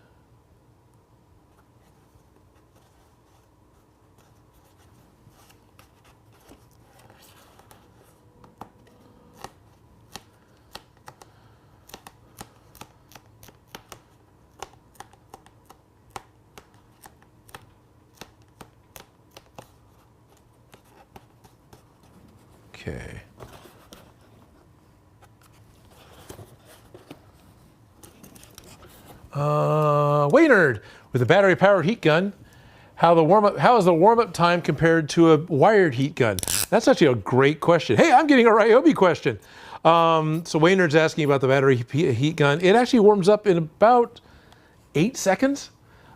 Okay. Waynard with a battery-powered heat gun. How is the warm-up time compared to a wired heat gun? That's actually a great question. Hey, I'm getting a Ryobi question. So Waynard's asking about the battery heat gun. It actually warms up in about 8 seconds.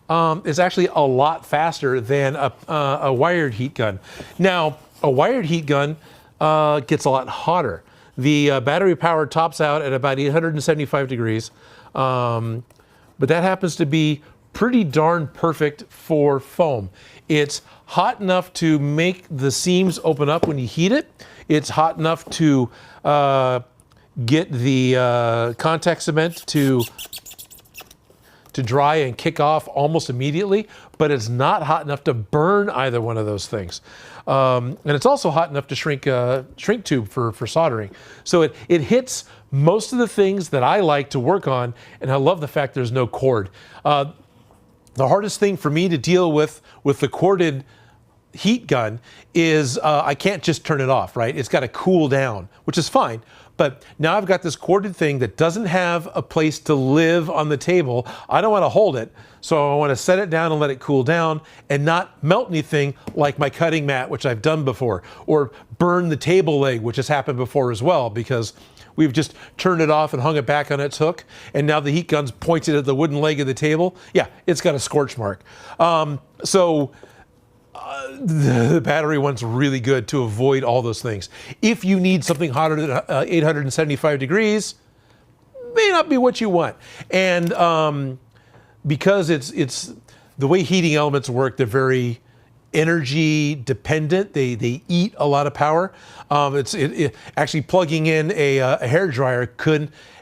It's actually a lot faster than a wired heat gun. Now, a wired heat gun gets a lot hotter. The battery power tops out at about 875 degrees, but that happens to be pretty darn perfect for foam. It's hot enough to make the seams open up when you heat it. It's hot enough to get the contact cement to dry and kick off almost immediately, but it's not hot enough to burn either one of those things. And it's also hot enough to shrink tube for soldering. So it hits most of the things that I like to work on, and I love the fact there's no cord. The hardest thing for me to deal with the corded heat gun is I can't just turn it off, right? It's got to cool down, which is fine. But now I've got this corded thing that doesn't have a place to live on the table. I don't want to hold it, so I want to set it down and let it cool down and not melt anything like my cutting mat, which I've done before, or burn the table leg, which has happened before as well, because we've just turned it off and hung it back on its hook, and now the heat gun's pointed at the wooden leg of the table. Yeah, it's got a scorch mark. The battery one's really good to avoid all those things. If you need something hotter than 875 degrees, may not be what you want. And because it's the way heating elements work, they're very energy dependent. They eat a lot of power. Actually plugging in a hair dryer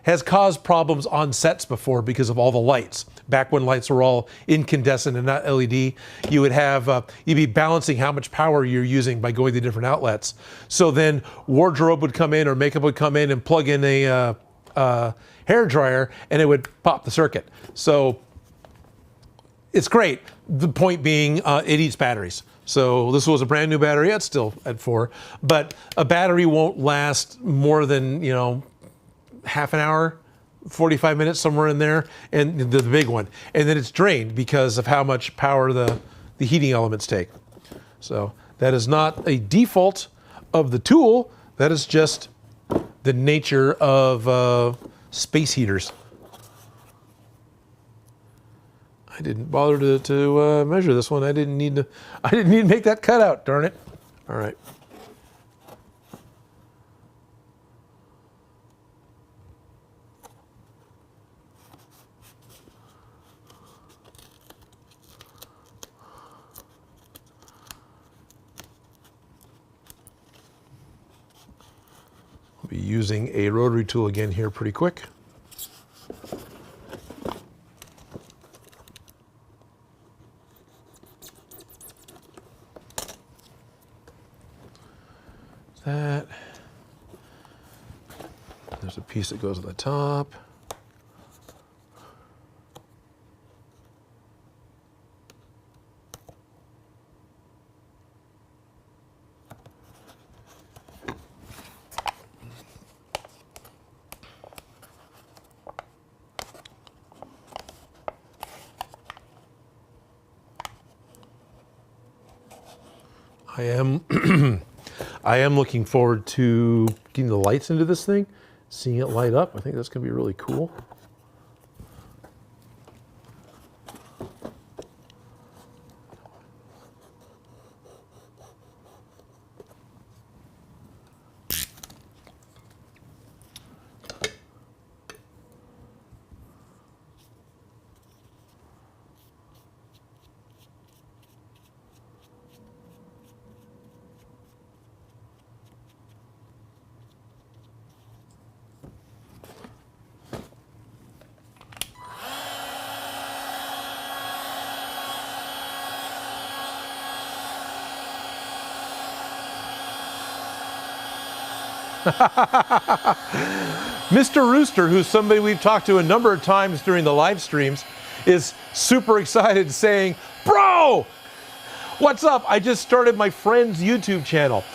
has caused problems on sets before because of all the lights. Back when lights were all incandescent and not LED, you would have you'd be balancing how much power you're using by going to different outlets. So then wardrobe would come in or makeup would come in and plug in a hair dryer, and it would pop the circuit. So it's great. The point being, it eats batteries. So this was a brand new battery. It's still at 4, but a battery won't last more than, half an hour, 45 minutes, somewhere in there, and the big one. And then it's drained because of how much power the heating elements take. So that is not a default of the tool. That is just the nature of space heaters. I didn't bother to measure this one. I didn't need to make that cutout, darn it. All right. I'll be using a rotary tool again here pretty quick. That. There's a piece that goes at the top. I am looking forward to getting the lights into this thing, seeing it light up. I think that's going to be really cool. Mr. Rooster, who's somebody we've talked to a number of times during the live streams, is super excited, saying, "Bro, what's up? I just started my friend's YouTube channel.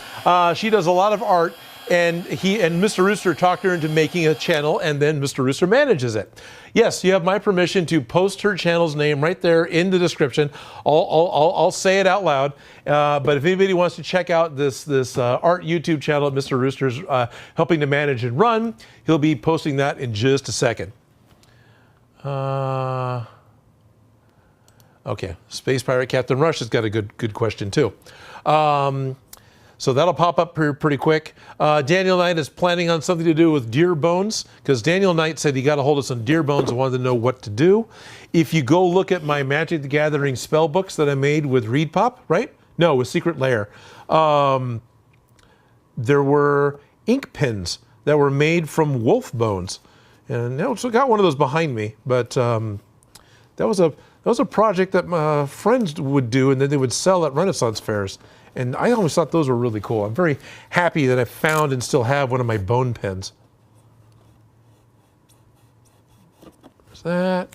She does a lot of art, and Mr. Rooster talked her into making a channel, and then Mr. Rooster manages it. Yes, you have my permission to post her channel's name right there in the description. I'll say it out loud. But if anybody wants to check out this art YouTube channel that Mr. Rooster's helping to manage and run, he'll be posting that in just a second. Okay, Space Pirate Captain Rush has got a good question too. So that'll pop up pretty quick. Daniel Knight is planning on something to do with deer bones, because Daniel Knight said he got a hold of some deer bones and wanted to know what to do. If you go look at my Magic the Gathering spell books that I made with Reed Pop, right? No, with Secret Lair. There were ink pens that were made from wolf bones. And I also got one of those behind me, but that was a was a project that my friends would do, and then they would sell at Renaissance fairs. And I always thought those were really cool. I'm very happy that I found and still have one of my bone pens. There's that.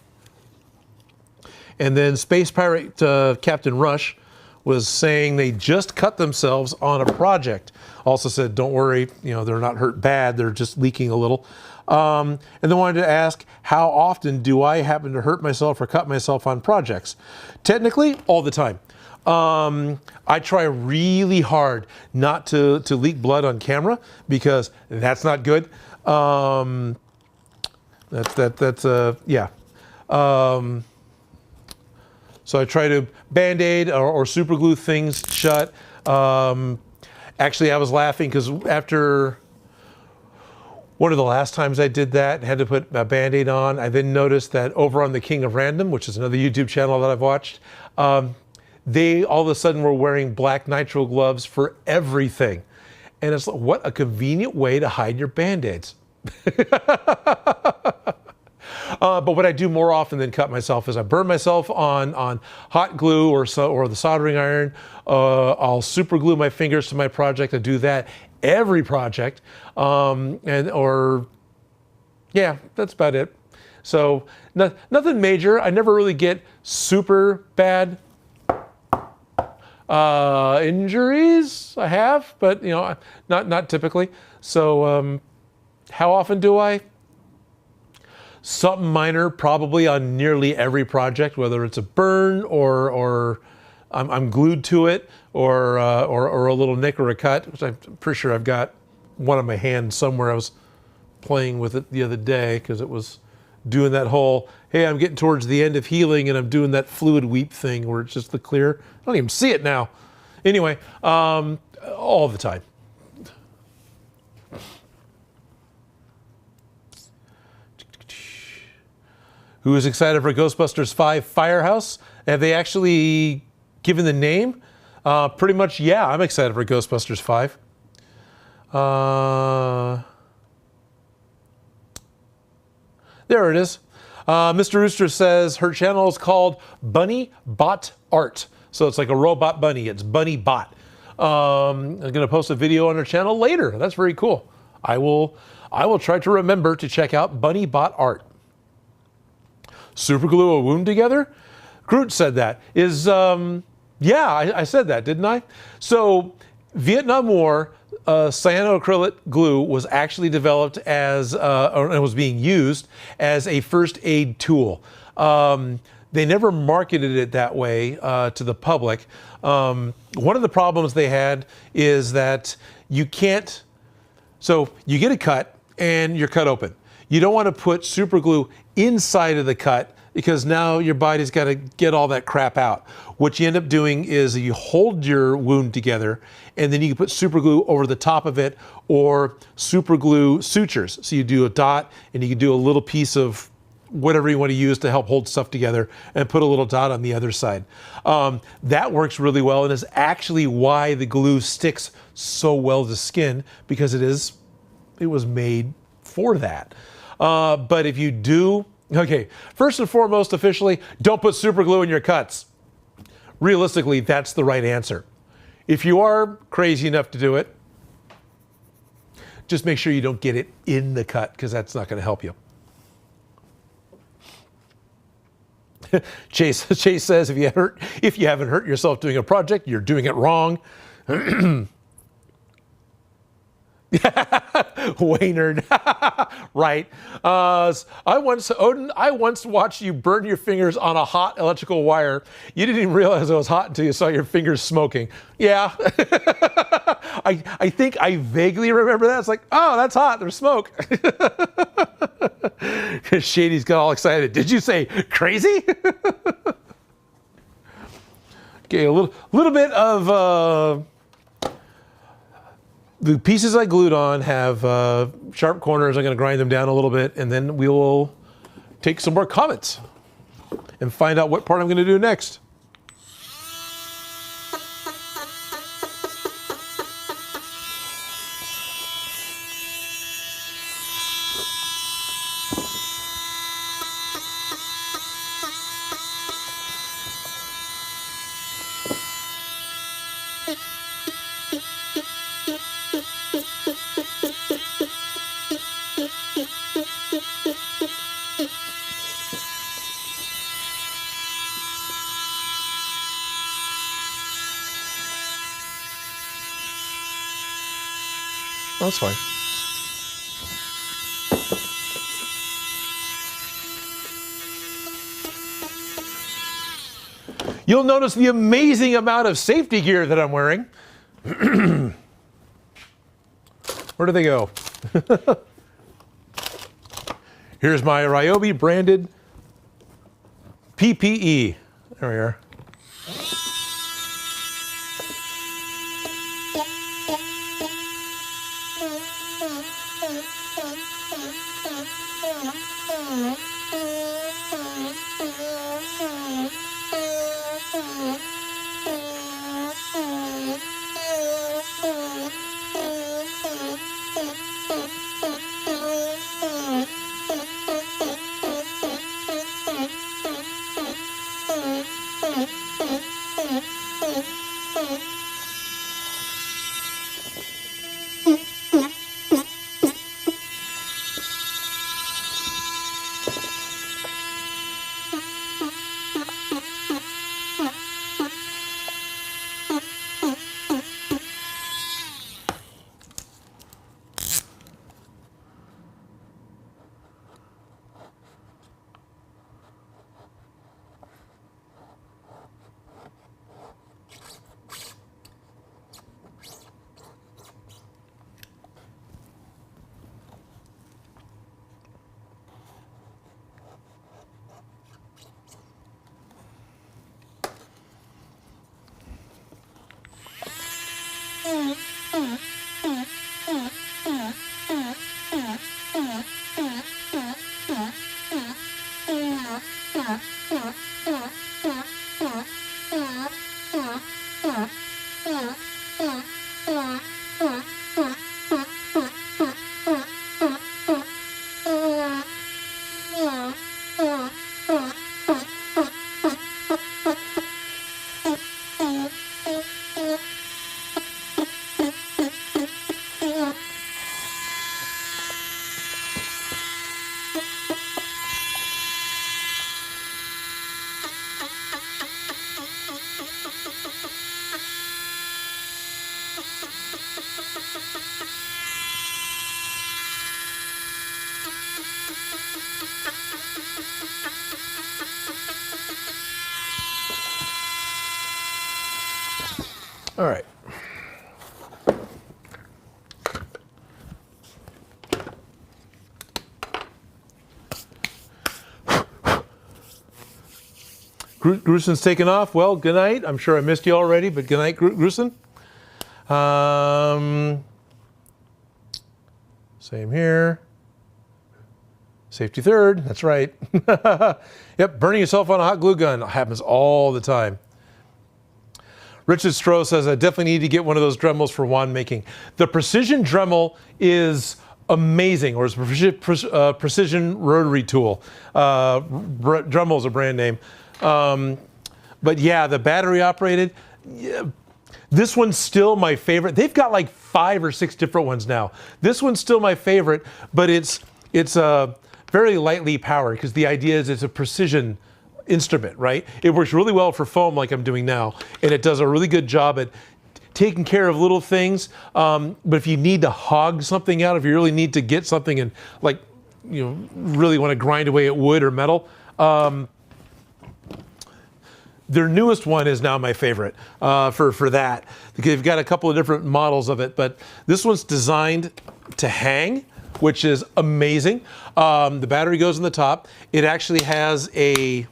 And then Space Pirate Captain Rush was saying they just cut themselves on a project. Also said, don't worry, they're not hurt bad, they're just leaking a little. And then wanted to ask, how often do I happen to hurt myself or cut myself on projects? Technically, all the time. I try really hard not to leak blood on camera because that's not good. Yeah. So I try to Band-Aid or super glue things shut. Actually, I was laughing because after one of the last times I did that and had to put a Band-Aid on, I then noticed that over on the King of Random, which is another YouTube channel that I've watched, they all of a sudden were wearing black nitrile gloves for everything. And it's like, what a convenient way to hide your Band-Aids. But what I do more often than cut myself is I burn myself on hot glue or the soldering iron. I'll super glue my fingers to my project. I do that every project. Yeah, that's about it. So nothing major. I never really get super bad injuries. I have, but not typically. So how often do I? Something minor, probably on nearly every project, whether it's a burn or I'm glued to it, or a little nick or a cut, which I'm pretty sure I've got one on my hand somewhere. I was playing with it the other day because it was doing that whole, hey, I'm getting towards the end of healing and I'm doing that fluid weep thing where it's just the clear. I don't even see it now. Anyway, all the time. Who is excited for Ghostbusters 5 Firehouse? Have they actually given the name? Pretty much, yeah, I'm excited for Ghostbusters 5. There it is. Mr. Rooster says her channel is called Bunny Bot Art. So it's like a robot bunny. It's Bunny Bot. I'm going to post a video on her channel later. That's very cool. I will try to remember to check out Bunny Bot Art. Super glue a wound together? Groot said that. Yeah, I said that, didn't I? So Vietnam War, cyanoacrylate glue was actually developed as, and was being used as a first aid tool. They never marketed it that way to the public. One of the problems they had is that you can't, so you get a cut and you're cut open. You don't want to put super glue inside of the cut because now your body's got to get all that crap out. What you end up doing is you hold your wound together and then you can put super glue over the top of it or super glue sutures. So you do a dot and you can do a little piece of whatever you want to use to help hold stuff together and put a little dot on the other side. That works really well and is actually why the glue sticks so well to skin because it was made for that. But if you do, okay, first and foremost, officially, don't put super glue in your cuts. Realistically, that's the right answer. If you are crazy enough to do it, just make sure you don't get it in the cut because that's not going to help you. Chase says if you haven't hurt yourself doing a project, you're doing it wrong. Waynard, right? Odin, I once watched you burn your fingers on a hot electrical wire. You didn't even realize it was hot until you saw your fingers smoking. Yeah, I think I vaguely remember that. It's like, oh, that's hot. There's smoke. Shady's got all excited. Did you say crazy? Okay, a little bit of. The pieces I glued on have sharp corners. I'm going to grind them down a little bit, and then we will take some more comments and find out what part I'm going to do next. That's fine. You'll notice the amazing amount of safety gear that I'm wearing. Where do they go? Here's my Ryobi branded PPE. There we are. All right. Grusen's taken off. Well, good night. I'm sure I missed you already, but good night, Grusen. Same here. Safety third. That's right. Yep, burning yourself on a hot glue gun happens all the time. Richard Stroh says, I definitely need to get one of those Dremels for wand making. The Precision Dremel is amazing, or it's a precision rotary tool. Dremel is a brand name. But yeah, the battery operated, yeah, this one's still my favorite. They've got like 5 or 6 different ones now. This one's still my favorite, but it's very lightly powered, because the idea is it's a precision instrument, right? It works really well for foam like I'm doing now, and it does a really good job at taking care of little things. But if you need to hog something out, if you really need to get something and, like, you know, really want to grind away at wood or metal, their newest one is now my favorite for that. They've got a couple of different models of it, but this one's designed to hang, which is amazing. The battery goes in the top. It actually has a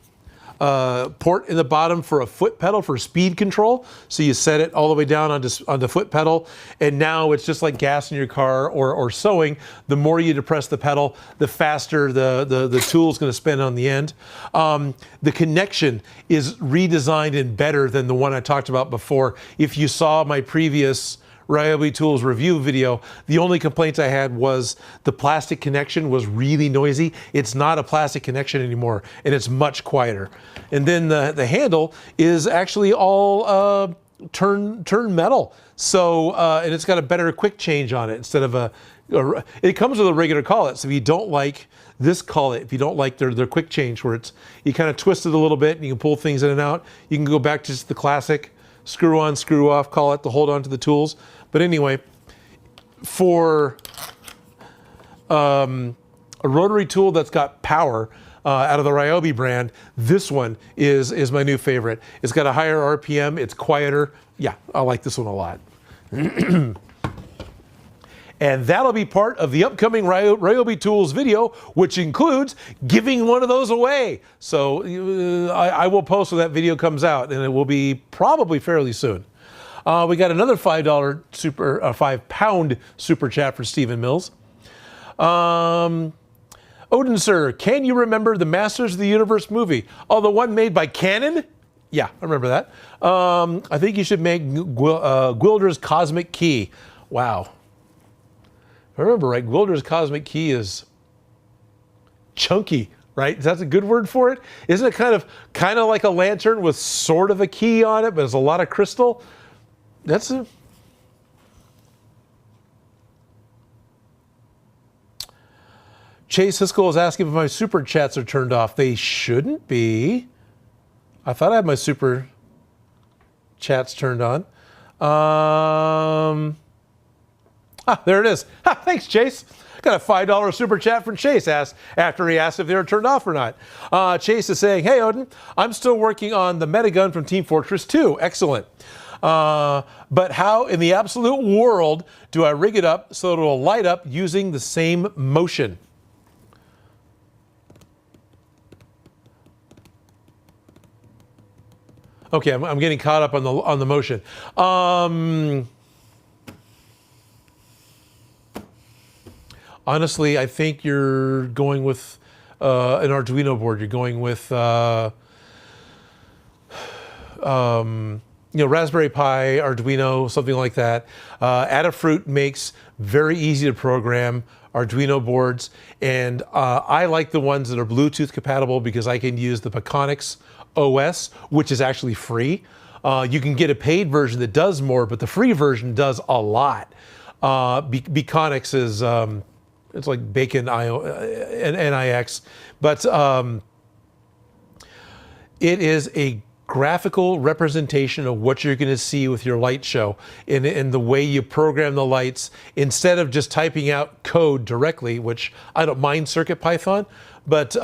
port in the bottom for a foot pedal for speed control. So you set it all the way down on the foot pedal, and now it's just like gas in your car or sewing. The more you depress the pedal, the faster the tool's going to spin on the end. The connection is redesigned and better than the one I talked about before. If you saw my previous Ryobi Tools review video, the only complaints I had was the plastic connection was really noisy. It's not a plastic connection anymore, and it's much quieter. And then the handle is actually all turn metal. So, and it's got a better quick change on it instead of it comes with a regular collet. So if you don't like this collet, if you don't like their quick change, where it's, you kind of twist it a little bit and you can pull things in and out, you can go back to just the classic screw on, screw off collet to hold on to the tools. But anyway, for a rotary tool that's got power out of the Ryobi brand, this one is my new favorite. It's got a higher RPM, it's quieter. Yeah, I like this one a lot. And that'll be part of the upcoming Ryobi Tools video, which includes giving one of those away. So I will post when that video comes out, and it will be probably fairly soon. We got another £5 super chat for Stephen Mills. Odin, sir, can you remember the Masters of the Universe movie? Oh, the one made by Canon? Yeah, I remember that. I think you should make Gwilder's Cosmic Key. Wow. If I remember right, Gwilder's Cosmic Key is chunky, right? Is that a good word for it? Isn't it kind of like a lantern with sort of a key on it, but it's a lot of crystal? That's a... Chase Hiskel is asking if my super chats are turned off. They shouldn't be. I thought I had my super chats turned on. There it is. Thanks, Chase. Got a $5 super chat from Chase after he asked if they were turned off or not. Chase is saying, hey, Odin, I'm still working on the metagun from Team Fortress 2. Excellent. But how in the absolute world do I rig it up so it will light up using the same motion? Okay, I'm getting caught up on the motion. Honestly, I think you're going with an Arduino board. You're going with Raspberry Pi, Arduino, something like that. Adafruit makes very easy to program Arduino boards, and I like the ones that are Bluetooth compatible because I can use the Piconics OS, which is actually free. You can get a paid version that does more, but the free version does a lot. Piconics is it's like Bacon NIX, but it is a graphical representation of what you're going to see with your light show in the way you program the lights instead of just typing out code directly, which I don't mind CircuitPython, but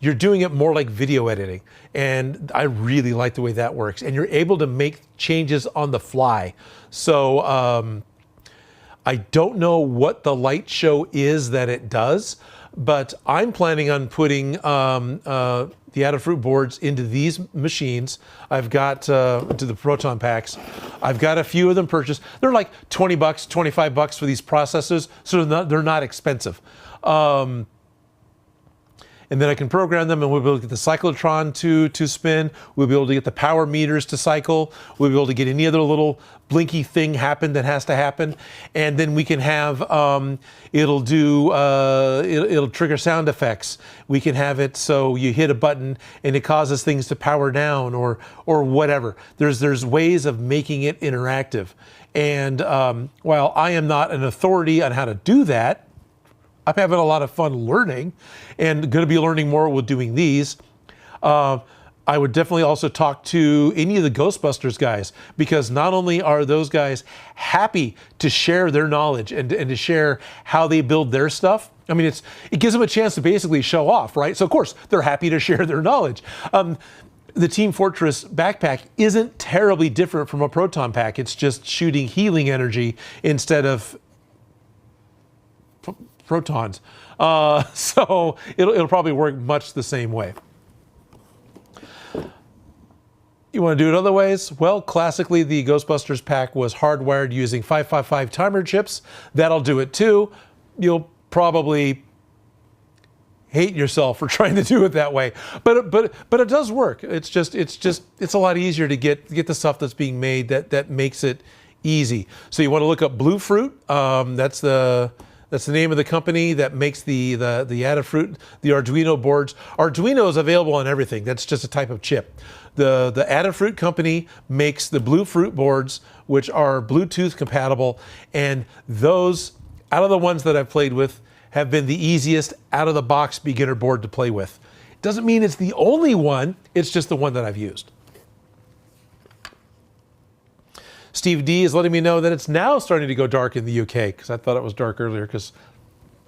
you're doing it more like video editing. And I really like the way that works. And you're able to make changes on the fly. So I don't know what the light show is that it does, but I'm planning on putting the Adafruit boards into these machines. I've got to the Proton Packs. I've got a few of them purchased. They're like $20, $25 for these processors, so they're not expensive. And then I can program them, and we'll be able to get the cyclotron to spin. We'll be able to get the power meters to cycle. We'll be able to get any other little blinky thing happen that has to happen. And then we can have, it'll trigger sound effects. We can have it so you hit a button and it causes things to power down or whatever. There's ways of making it interactive. And while I am not an authority on how to do that, I'm having a lot of fun learning and going to be learning more with doing these. I would definitely also talk to any of the Ghostbusters guys, because not only are those guys happy to share their knowledge and to share how they build their stuff. I mean, it gives them a chance to basically show off, right? So of course they're happy to share their knowledge. The Team Fortress backpack isn't terribly different from a Proton Pack. It's just shooting healing energy instead of protons. So it'll probably work much the same way. You want to do it other ways? Well, classically, the Ghostbusters pack was hardwired using 555 timer chips. That'll do it too. You'll probably hate yourself for trying to do it that way, but it does work. It's a lot easier to get the stuff that's being made that makes it easy. So you want to look up Blue Fruit. That's the name of the company that makes the Adafruit, the Arduino boards. Arduino is available on everything. That's just a type of chip. The Adafruit company makes the Blue Fruit boards, which are Bluetooth compatible, and those, out of the ones that I've played with, have been the easiest out of the box beginner board to play with. Doesn't mean it's the only one, it's just the one that I've used. Steve D is letting me know that it's now starting to go dark in the UK, because I thought it was dark earlier because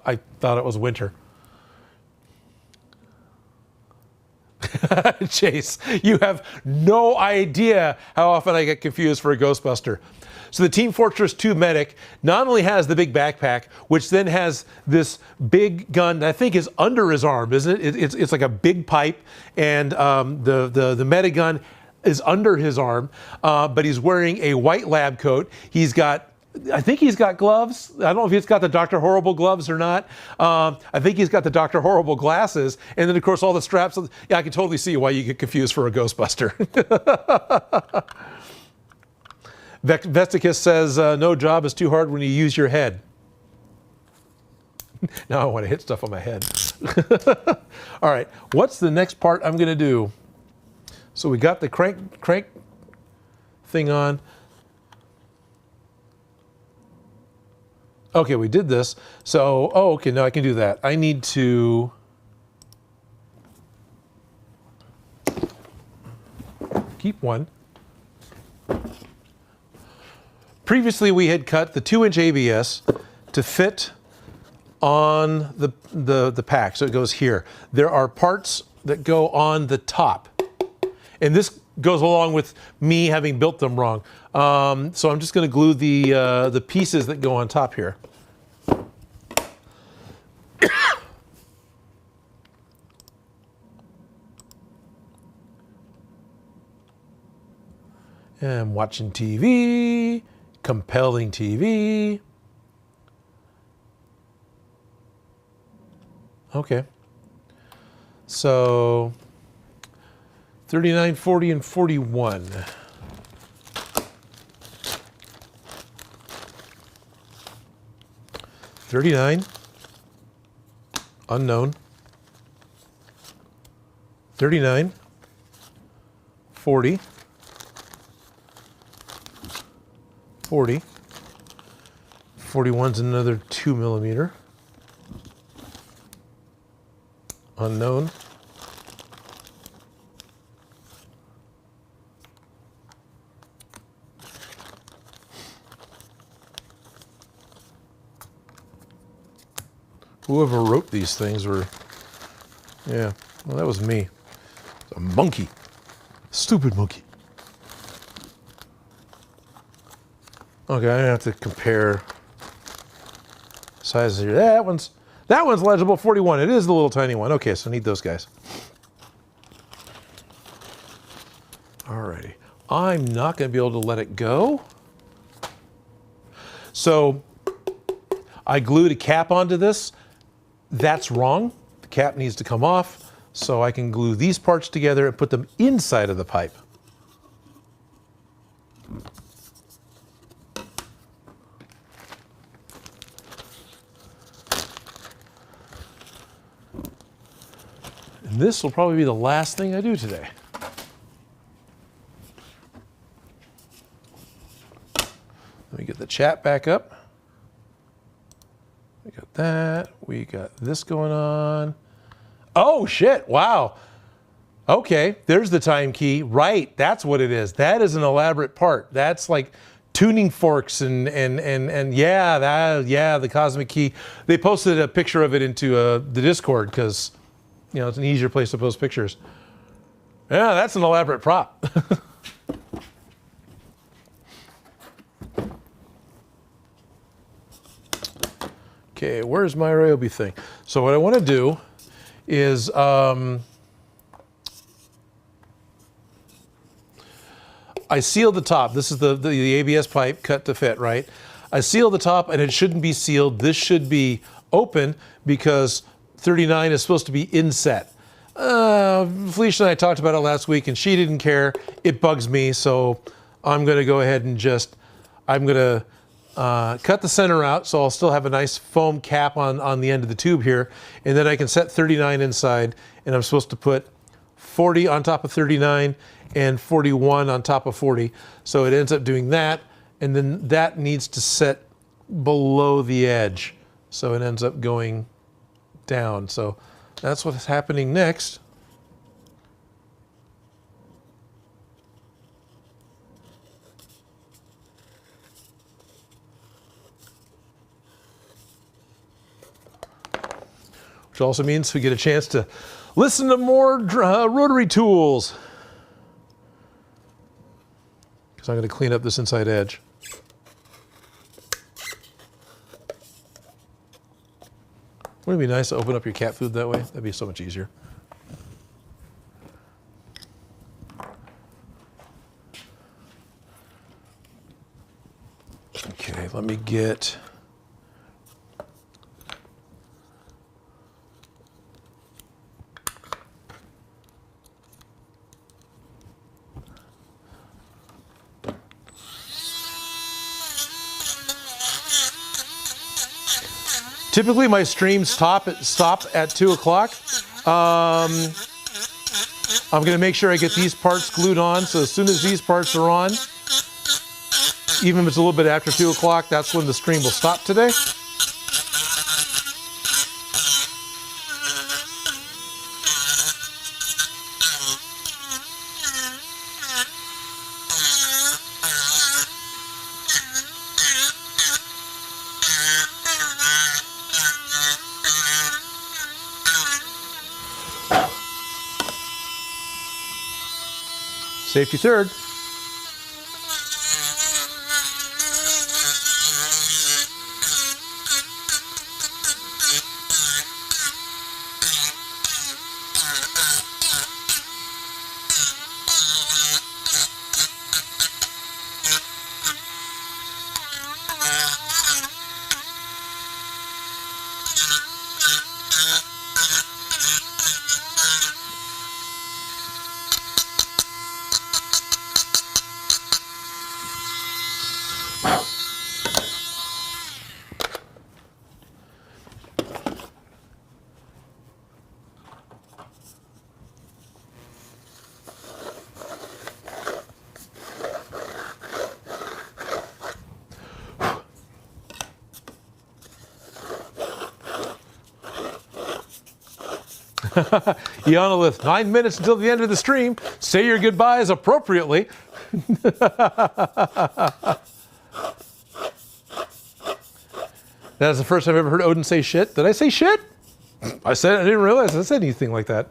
I thought it was winter. Chase, you have no idea how often I get confused for a Ghostbuster. So the Team Fortress 2 medic not only has the big backpack, which then has this big gun that I think is under his arm, isn't it? It's like a big pipe, and the medic gun is under his arm, but he's wearing a white lab coat. I think he's got gloves. I don't know if he's got the Dr. Horrible gloves or not. I think he's got the Dr. Horrible glasses. And then, of course, all the straps. Yeah, I can totally see why you get confused for a Ghostbuster. Vesticus says, no job is too hard when you use your head. Now I want to hit stuff on my head. All right, what's the next part I'm going to do? So we got the crank thing on. Okay, we did this. So, oh, okay, now I can do that. I need to keep one. Previously, we had cut the 2-inch ABS to fit on the pack, so it goes here. There are parts that go on the top, and this goes along with me having built them wrong. So I'm just going to glue the pieces that go on top here. And I'm watching TV, compelling TV. Okay. So 39, 40, and 41. $39, unknown. 39, 40, 40. 41's another 2 millimeter. Unknown. Whoever wrote these things were, yeah, well, that was me. It's a monkey. Stupid monkey. Okay, I have to compare sizes here. That one's legible, 41. It is the little tiny one. Okay, so I need those guys. Alrighty. I'm not going to be able to let it go. So I glued a cap onto this. That's wrong. The cap needs to come off, so I can glue these parts together and put them inside of the pipe. And this will probably be the last thing I do today. Let me get the chat back up. We got that. We got this going on. Oh, shit. Wow. Okay, there's the time key. Right, that's what it is. That is an elaborate part. That's like tuning forks and yeah, the cosmic key. They posted a picture of it into the Discord because, you know, it's an easier place to post pictures. Yeah, that's an elaborate prop. Okay, where's my Ryobi thing? So what I want to do is I seal the top. This is the ABS pipe cut to fit, right? I seal the top, and it shouldn't be sealed. This should be open because 39 is supposed to be inset. Felicia and I talked about it last week, and she didn't care. It bugs me, so I'm going to go ahead and I'm going to cut the center out, so I'll still have a nice foam cap on the end of the tube here, and then I can set 39 inside, and I'm supposed to put 40 on top of 39 and 41 on top of 40. So it ends up doing that, and then that needs to set below the edge. So it ends up going down. So that's what's happening next. which also means we get a chance to listen to more Rotary Tools. Because I'm going to clean up this inside edge. Wouldn't it be nice to open up your cat food that way? That'd be so much easier. Okay, let me get... Typically, my streams stop at 2 o'clock. I'm going to make sure I get these parts glued on. So as soon as these parts are on, even if it's a little bit after 2 o'clock, that's when the stream will stop today. Safety third. Ionolith, 9 minutes until the end of the stream. Say your goodbyes appropriately. That is the first time I've ever heard Odin say shit. Did I say shit? I didn't realize I said anything like that.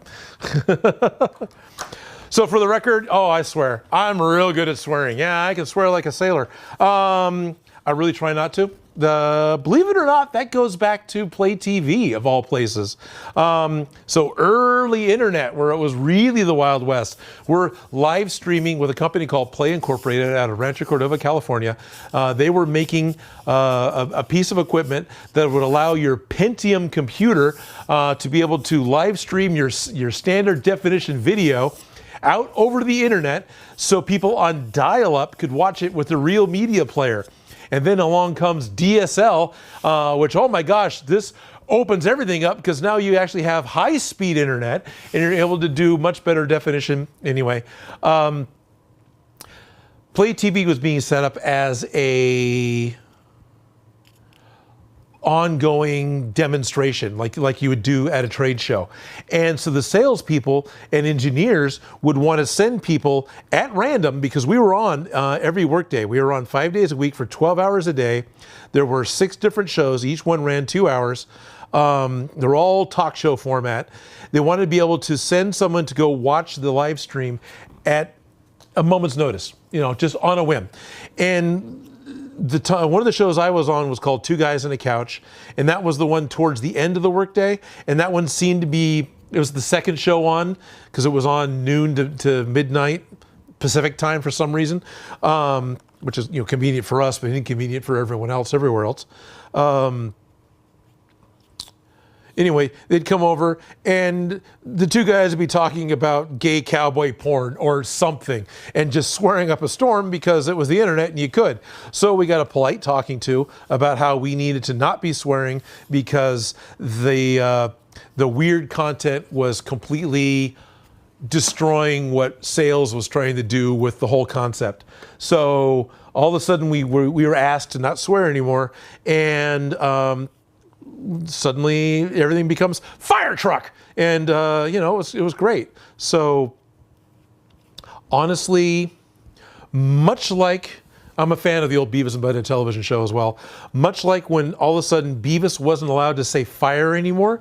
So for the record, oh, I swear. I'm real good at swearing. Yeah, I can swear like a sailor. I really try not to. Believe it or not, that goes back to Play TV, of all places. So early internet, where it was really the Wild West. We're live streaming with a company called Play Incorporated out of Rancho Cordova, California. They were making a piece of equipment that would allow your Pentium computer to be able to live stream your standard definition video out over the internet so people on dial-up could watch it with the real media player. And then along comes DSL, which, oh my gosh, this opens everything up because now you actually have high-speed internet and you're able to do much better definition. Anyway, Play TV was being set up as a ongoing demonstration like you would do at a trade show. And so the salespeople and engineers would want to send people at random, because we were on every workday. We were on 5 days a week for 12 hours a day. There were 6 different shows. Each one ran 2 hours. They're all talk show format. They wanted to be able to send someone to go watch the live stream at a moment's notice, just on a whim. And one of the shows I was on was called Two Guys and a Couch, and that was the one towards the end of the workday, and that one seemed to be, it was the second show on, because it was on noon to midnight Pacific time for some reason, which is convenient for us, but inconvenient for everyone else, everywhere else. Anyway, they'd come over and the two guys would be talking about gay cowboy porn or something and just swearing up a storm because it was the internet and you could. So we got a polite talking to about how we needed to not be swearing because the weird content was completely destroying what sales was trying to do with the whole concept. So all of a sudden we were asked to not swear anymore, and suddenly everything becomes fire truck, and it was great. So honestly, much like, I'm a fan of the old Beavis and Butthead television show as well. Much like when all of a sudden Beavis wasn't allowed to say fire anymore,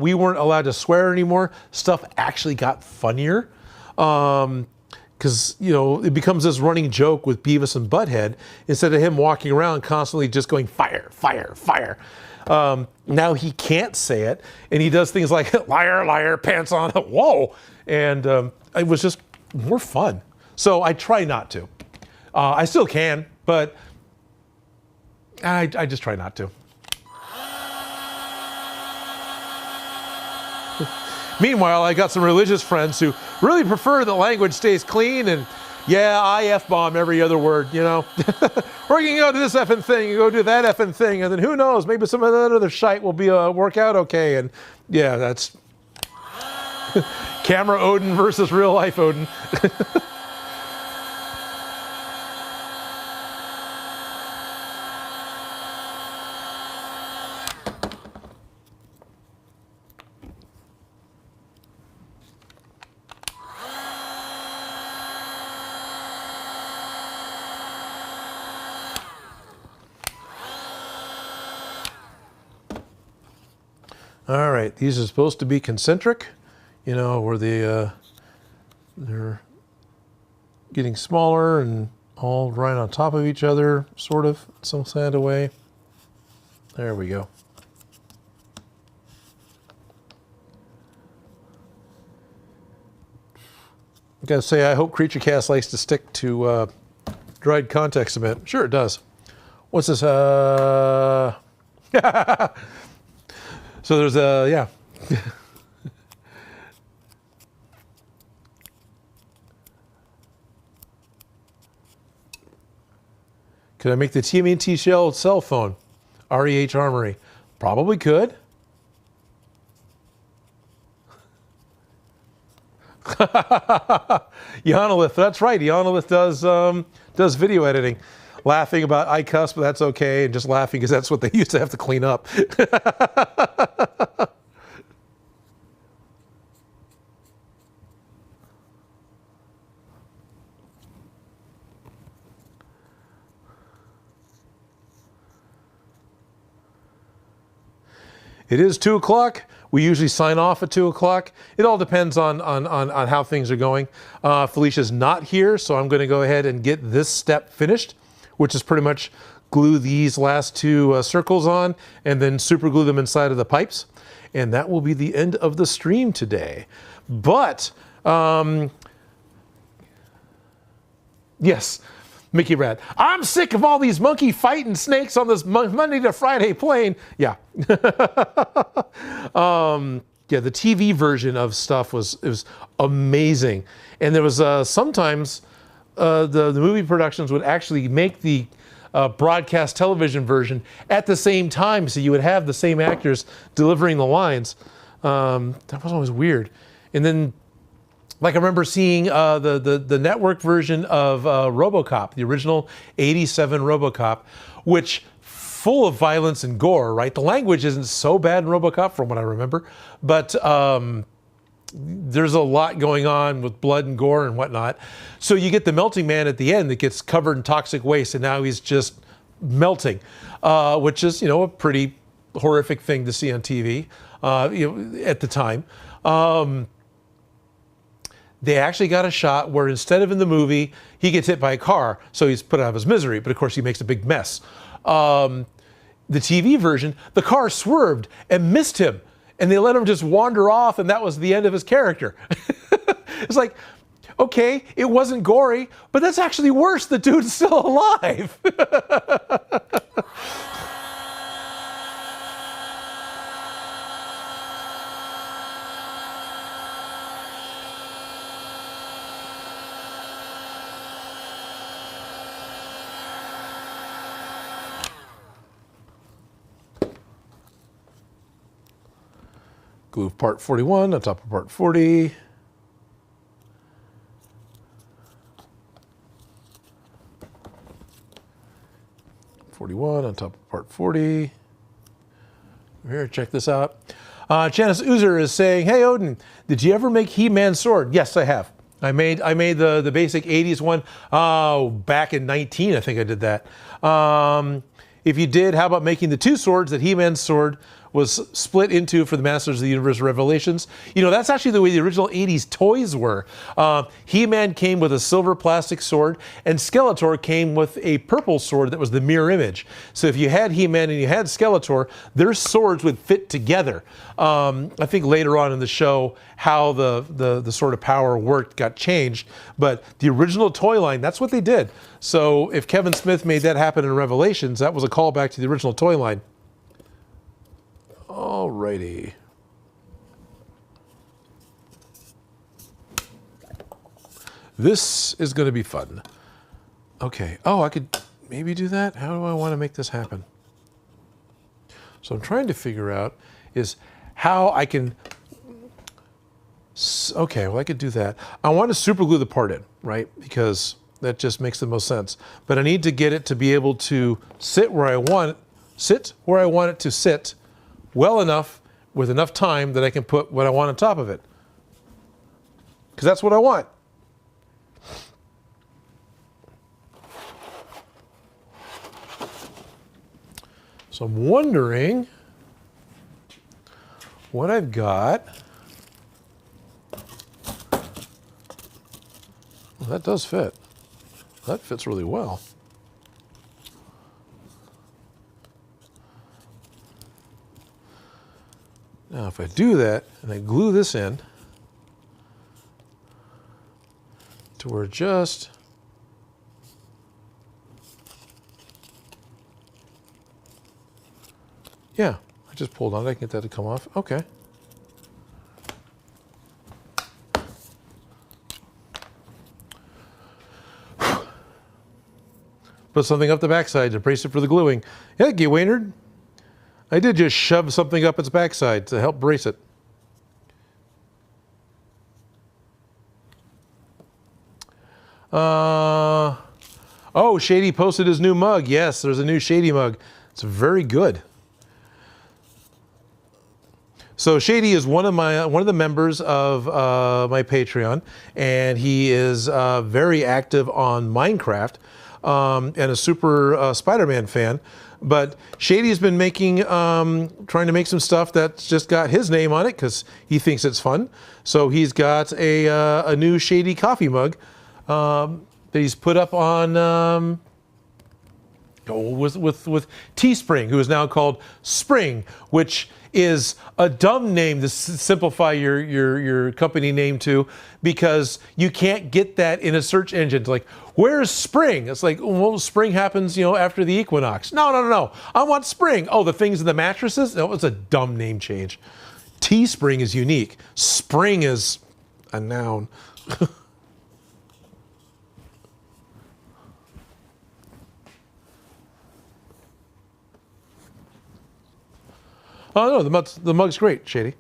we weren't allowed to swear anymore. Stuff actually got funnier. Because, it becomes this running joke with Beavis and Butthead, instead of him walking around constantly just going, fire, fire, fire. Now he can't say it, and he does things like, liar, liar, pants on, whoa. And it was just more fun. So I try not to. I still can, but I just try not to. Meanwhile, I got some religious friends who really prefer that language stays clean, and yeah, I F-bomb every other word, Or you can go to this effing thing, you go do that effing thing, and then who knows, maybe some of that other shite will be work out okay. And yeah, that's camera Odin versus real life Odin. All right, these are supposed to be concentric, where they're getting smaller and all right on top of each other, sort of, some kind of way. There we go. I gotta say, I hope Creature Cast likes to stick to dried context a bit. Sure it does. What's this? So there's yeah. Could I make the TMNT shell cell phone? REH Armory. Probably could. Yanolith, that's right. Yanolith does video editing. Laughing about I cuss, but that's okay, and just laughing because that's what they used to have to clean up. It is 2 o'clock. We usually sign off at 2 o'clock. It all depends on how things are going. Felicia's not here, so I'm going to go ahead and get this step finished, which is pretty much glue these last 2 circles on and then super glue them inside of the pipes. And that will be the end of the stream today. But, yes, Mickey Rad. I'm sick of all these monkey fighting snakes on this Monday to Friday plane. Yeah. Yeah, the TV version of stuff was amazing. And there was sometimes the movie productions would actually make the broadcast television version at the same time, so you would have the same actors delivering the lines. That was always weird. And then, like, I remember seeing the network version of RoboCop, the original '87 RoboCop, which full of violence and gore, right? The language isn't so bad in RoboCop from what I remember, but there's a lot going on with blood and gore and whatnot. So you get the melting man at the end that gets covered in toxic waste, and now he's just melting, which is, a pretty horrific thing to see on TV at the time. They actually got a shot where instead of in the movie, he gets hit by a car, so he's put out of his misery, but of course he makes a big mess. The TV version, the car swerved and missed him, and they let him just wander off, and that was the end of his character. It's like, okay, it wasn't gory, but that's actually worse. The dude's still alive. Glue part 41 on top of part 40. On top of part 40. Here, check this out. Janice Uzer is saying, "Hey Odin, did you ever make He-Man sword?" Yes, I have. I made the basic 80s one back in 19, I think I did that. If you did, how about making the 2 swords that He-Man's sword was split into for the Masters of the Universe Revelations. You know, that's actually the way the original 80s toys were. He-Man came with a silver plastic sword, and Skeletor came with a purple sword that was the mirror image. So if you had He-Man and you had Skeletor, their swords would fit together. I think later on in the show, how the sort of power worked got changed, but the original toy line, that's what they did. So if Kevin Smith made that happen in Revelations, that was a callback to the original toy line. Alrighty. This is going to be fun. Okay. Oh, I could maybe do that. How do I want to make this happen? So I'm trying to figure out is how I can. Okay, well I could do that. I want to super glue the part in, right? Because that just makes the most sense. But I need to get it to be able to sit where I want it to sit well enough with enough time that I can put what I want on top of it. Because that's what I want. So I'm wondering what I've got. Well, that does fit. That fits really well. Now if I do that and I glue this in to where just yeah, I just pulled on it. I can get that to come off. Okay. Put something up the backside to brace it for the gluing. Yeah, Gay Waynard. I did just shove something up its backside to help brace it. Oh, Shady posted his new mug. Yes, there's a new Shady mug. It's very good. So Shady is one of the members of my Patreon, and he is very active on Minecraft and a super Spider-Man fan. But Shady's been making, trying to make some stuff that's just got his name on it because he thinks it's fun. So he's got a new Shady coffee mug that he's put up on with Teespring, who is now called Spring, which is a dumb name to simplify your company name to, because you can't get that in a search engine. It's like, where's spring? It's like, well, spring happens, after the equinox. No. I want spring. Oh, the things in the mattresses? No, it's a dumb name change. Teespring is unique. Spring is a noun. Oh no, the mug's great, Shady.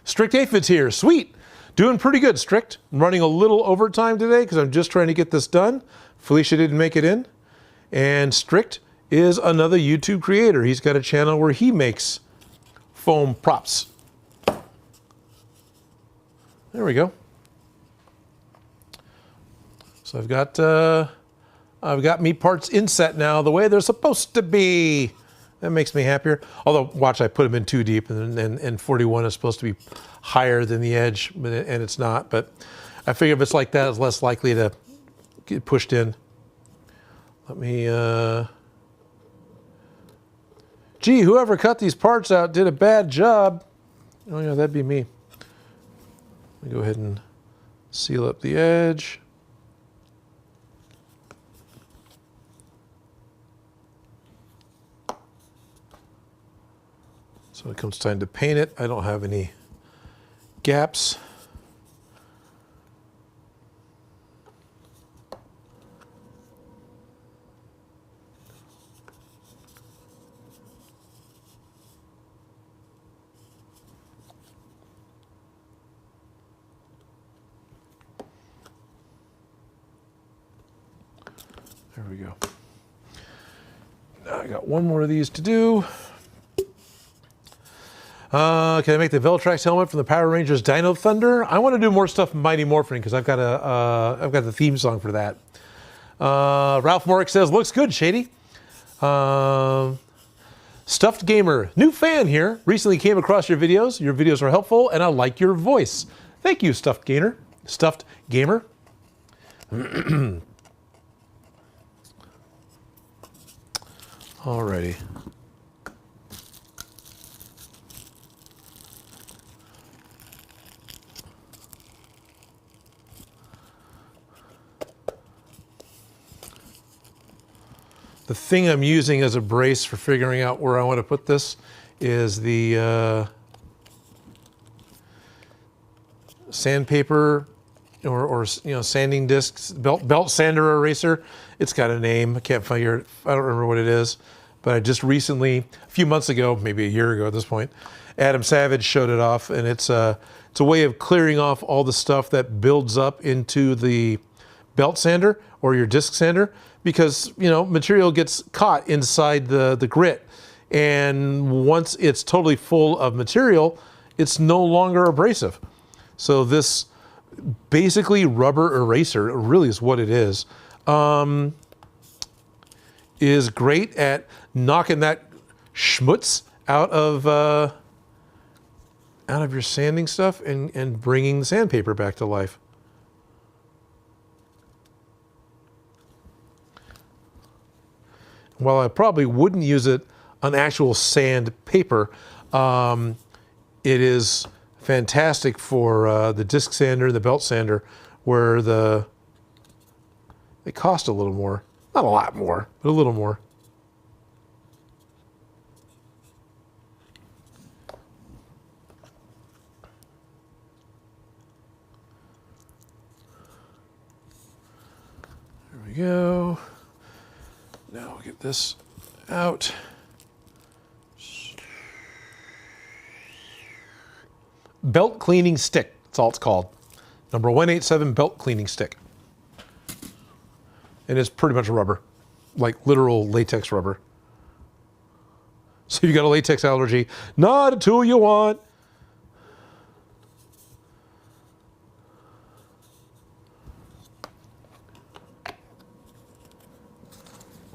Strict Aphids here. Sweet. Doing pretty good, Strict. I'm running a little overtime today because I'm just trying to get this done. Felicia didn't make it in. And Strict is another YouTube creator. He's got a channel where he makes foam props. There we go. So I've got me parts inset now the way they're supposed to be. That makes me happier. Although, watch, I put them in too deep, and 41 is supposed to be higher than the edge, and it's not. But I figure if it's like that, it's less likely to get pushed in. Let me, gee, whoever cut these parts out did a bad job. Oh yeah, that'd be me. Let me go ahead and seal up the edge. So when it comes time to paint it, I don't have any gaps. There we go. Now I got one more of these to do. Can I make the Veltrax helmet from the Power Rangers Dino Thunder? I want to do more stuff in Mighty Morphin because I've got the theme song for that. Ralph Morrick says, looks good, Shady. Stuffed Gamer, new fan here. Recently came across your videos. Your videos are helpful and I like your voice. Thank you, Stuffed Gamer. Stuffed Gamer. Alrighty. The thing I'm using as a brace for figuring out where I want to put this is the sandpaper or sanding discs, belt sander eraser. It's got a name. I can't figure it. I don't remember what it is. But I just recently, a few months ago, maybe a year ago at this point, Adam Savage showed it off, and it's a way of clearing off all the stuff that builds up into the belt sander or your disc sander, because material gets caught inside the grit, and once it's totally full of material, it's no longer abrasive. So this basically rubber eraser, really is what it is great at knocking that schmutz out of your sanding stuff and bringing the sandpaper back to life. While I probably wouldn't use it on actual sandpaper, it is fantastic for the disc sander, the belt sander, where they cost a little more. Not a lot more, but a little more. There we go. Now we'll get this out. Belt cleaning stick, that's all it's called. Number 187 belt cleaning stick. And it's pretty much rubber, like literal latex rubber. So if you've got a latex allergy, not a tool you want.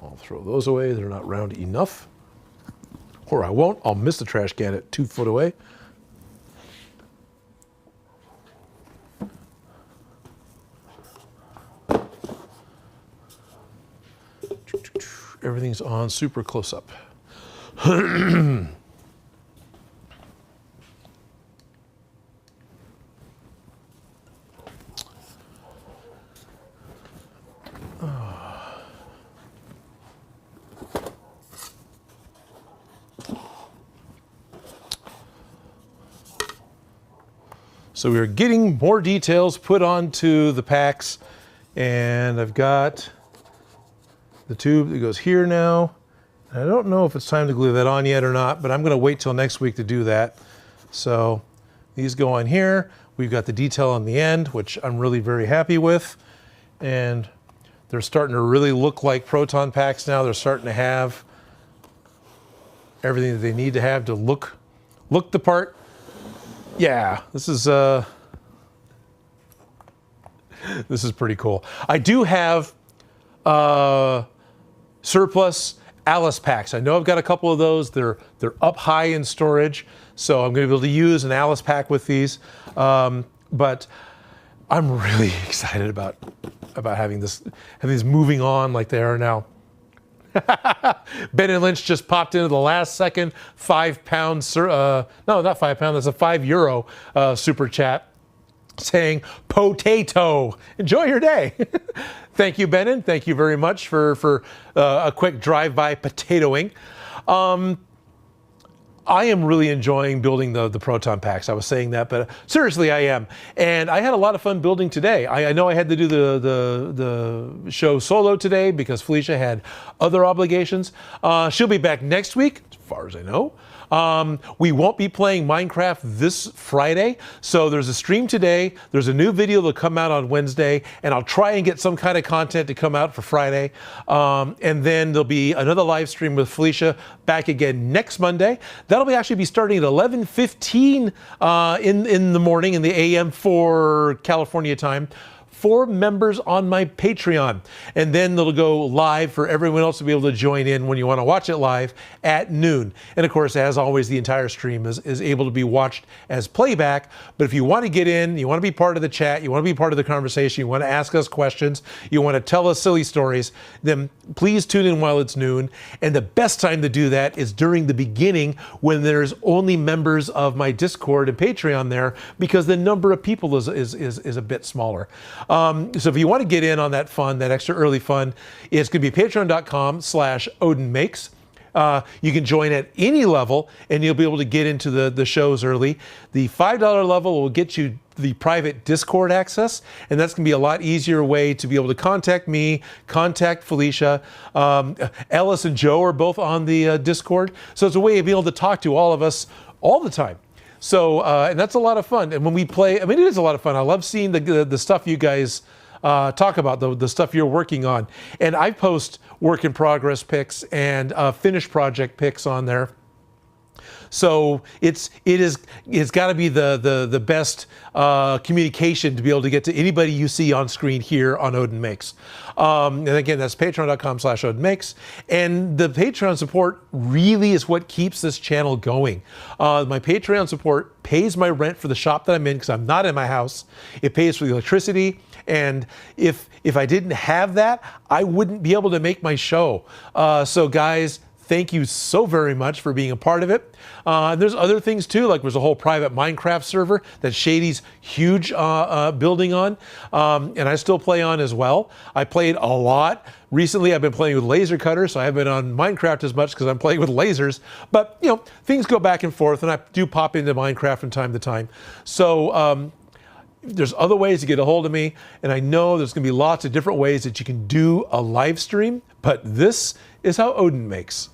I'll throw those away, they're not round enough. Or I won't, I'll miss the trash can at 2 foot away. Everything's on super close up. So we're getting more details put onto the packs, and I've got the tube that goes here now. I don't know if it's time to glue that on yet or not, but I'm going to wait till next week to do that. So these go on here. We've got the detail on the end, which I'm really very happy with. And they're starting to really look like Proton Packs now. They're starting to have everything that they need to have to look the part. Yeah, this is pretty cool. I do have surplus Alice packs. I know I've got a couple of those. They're up high in storage, so I'm going to be able to use an Alice pack with these. But I'm really excited about having these moving on like they are now. Ben and Lynch just popped into the last second 5 pound, no, not 5 pound, that's a €5 super chat saying potato. Enjoy your day. Thank you, Benin. Thank you very much for a quick drive-by potatoing. I am really enjoying building the Proton Packs. I was saying that, but seriously, I am. And I had a lot of fun building today. I know I had to do the show solo today because Felicia had other obligations. She'll be back next week far as I know. We won't be playing Minecraft this Friday, so there's a stream today. There's a new video that'll come out on Wednesday, and I'll try and get some kind of content to come out for Friday. And then there'll be another live stream with Felicia back again next Monday. That'll actually be starting at 11:15 in the morning in the AM for California time, for members on my Patreon. And then it'll go live for everyone else to be able to join in when you want to watch it live at noon. And of course, as always, the entire stream is able to be watched as playback. But if you want to get in, you want to be part of the chat, you want to be part of the conversation, you want to ask us questions, you want to tell us silly stories, then please tune in while it's noon. And the best time to do that is during the beginning, when there's only members of my Discord and Patreon there, because the number of people is a bit smaller. So if you want to get in on that fun, that extra early fun, it's going to be patreon.com/Odin Makes. You can join at any level and you'll be able to get into the shows early. The $5 level will get you the private Discord access, and that's going to be a lot easier way to be able to contact me, contact Felicia. Ellis and Joe are both on the Discord, so it's a way of being able to talk to all of us all the time. So, and that's a lot of fun. And when we play, I mean, it is a lot of fun. I love seeing the stuff you guys talk about, the stuff you're working on. And I post work in progress pics and finished project pics on there. So it's got to be the best communication to be able to get to anybody you see on screen here on Odin Makes. And again, that's patreon.com/Odin Makes. And the Patreon support really is what keeps this channel going. My Patreon support pays my rent for the shop that I'm in because I'm not in my house. It pays for the electricity. And if I didn't have that, I wouldn't be able to make my show. So guys, thank you so very much for being a part of it. There's other things too, like there's a whole private Minecraft server that Shady's huge building on, and I still play on as well. I played a lot. Recently I've been playing with laser cutters, so I haven't been on Minecraft as much because I'm playing with lasers, but you know, things go back and forth, and I do pop into Minecraft from time to time. So there's other ways to get a hold of me, and I know there's going to be lots of different ways that you can do a live stream, but this is how Odin makes.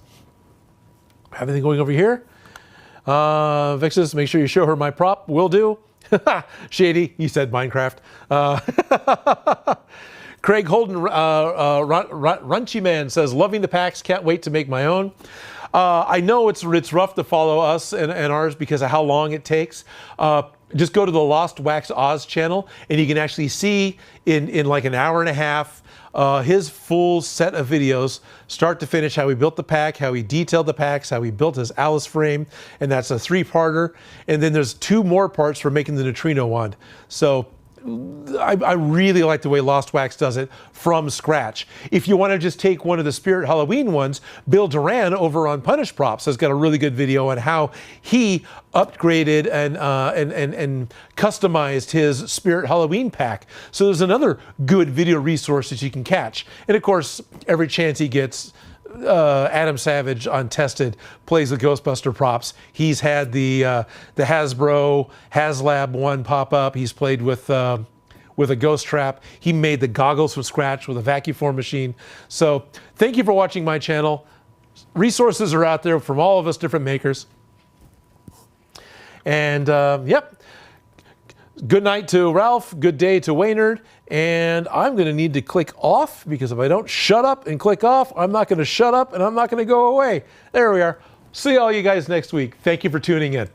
Everything going over here? Vixus, make sure you show her my prop. Will do. Shady, you said Minecraft. Craig Holden, Runchy Man says, loving the packs, can't wait to make my own. I know it's rough to follow us and ours because of how long it takes. Just go to the Lost Wax Oz channel and you can actually see in like an hour and a half his full set of videos, start to finish, how he built the pack, how he detailed the packs, how he built his Alice frame, and that's a 3-parter. And then there's 2 more parts for making the neutrino wand. So I really like the way Lost Wax does it from scratch. If you want to just take one of the Spirit Halloween ones, Bill Duran over on Punish Props has got a really good video on how he upgraded and customized his Spirit Halloween pack. So there's another good video resource that you can catch. And of course, every chance he gets, Adam Savage on Tested plays with Ghostbuster props. He's had the Hasbro HasLab one pop up. He's played with a ghost trap. He made the goggles from scratch with a vacuum form machine. So thank you for watching my channel. Resources are out there from all of us different makers. And yep. Good night to Ralph. Good day to Waynard. And I'm going to need to click off because if I don't shut up and click off, I'm not going to shut up and I'm not going to go away. There we are. See all you guys next week. Thank you for tuning in.